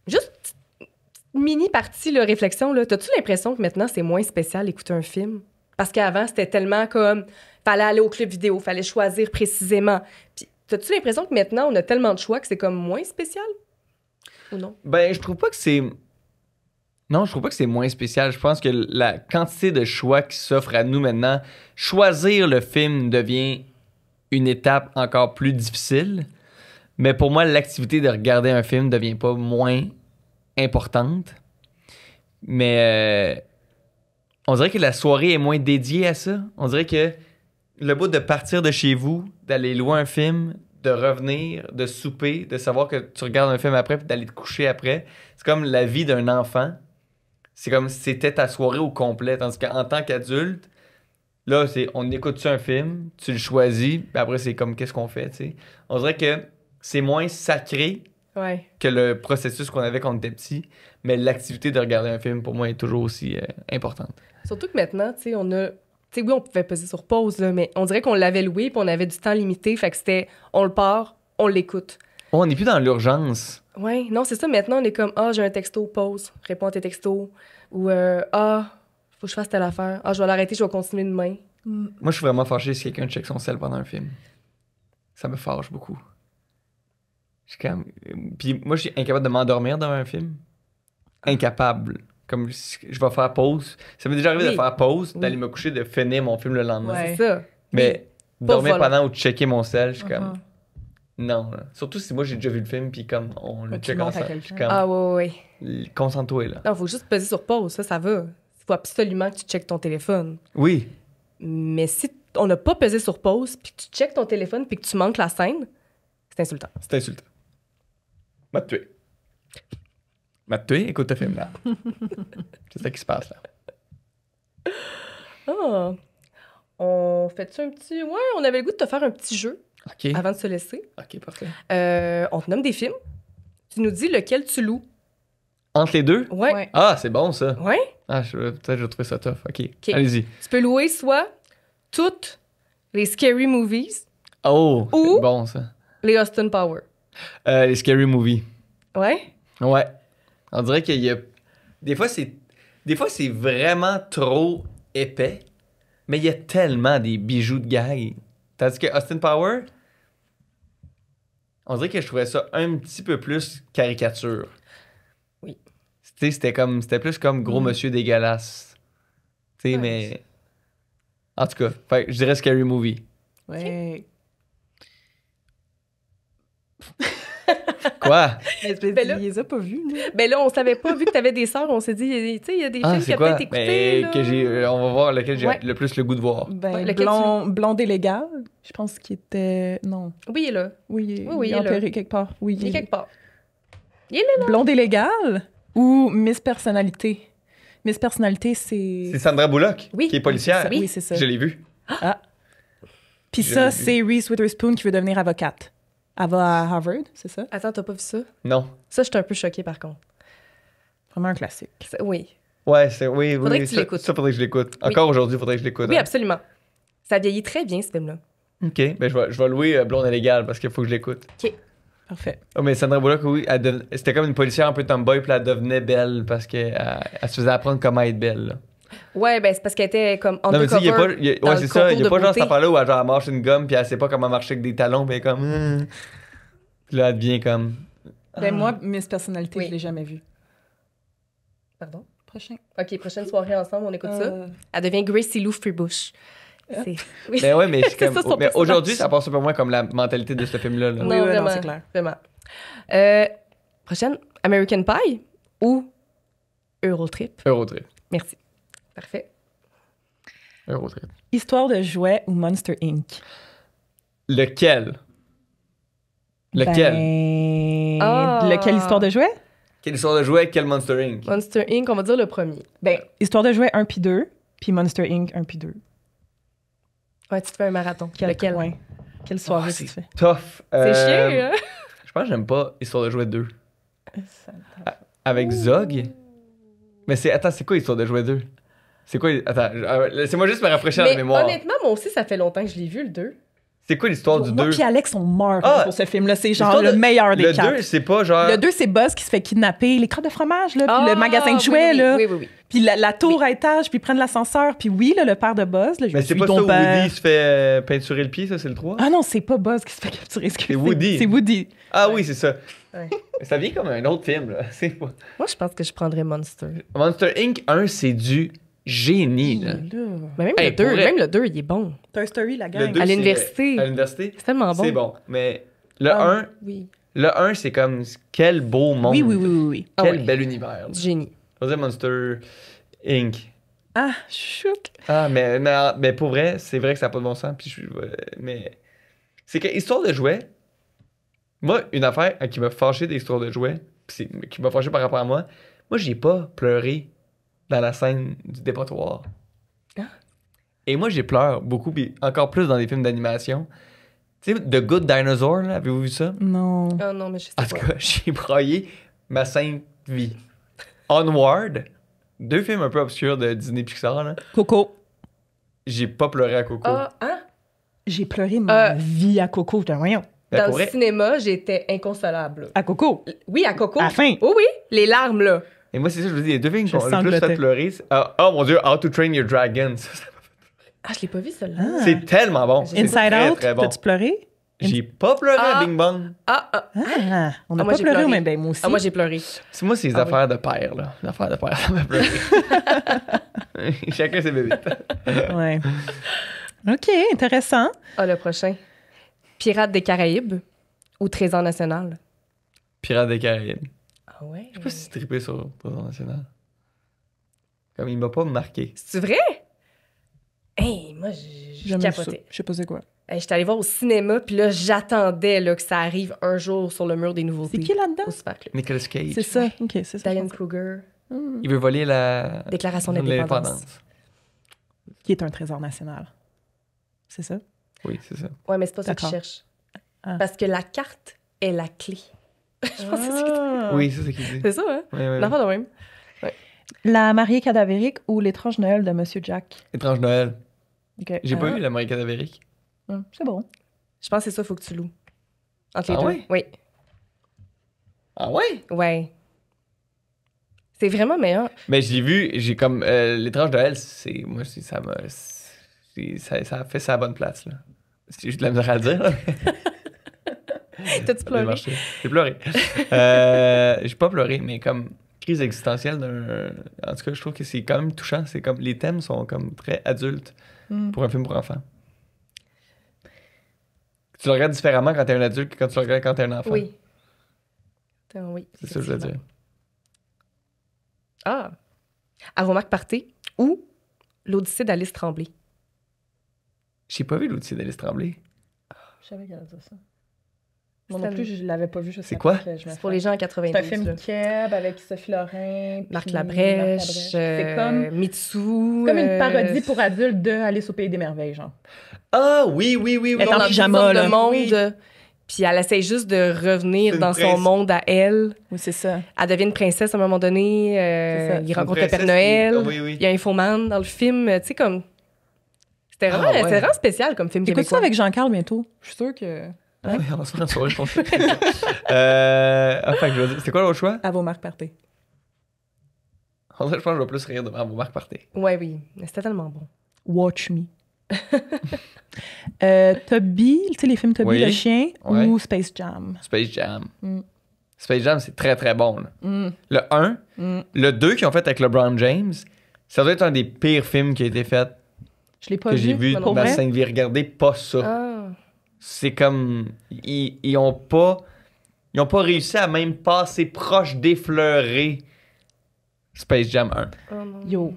Juste mini partie, là, réflexion, là. T'as-tu l'impression que maintenant, c'est moins spécial d'écouter un film? Parce qu'avant, c'était tellement comme... Fallait aller au club vidéo, fallait choisir précisément. Puis, t'as-tu l'impression que maintenant, on a tellement de choix que c'est comme moins spécial? Ou non? Ben, je trouve pas que c'est... Non, je trouve pas que c'est moins spécial. Je pense que la quantité de choix qui s'offre à nous maintenant, choisir le film devient une étape encore plus difficile. Mais pour moi, l'activité de regarder un film devient pas moins importante. Mais on dirait que la soirée est moins dédiée à ça. On dirait que le bout de partir de chez vous, d'aller louer un film, de revenir, de souper, de savoir que tu regardes un film après puis d'aller te coucher après, c'est comme la vie d'un enfant. C'est comme si c'était ta soirée au complet. Tandis qu'en tant qu'adulte, là, c'est on écoute un film, tu le choisis, puis après, c'est comme qu'est-ce qu'on fait, tu sais. On dirait que c'est moins sacré Ouais. que le processus qu'on avait quand on était petit, mais l'activité de regarder un film, pour moi, est toujours aussi importante. Surtout que maintenant, tu sais, on a... Tu sais, oui, on pouvait peser sur pause, là, mais on dirait qu'on l'avait loué puis on avait du temps limité. Fait que c'était... On le part, on l'écoute. Oh, on n'est plus dans l'urgence. Ouais, non, c'est ça. Maintenant, on est comme, j'ai un texto, pause, réponds à tes textos. Ou, faut que je fasse telle affaire. Je vais l'arrêter, je vais continuer demain. Moi, je suis vraiment fâché si quelqu'un check son sel pendant un film. Ça me fâche beaucoup. Je suis comme... Puis moi, je suis incapable de m'endormir devant un film. Incapable. Comme je vais faire pause. Ça m'est déjà arrivé de faire pause, d'aller me coucher, de finir mon film le lendemain. Ouais. C'est ça. Mais dormir volant. pendant ou checker mon sel, je suis comme... Non. Là. Surtout si moi, j'ai déjà vu le film, puis comme on le check ensemble. Je suis comme... Ouais. Concentre-toi, là. Non, faut juste peser sur pause. Ça va. Il faut absolument que tu checkes ton téléphone. Oui. Mais si on n'a pas pesé sur pause, puis que tu checkes ton téléphone, puis que tu manques la scène, c'est insultant. C'est insultant. M'a tué. Écoute le film, là. C'est ça qui se passe, là. On fait-tu un petit... Ouais, on avait le goût de te faire un petit jeu OK. avant de se laisser. OK, parfait. On te nomme des films. Tu nous dis lequel tu loues. Entre les deux? Ouais. Ah, c'est bon, ça. Ouais. Peut-être je vais trouver ça tough. OK. Allez-y. Tu peux louer soit toutes les Scary Movies Oh, Ou- c'est bon, ça. les Austin Power. Les Scary Movies. Ouais? Ouais. On dirait qu'il y a... Des fois, c'est vraiment trop épais, mais il y a tellement des bijoux de gag. Tandis que Austin Power, on dirait que je trouvais ça un petit peu plus caricature. Oui. Tu sais, c'était plus comme gros monsieur dégueulasse. Tu sais, mais... En tout cas, fait, que je dirais Scary Movie. Ouais. Quoi? Ben là- Il les a pas vus, là. Ben là, on savait pas, vu que t'avais des sœurs, on s'est dit, tu sais, il y a des films c'est qu'il a quoi? peut-être écoutés. là. Que j'ai, on va voir lequel j'ai Ouais. le plus le goût de voir. Ben, Ouais, lequel Blonde et légale, je pense qu'il était... Non. Oui, il est là. Oui, Oui, il il est est là. enterré quelque part. Oui, Il est quelque part. Il est là. Blonde et légale ou Miss Personnalité? Miss Personnalité, c'est... C'est Sandra Bullock, Oui. qui est policière. Oui. Oui, c'est ça. Je l'ai vu. Puis Je ça, l'ai c'est Reese Witherspoon qui veut devenir avocate. Elle va à Harvard, c'est ça? Attends, t'as pas vu ça? Non. Ça, j'étais un peu choquée, par contre. Vraiment un classique. Oui. Ouais, Faudrait que tu ça, l'écoutes. ça, faudrait que je l'écoute. Oui. Encore aujourd'hui, faudrait que je l'écoute. Oui, hein. absolument. Ça vieillit très bien, ce film-là. OK, ben je vais louer Blonde et légale parce qu'il faut que je l'écoute. Parfait. Oh, mais Sandra Bullock, oui, c'était comme une policière un peu tomboy, puis elle devenait belle parce qu'elle elle se faisait apprendre comment être belle. Là. Ouais, ben c'est parce qu'elle était comme Non, mais tu sais, il y a pas, undercover. ouais, c'est ça, il y a pas genre cette beauté. affaire-là où elle, genre, elle marche une gomme, puis elle sait pas comment marcher avec des talons, puis elle est comme... Puis là, elle devient comme... Ben moi, Miss Personnalité, Oui. je l'ai jamais vue. Pardon? Prochain. OK, prochaine soirée ensemble, on écoute ça. Elle devient Gracie Lou Freebush. C'est... Oui. Mais ouais, mais je suis C'est comme... ça, son mais aujourd'hui, personnage. ça passe pour moi comme la mentalité de ce film-là. Là. Non, Oui, vraiment, c'est clair. Vraiment. Prochaine, American Pie ou Eurotrip? Eurotrip. Merci. Parfait. Eurotrip. Histoire de jouets ou Monster Inc? Lequel? Lequel? Lequel histoire de jouets? Quelle histoire de jouet, quel Monster Inc? Monster Inc., on va dire le premier. Ben, histoire de jouets 1 puis 2, puis Monster Inc. 1 puis 2. Ouais, tu te fais un marathon. Lequel? Ouais. Quelle soirée c'est tu te fais? tough. C'est chiant, hein? Je pense que j'aime pas Histoire de jouet 2. Avec Zog? Mais attends, c'est quoi Histoire de jouet 2? C'est quoi... Attends, laissez-moi juste me rafraîchir la Mais mémoire. honnêtement, moi aussi, ça fait longtemps que je l'ai vu, le 2. C'est quoi l'histoire du 2? Moi puis Alex, on meurt Ah! pour ce film-là. C'est genre L'histoire le de- meilleur des Le quatre. 2, c'est pas genre... Le 2, c'est Buzz qui se fait kidnapper, les crottes de fromage, là, puis le magasin de jouets, oui, là. Oui, oui, oui. Puis la tour à étage, puis ils prennent l'ascenseur. Puis oui, là, le père de Buzz, là, je Mais c'est suis pas ça ton où père. Woody se fait peinturer le pied, ça, c'est le 3? Ah non, c'est pas Buzz qui se fait capturer. C'est Woody. C'est Woody. Ah oui, c'est ça. Ouais. Ça vient comme un autre film, là. C'est pas... Moi, je pense que je prendrais Monster. Monster Inc. 1, c'est du génie, là. Mais même, Hey, le 2, pour vrai. même le 2, il est bon. Toy Story, la Le gang. 2, À c'est- l'université. À l'université? C'est tellement bon. C'est bon. Mais le Ah, 1, Oui. le 1, c'est comme quel beau monde. Oui, oui, oui, oui, oui. Ah Quel ouais. bel univers. Du génie. Je veux dire Monster Inc. Ah, chut. Ah, mais pour vrai, c'est vrai que ça n'a pas de bon sens. Puis mais c'est que Histoire de jouets, moi, une affaire qui m'a fâché des histoires de jouets, puis qui m'a fâché par rapport à moi, j'ai pas pleuré dans la scène du dépotoir. Ah. Et moi, j'ai pleuré beaucoup, puis encore plus dans des films d'animation. Tu sais, The Good Dinosaur, là, avez-vous vu ça? Non. Oh non, mais je sais En pas. tout cas, j'ai broyé ma sainte vie. Onward, 2 films un peu obscurs de Disney Pixar, là. Coco. J'ai pas pleuré à Coco. Ah, hein? J'ai pleuré ma vie à Coco. J'étais, voyons. Ben, dans pour le vrai. cinéma, j'étais inconsolable. À Coco. Oui, à Coco. À la fin. Oui, oui, les larmes, là. Et moi, c'est ça, je vous dis, les deux films qui Je m'ont le plus fait sanglotais. pleurer. Oh mon Dieu, How to Train Your Dragon. Ah, je l'ai pas vu, celle-là. C'est tellement bon. C'est Inside très, Out, très bon. t'as-tu pleuré? J'ai pas pleuré à Ah. Bing Bong. Ah, ah. Ah, on n'a Ah, moi, pas j'ai pleuré, pleuré. mais ben moi aussi. Ah, moi, j'ai pleuré. C'est moi, c'est les Ah affaires de père, là. Les affaires de père, ça m'a pleuré. Chacun ses bébés. Ouais. OK, intéressant. Ah, le prochain. Pirates des Caraïbes ou Trésor national? Pirates des Caraïbes. Ah ouais? Je sais pas si tu trippé sur Trésor national. Comme il m'a pas marqué. C'est vrai? Hey, moi, j'ai J'aime ça. capoté. Je sais pas c'est quoi. Hey, j'étais allée voir au cinéma, puis là, j'attendais là, que ça arrive un jour sur le mur des nouveautés. C'est qui là-dedans? Au Super Club. Nicolas Cage. C'est ça. OK, c'est ça. Diane Kruger. Il veut voler la Déclaration d'indépendance. Qui est un trésor national. C'est ça? Oui, c'est ça. Ouais, mais c'est pas ça qu'ils D'accord. cherchent. Ah. Parce que la carte est la clé. Je pense que c'est ça que Oui, c'est ça qu'il dit. c'est ça, hein? Oui, oui, oui. L'enfant de même. La mariée cadavérique ou l'étrange Noël de Monsieur Jack? Étrange Noël. OK. J'ai pas vu la Marie cadavérique. C'est bon. Je pense que c'est ça, il faut que tu loues. Entre les Ah deux. ouais? Oui. Ah ouais? Ouais. C'est vraiment meilleur. Mais j'ai vu, j'ai comme l'étrange Noël, c'est moi ça m'a ça a fait sa bonne place là. J'ai juste de la misère à le dire. Là. T'as-tu Ça a bien pleuré? marché. J'ai pleuré. J'ai pas pleuré, mais comme crise existentielle d'un. En tout cas, je trouve que c'est quand même touchant. C'est comme les thèmes sont comme très adultes pour un film pour enfants. Tu le regardes différemment quand t'es un adulte que quand tu le regardes quand t'es un enfant. Oui. Oui. C'est ça que je veux dire. Ah! Aromaque Parté ou l'Odyssée d'Alice Tremblay? J'ai pas vu l'outil d'Alice Tremblay. Je savais qu'elle allait dire ça. Moi C'est non plus, je l'avais pas vu. C'est quoi? C'est pour les gens en 92. C'est un film là. Keb avec Sophie Lorin. Marc puis Labrèche, C'est comme Mitsou. une parodie pour adultes de Alice au Pays des Merveilles, genre. Ah oui, oui, oui, oui. Elle est en dans pyjama, toutes sortes là. de monde. Oui. Puis elle essaie juste de revenir C'est une dans son princesse. monde à elle. Oui, c'est ça. Elle devient une princesse à un moment donné. C'est ça. Il rencontre le princesse Père Noël. qui- oui, oui. Il y a un infoman dans le film. Tu sais, comme. C'était vraiment, Ah ouais. c'était vraiment spécial comme film Écoute québécois. ça avec Jean-Carl bientôt. Je suis sûre que... Ah oui, on va se faire une soirée, je pense. Enfin, je veux dire, c'était quoi l'autre choix? À vos marques partez. En fait, je pense que je vais plus rire devant vos marques partez. Ouais, oui. Mais c'était tellement bon. Watch Me. Toby, tu sais, les films Toby Oui. le chien Ouais. ou Space Jam? Space Jam. Mm. Space Jam, c'est très, très bon. Là. Mm. Le 1, le 2 qu'ils ont fait avec LeBron James, ça doit être un des pires films qui a été fait, Je l'ai pas que vu. j'ai vu moi dans non ma plus. sainte vie. Regardez pas ça. Ah. C'est comme... Ils ont pas réussi à même passer proche d'effleurer Space Jam 1. Oh non. Yo,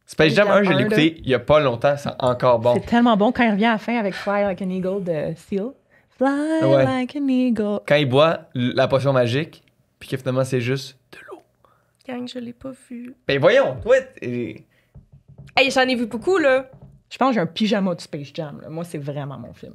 Space Jam 1, je l'ai Jam 1, écouté il y a pas longtemps, c'est encore bon. c'est tellement bon quand il revient à la fin avec Fly Like an Eagle de Seal. Fly Ouais. like an eagle. Quand il boit la potion magique, puis que finalement c'est juste de l'eau. Gang, je l'ai pas vu. Ben voyons, toi, t'es- Hey, j'en ai vu beaucoup, là. Je pense que j'ai un pyjama de Space Jam. Là. Moi, c'est vraiment mon film.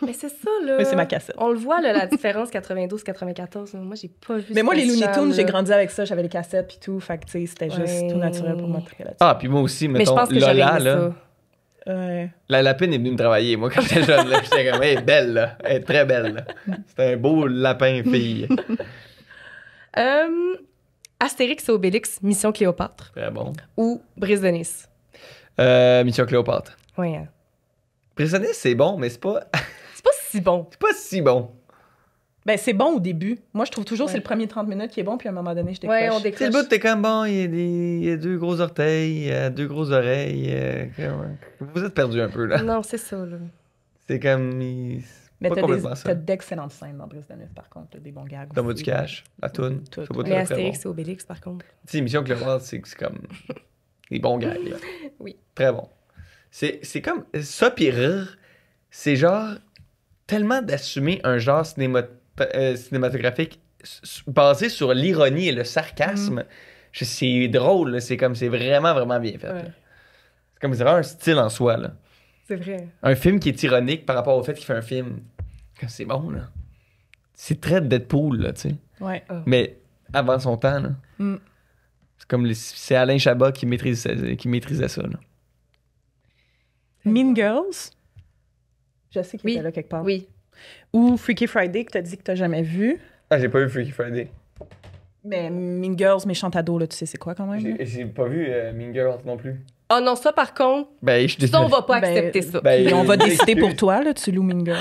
Mais c'est ça, là. Mais c'est ma cassette. On le voit, là, la différence 92-94. Moi, j'ai pas vu Mais moi, les Space Looney Jam, Tunes, là. j'ai grandi avec ça. J'avais les cassettes puis tout. Fait que, tu sais, c'était juste Ouais. tout naturel pour moi de triper là-dessus. Ah, puis moi aussi, Mais je mettons, pense que j'avais Lola, aimé là, ça. la lapine est venue me travailler. Moi, quand j'étais jeune, là, j'étais comme, elle est belle, là. Elle est très belle, là. C'était un beau lapin fille. Astérix et Obélix, Mission Cléopâtre Très bon. ou Brise de Nice. Mission Cléopâtre. Oui, hein. Prisonnier, c'est bon, mais c'est pas C'est pas si bon. si bon. Ben, c'est bon au début. Moi, je trouve toujours que c'est Ouais. le premier 30 minutes qui est bon, puis à un moment donné, je décroche. Ouais, on C'est le décroche. bout, t'es comme bon, il y a deux gros orteils, il y a deux grosses oreilles. Vous êtes perdu un peu, là. Non, c'est ça, là. C'est comme. Mais pas complètement ça. t'as d'excellentes scènes dans Brise de Nice, par contre. T'as des bons gags. Donne-moi aussi. du cash, la toune. Tout. Ce bout-là Mais est très Astérix bon. et Obélix, par contre. Tu sais, Mission Cléopâtre, c'est comme. Des bons gags, là. Oui. Très bon. C'est comme. Ça, pis rire, c'est genre. Tellement d'assumer un genre cinématographique basé sur l'ironie et le sarcasme. C'est drôle, là. C'est comme. C'est vraiment, vraiment bien fait. Ouais. là. C'est comme. C'est vraiment un style en soi, là. C'est vrai. Un film qui est ironique par rapport au fait qu'il fait un film. C'est bon, là. C'est très Deadpool, là, tu sais. Ouais. Mais avant son temps, là. Mm. C'est comme c'est Alain Chabat qui maîtrisait ça, là. Mean Girls. Je sais qu'il Oui. était là quelque part. Oui. Ou Freaky Friday, que t'as dit que t'as jamais vu. Ah, j'ai pas vu Freaky Friday. Mais Mean Girls, Méchante ado, là, tu sais c'est quoi quand même? J'ai pas vu Mean Girls non plus. Ah non, ça, par contre, Ben, je ça, on va pas accepter ça. Et on va décider pour toi, là, tu loues Mean Girls.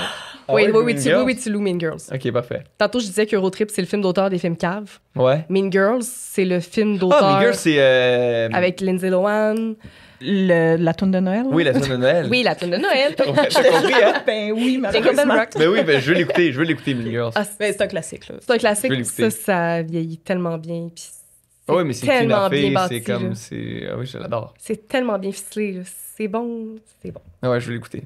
Oui, tu loues Mean Girls. Ok, parfait. Tantôt, je disais qu'Eurotrip, c'est le film d'auteur des films caves. Ouais. Mean Girls, c'est le film d'auteur... Ah, Mean Girls, c'est... Avec Lindsay Lohan. La toune de Noël? Oui, la toune de Noël. Oui, la toune de Noël. T'as compris, hein? Ben oui, Jingle Bell Rock. Ben oui, ben je veux l'écouter, Mean Girls. Ah, Ben, c'est un classique, là. c'est un Je vais classique. l'écouter. Ça vieillit tellement bien. Puis Ah oui, mais c'est tellement une bien fille, bâti, c'est comme... là. c'est... Ah oui, je l'adore. C'est tellement bien ficelé. Là. C'est bon. C'est bon. Ah ouais, je vais l'écouter.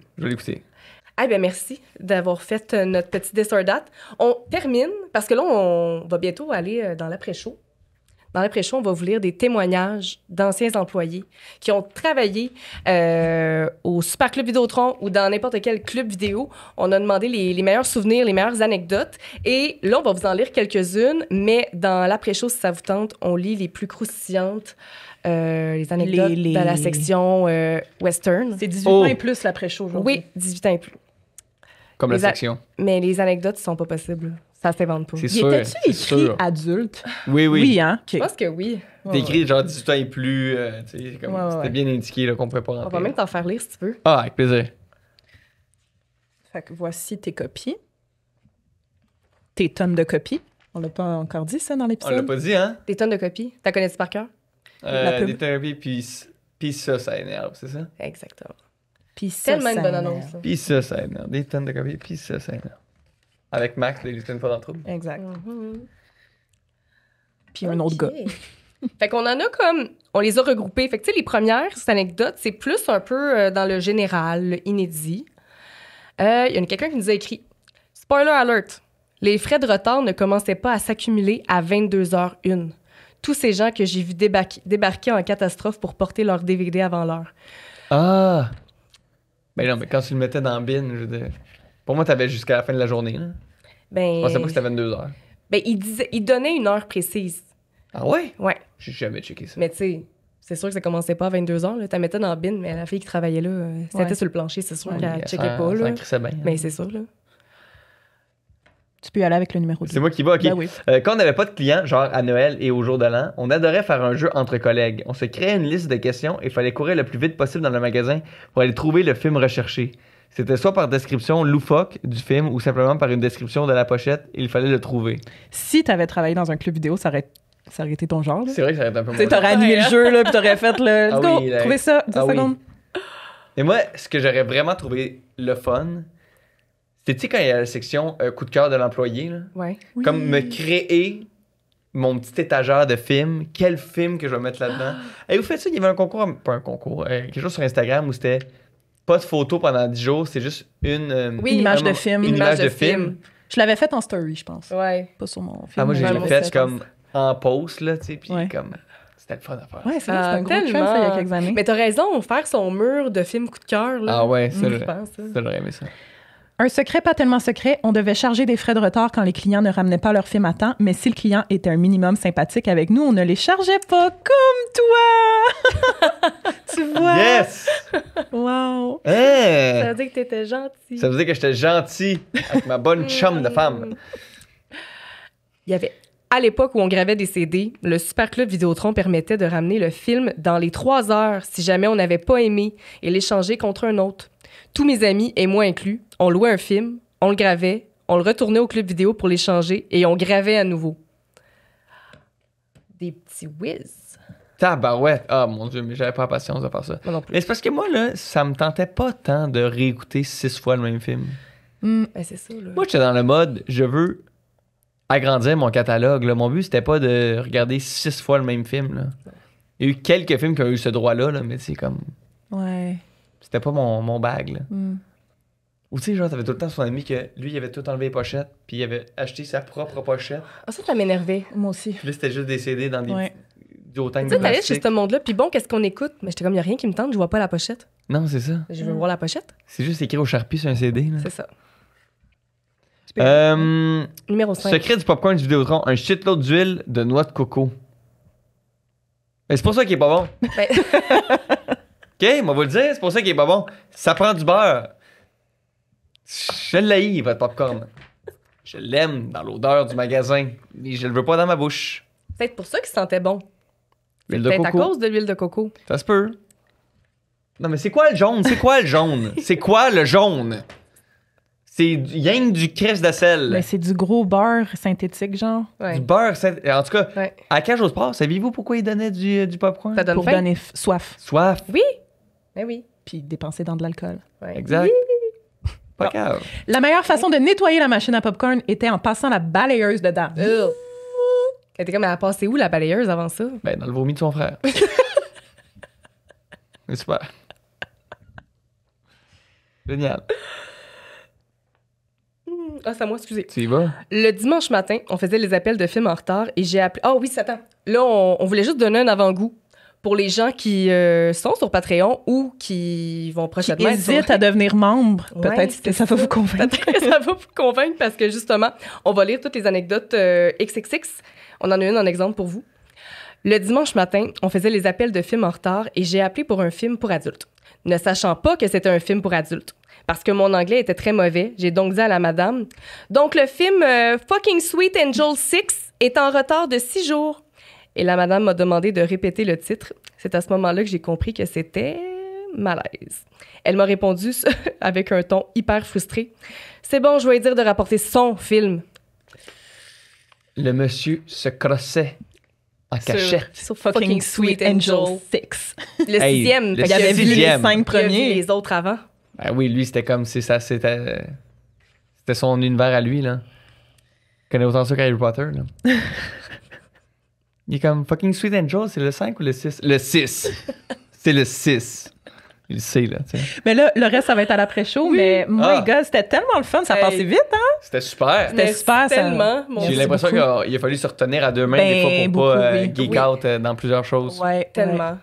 Ah ben merci d'avoir fait notre petit Dessert Date. On termine, parce que là, on va bientôt aller dans l'après-show. Dans l'après-show, on va vous lire des témoignages d'anciens employés qui ont travaillé au Super Club Vidéotron ou dans n'importe quel club vidéo. On a demandé les meilleurs souvenirs, les meilleures anecdotes. Et là, on va vous en lire quelques-unes, mais dans l'après-show, si ça vous tente, on lit les plus croustillantes, les anecdotes dans la section western. C'est 18 ans et plus l'après-show aujourd'hui. Oui, 18 ans et plus. Comme la Les a- section. Mais les anecdotes sont pas possibles. Ça s'invente pas. C'est Il sûr, était-tu c'est écrit sûr. adulte? Oui. Oui, hein? OK. Je pense que oui. T'es écrit genre 18 ans et plus, tu sais, comme Ouais, ouais, c'était ouais. bien indiqué là, qu'on pouvait pas On rentrer. va même t'en faire lire si tu veux. Ah, avec plaisir. Fait que voici tes copies. Tes tonnes de copies. On l'a pas encore dit, ça, dans On l'a l'épisode? pas dit, hein? Des tonnes de copies. T'as connais-tu par cœur? La pub. Des thérapies, puis ça énerve, c'est ça? Exactement. Puis ça, Tellement une ça bonne énerve. annonce. ça. Puis ça énerve. Des tonnes de copies, puis ça énerve. Avec Max, de Lutte une fois dans le trouble. Exact. Mhm. Puis un autre Ok. gars. Fait qu'on en a comme... On les a regroupés. Fait que, tu sais, les premières anecdotes, c'est plus un peu dans le général, le inédit. Il y a quelqu'un qui nous a écrit « Spoiler alert! Les frais de retard ne commençaient pas à s'accumuler à 22h01. Tous ces gens que j'ai vus débarquer en catastrophe pour porter leur DVD avant l'heure. Ah! Ben non, mais quand tu le mettais dans la bin, je veux dire... Pour moi, t'avais jusqu'à la fin de la journée, là. Ben, Je pensais pas que c'était 22 heures. ben, il donnait une heure précise. Ah ouais? Ouais. J'ai jamais checké ça. Mais tu sais, c'est sûr que ça commençait pas à 22h. Tu la mettais dans la bin, mais la fille qui travaillait là, c'était Ouais. sur le plancher, c'est sûr Ouais, qu'elle checkait Ça pas. Là. crissait bien. Mais c'est sûr, là. Tu peux y aller avec le numéro 2. C'est moi qui vais, OK. Ben oui. Quand on n'avait pas de clients, genre à Noël et au jour de l'an, on adorait faire un jeu entre collègues. On se créait une liste de questions et il fallait courir le plus vite possible dans le magasin pour aller trouver le film recherché. C'était soit par description loufoque du film ou simplement par une description de la pochette et il fallait le trouver. Si t'avais travaillé dans un club vidéo, ça aurait été ton genre. là. C'est vrai que ça aurait été un peu Tu sais, moins. t'aurais animé le jeu, là, puis t'aurais fait le... Ah Let's go, oui, là. trouvez ça, 10 Ah oui. secondes. Et moi, ce que j'aurais vraiment trouvé le fun, c'était, tu sais, quand il y a la section coup de cœur de l'employé, là, Ouais. comme me créer mon petit étagère de films, quel film que je vais mettre là-dedans. Et vous faites ça, il y avait un concours, pas un concours, quelque chose sur Instagram où c'était pas de photos pendant 10 jours, c'est juste une... Oui, Une image un- de film. Une image de film. Je l'avais fait en story, je pense. Ouais. Pas sur mon film. Ah, moi, je mais l'ai Ouais, moi fait aussi, comme en post, là, tu sais, puis Ouais. comme... C'était le fun à faire. Ouais, c'est vrai, Ah, c'est un gros trend, tellement. ça, il y a quelques années. Mais t'as raison, faire son mur de film coup de cœur, là. Ah ouais, ça, je pense. ça, j'aurais aimé ça. Un secret pas tellement secret, on devait charger des frais de retard quand les clients ne ramenaient pas leur film à temps, mais si le client était un minimum sympathique avec nous, on ne les chargeait pas comme toi! Tu vois? Yes! Wow! Ça Hein? veut dire que t'étais gentil. Ça veut dire que j'étais gentil avec ma bonne chum de femme. Il y avait... À l'époque où on gravait des CD, le Super Club Vidéotron permettait de ramener le film dans les 3 heures si jamais on n'avait pas aimé et l'échanger contre un autre. Tous mes amis, et moi inclus, on louait un film, on le gravait, on le retournait au club vidéo pour l'échanger et on gravait à nouveau. Des petits whiz. Tabarouette. Ah, mon Dieu, mais j'avais pas la patience de faire ça. Moi non plus. Mais c'est parce que moi, là, ça me tentait pas tant de réécouter 6 fois le même film. Ben, c'est ça, là. Moi, j'étais dans le mode, je veux agrandir mon catalogue. Là. Mon but, c'était pas de regarder 6 fois le même film. Là. Il y a eu quelques films qui ont eu ce droit-là, là, mais c'est comme... Ouais. C'était pas mon bag. Là. Mm. Ou tu sais, genre, t'avais tout le temps son ami que lui, il avait tout enlevé les pochettes, puis il avait acheté sa propre pochette. Ah, ça m'énervait. Moi aussi. Puis là, c'était juste des CD dans des Ouais. du haut tank Tu de sais, t'allais chez plastique. ce monde-là, puis bon, qu'est-ce qu'on écoute? Mais j'étais comme, il n'y a rien qui me tente, je vois pas la pochette. Non, c'est ça. Je veux voir la pochette. C'est juste écrit au Sharpie sur un CD. Là. C'est ça. Numéro 5. Secret du popcorn du Vidéotron, un shitload d'huile de noix de coco. Mais c'est pour ça qu'il est pas bon. Ben, OK, on va vous le dire, c'est pour ça qu'il est pas bon. Ça prend du beurre. Je l'haïs, votre popcorn. Je l'aime dans l'odeur du magasin, mais je le veux pas dans ma bouche. Peut-être pour ça qu'il sentait bon. L'huile de Peut-être à coco. cause de l'huile de coco. Ça se peut. Non, mais c'est quoi le jaune? C'est quoi le jaune? C'est quoi le jaune? C'est rien du crèche de sel. Ben, c'est du gros beurre synthétique, genre. Ouais. Du beurre. En tout cas, Ouais. à Cage au Sport, saviez-vous pourquoi ils donnaient du popcorn? Ça donne Pour faim. donner soif. Soif. Oui. Ben oui. Puis dépenser dans de l'alcool. Ouais. Exact. Pas grave. La meilleure façon de nettoyer la machine à popcorn était en passant la balayeuse dedans. Ugh. Elle était comme, elle a passé où la balayeuse avant ça? Ben, dans le vomi de son frère. C'est super. Génial. Ah, c'est à moi, excusez. Tu y vas? Le dimanche matin, on faisait les appels de films en retard et j'ai appelé... Ah oui, attends. Là, on voulait juste donner un avant-goût pour les gens qui sont sur Patreon ou qui vont prochainement être sur- Hésite à devenir membre. Ouais, Peut-être c'est que ça va vous convaincre. Peut-être que ça va vous convaincre parce que justement, on va lire toutes les anecdotes XXX. On en a une en exemple pour vous. Le dimanche matin, on faisait les appels de films en retard et j'ai appelé pour un film pour adultes. Ne sachant pas que c'était un film pour adultes. Parce que mon anglais était très mauvais, j'ai donc dit à la madame, donc le film Fucking Sweet Angel 6 est en retard de 6 jours. Et la madame m'a demandé de répéter le titre. C'est à ce moment-là que j'ai compris que c'était malaise. Elle m'a répondu avec un ton hyper frustré. C'est bon, je vais lui dire de rapporter son film. Le monsieur se crossait en cachette. Sur Fucking Sweet Angel. 6. Le Hey, sixième. le Fait Il avait vu les sixième. 5 qu'il a vu premiers. les autres avant. Ah oui, lui, c'était comme... C'était son univers à lui, là. Il connaît autant ça qu'Harry Potter, là. Il est comme Fucking Sweet Angel, c'est le 5 ou le 6? Le 6. C'est le 6. Il le sait, là, tu sais. Mais là, le reste, ça va être à l'après-show. Mais my Ah. God, c'était tellement le fun. Ça Hey. passait vite, hein? C'était super. C'était super, ça. Tellement, mon J'ai Dieu. l'impression beaucoup. qu'il a fallu se retenir à deux mains Ben, des fois pour beaucoup, pas oui. geek Oui. out dans plusieurs choses. Ouais. Tellement.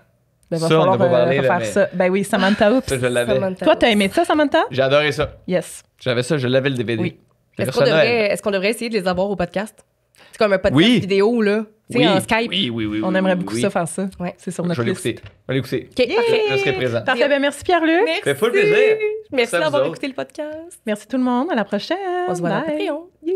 Ben, va Ça, on falloir n'a pas parlé, là, refaire mais- ça. Ben oui, Samantha Oops. Ça, je l'avais. Samantha. Toi, t'as aimé ça, Samantha? J'ai adoré ça. Yes. J'avais ça, je l'avais le DVD. Oui. J'ai Est-ce reçu qu'on à Noël. devrait essayer de les avoir au podcast? C'est comme un podcast Oui. vidéo, là. Tu sais, en Skype. Oui. On aimerait beaucoup oui. ça, faire ça. Ouais. C'est sur Je notre vais liste. l'écouter. Je vais l'écouter. OK, parfait. Je serai présent. Parfait. Ben, merci, Pierre-Luc. Merci. Ça fait full plaisir. Merci Ça, vous d'avoir autres. écouté le podcast. Merci tout le monde. À la prochaine. On se voit à Bye. Patreon. Yeah.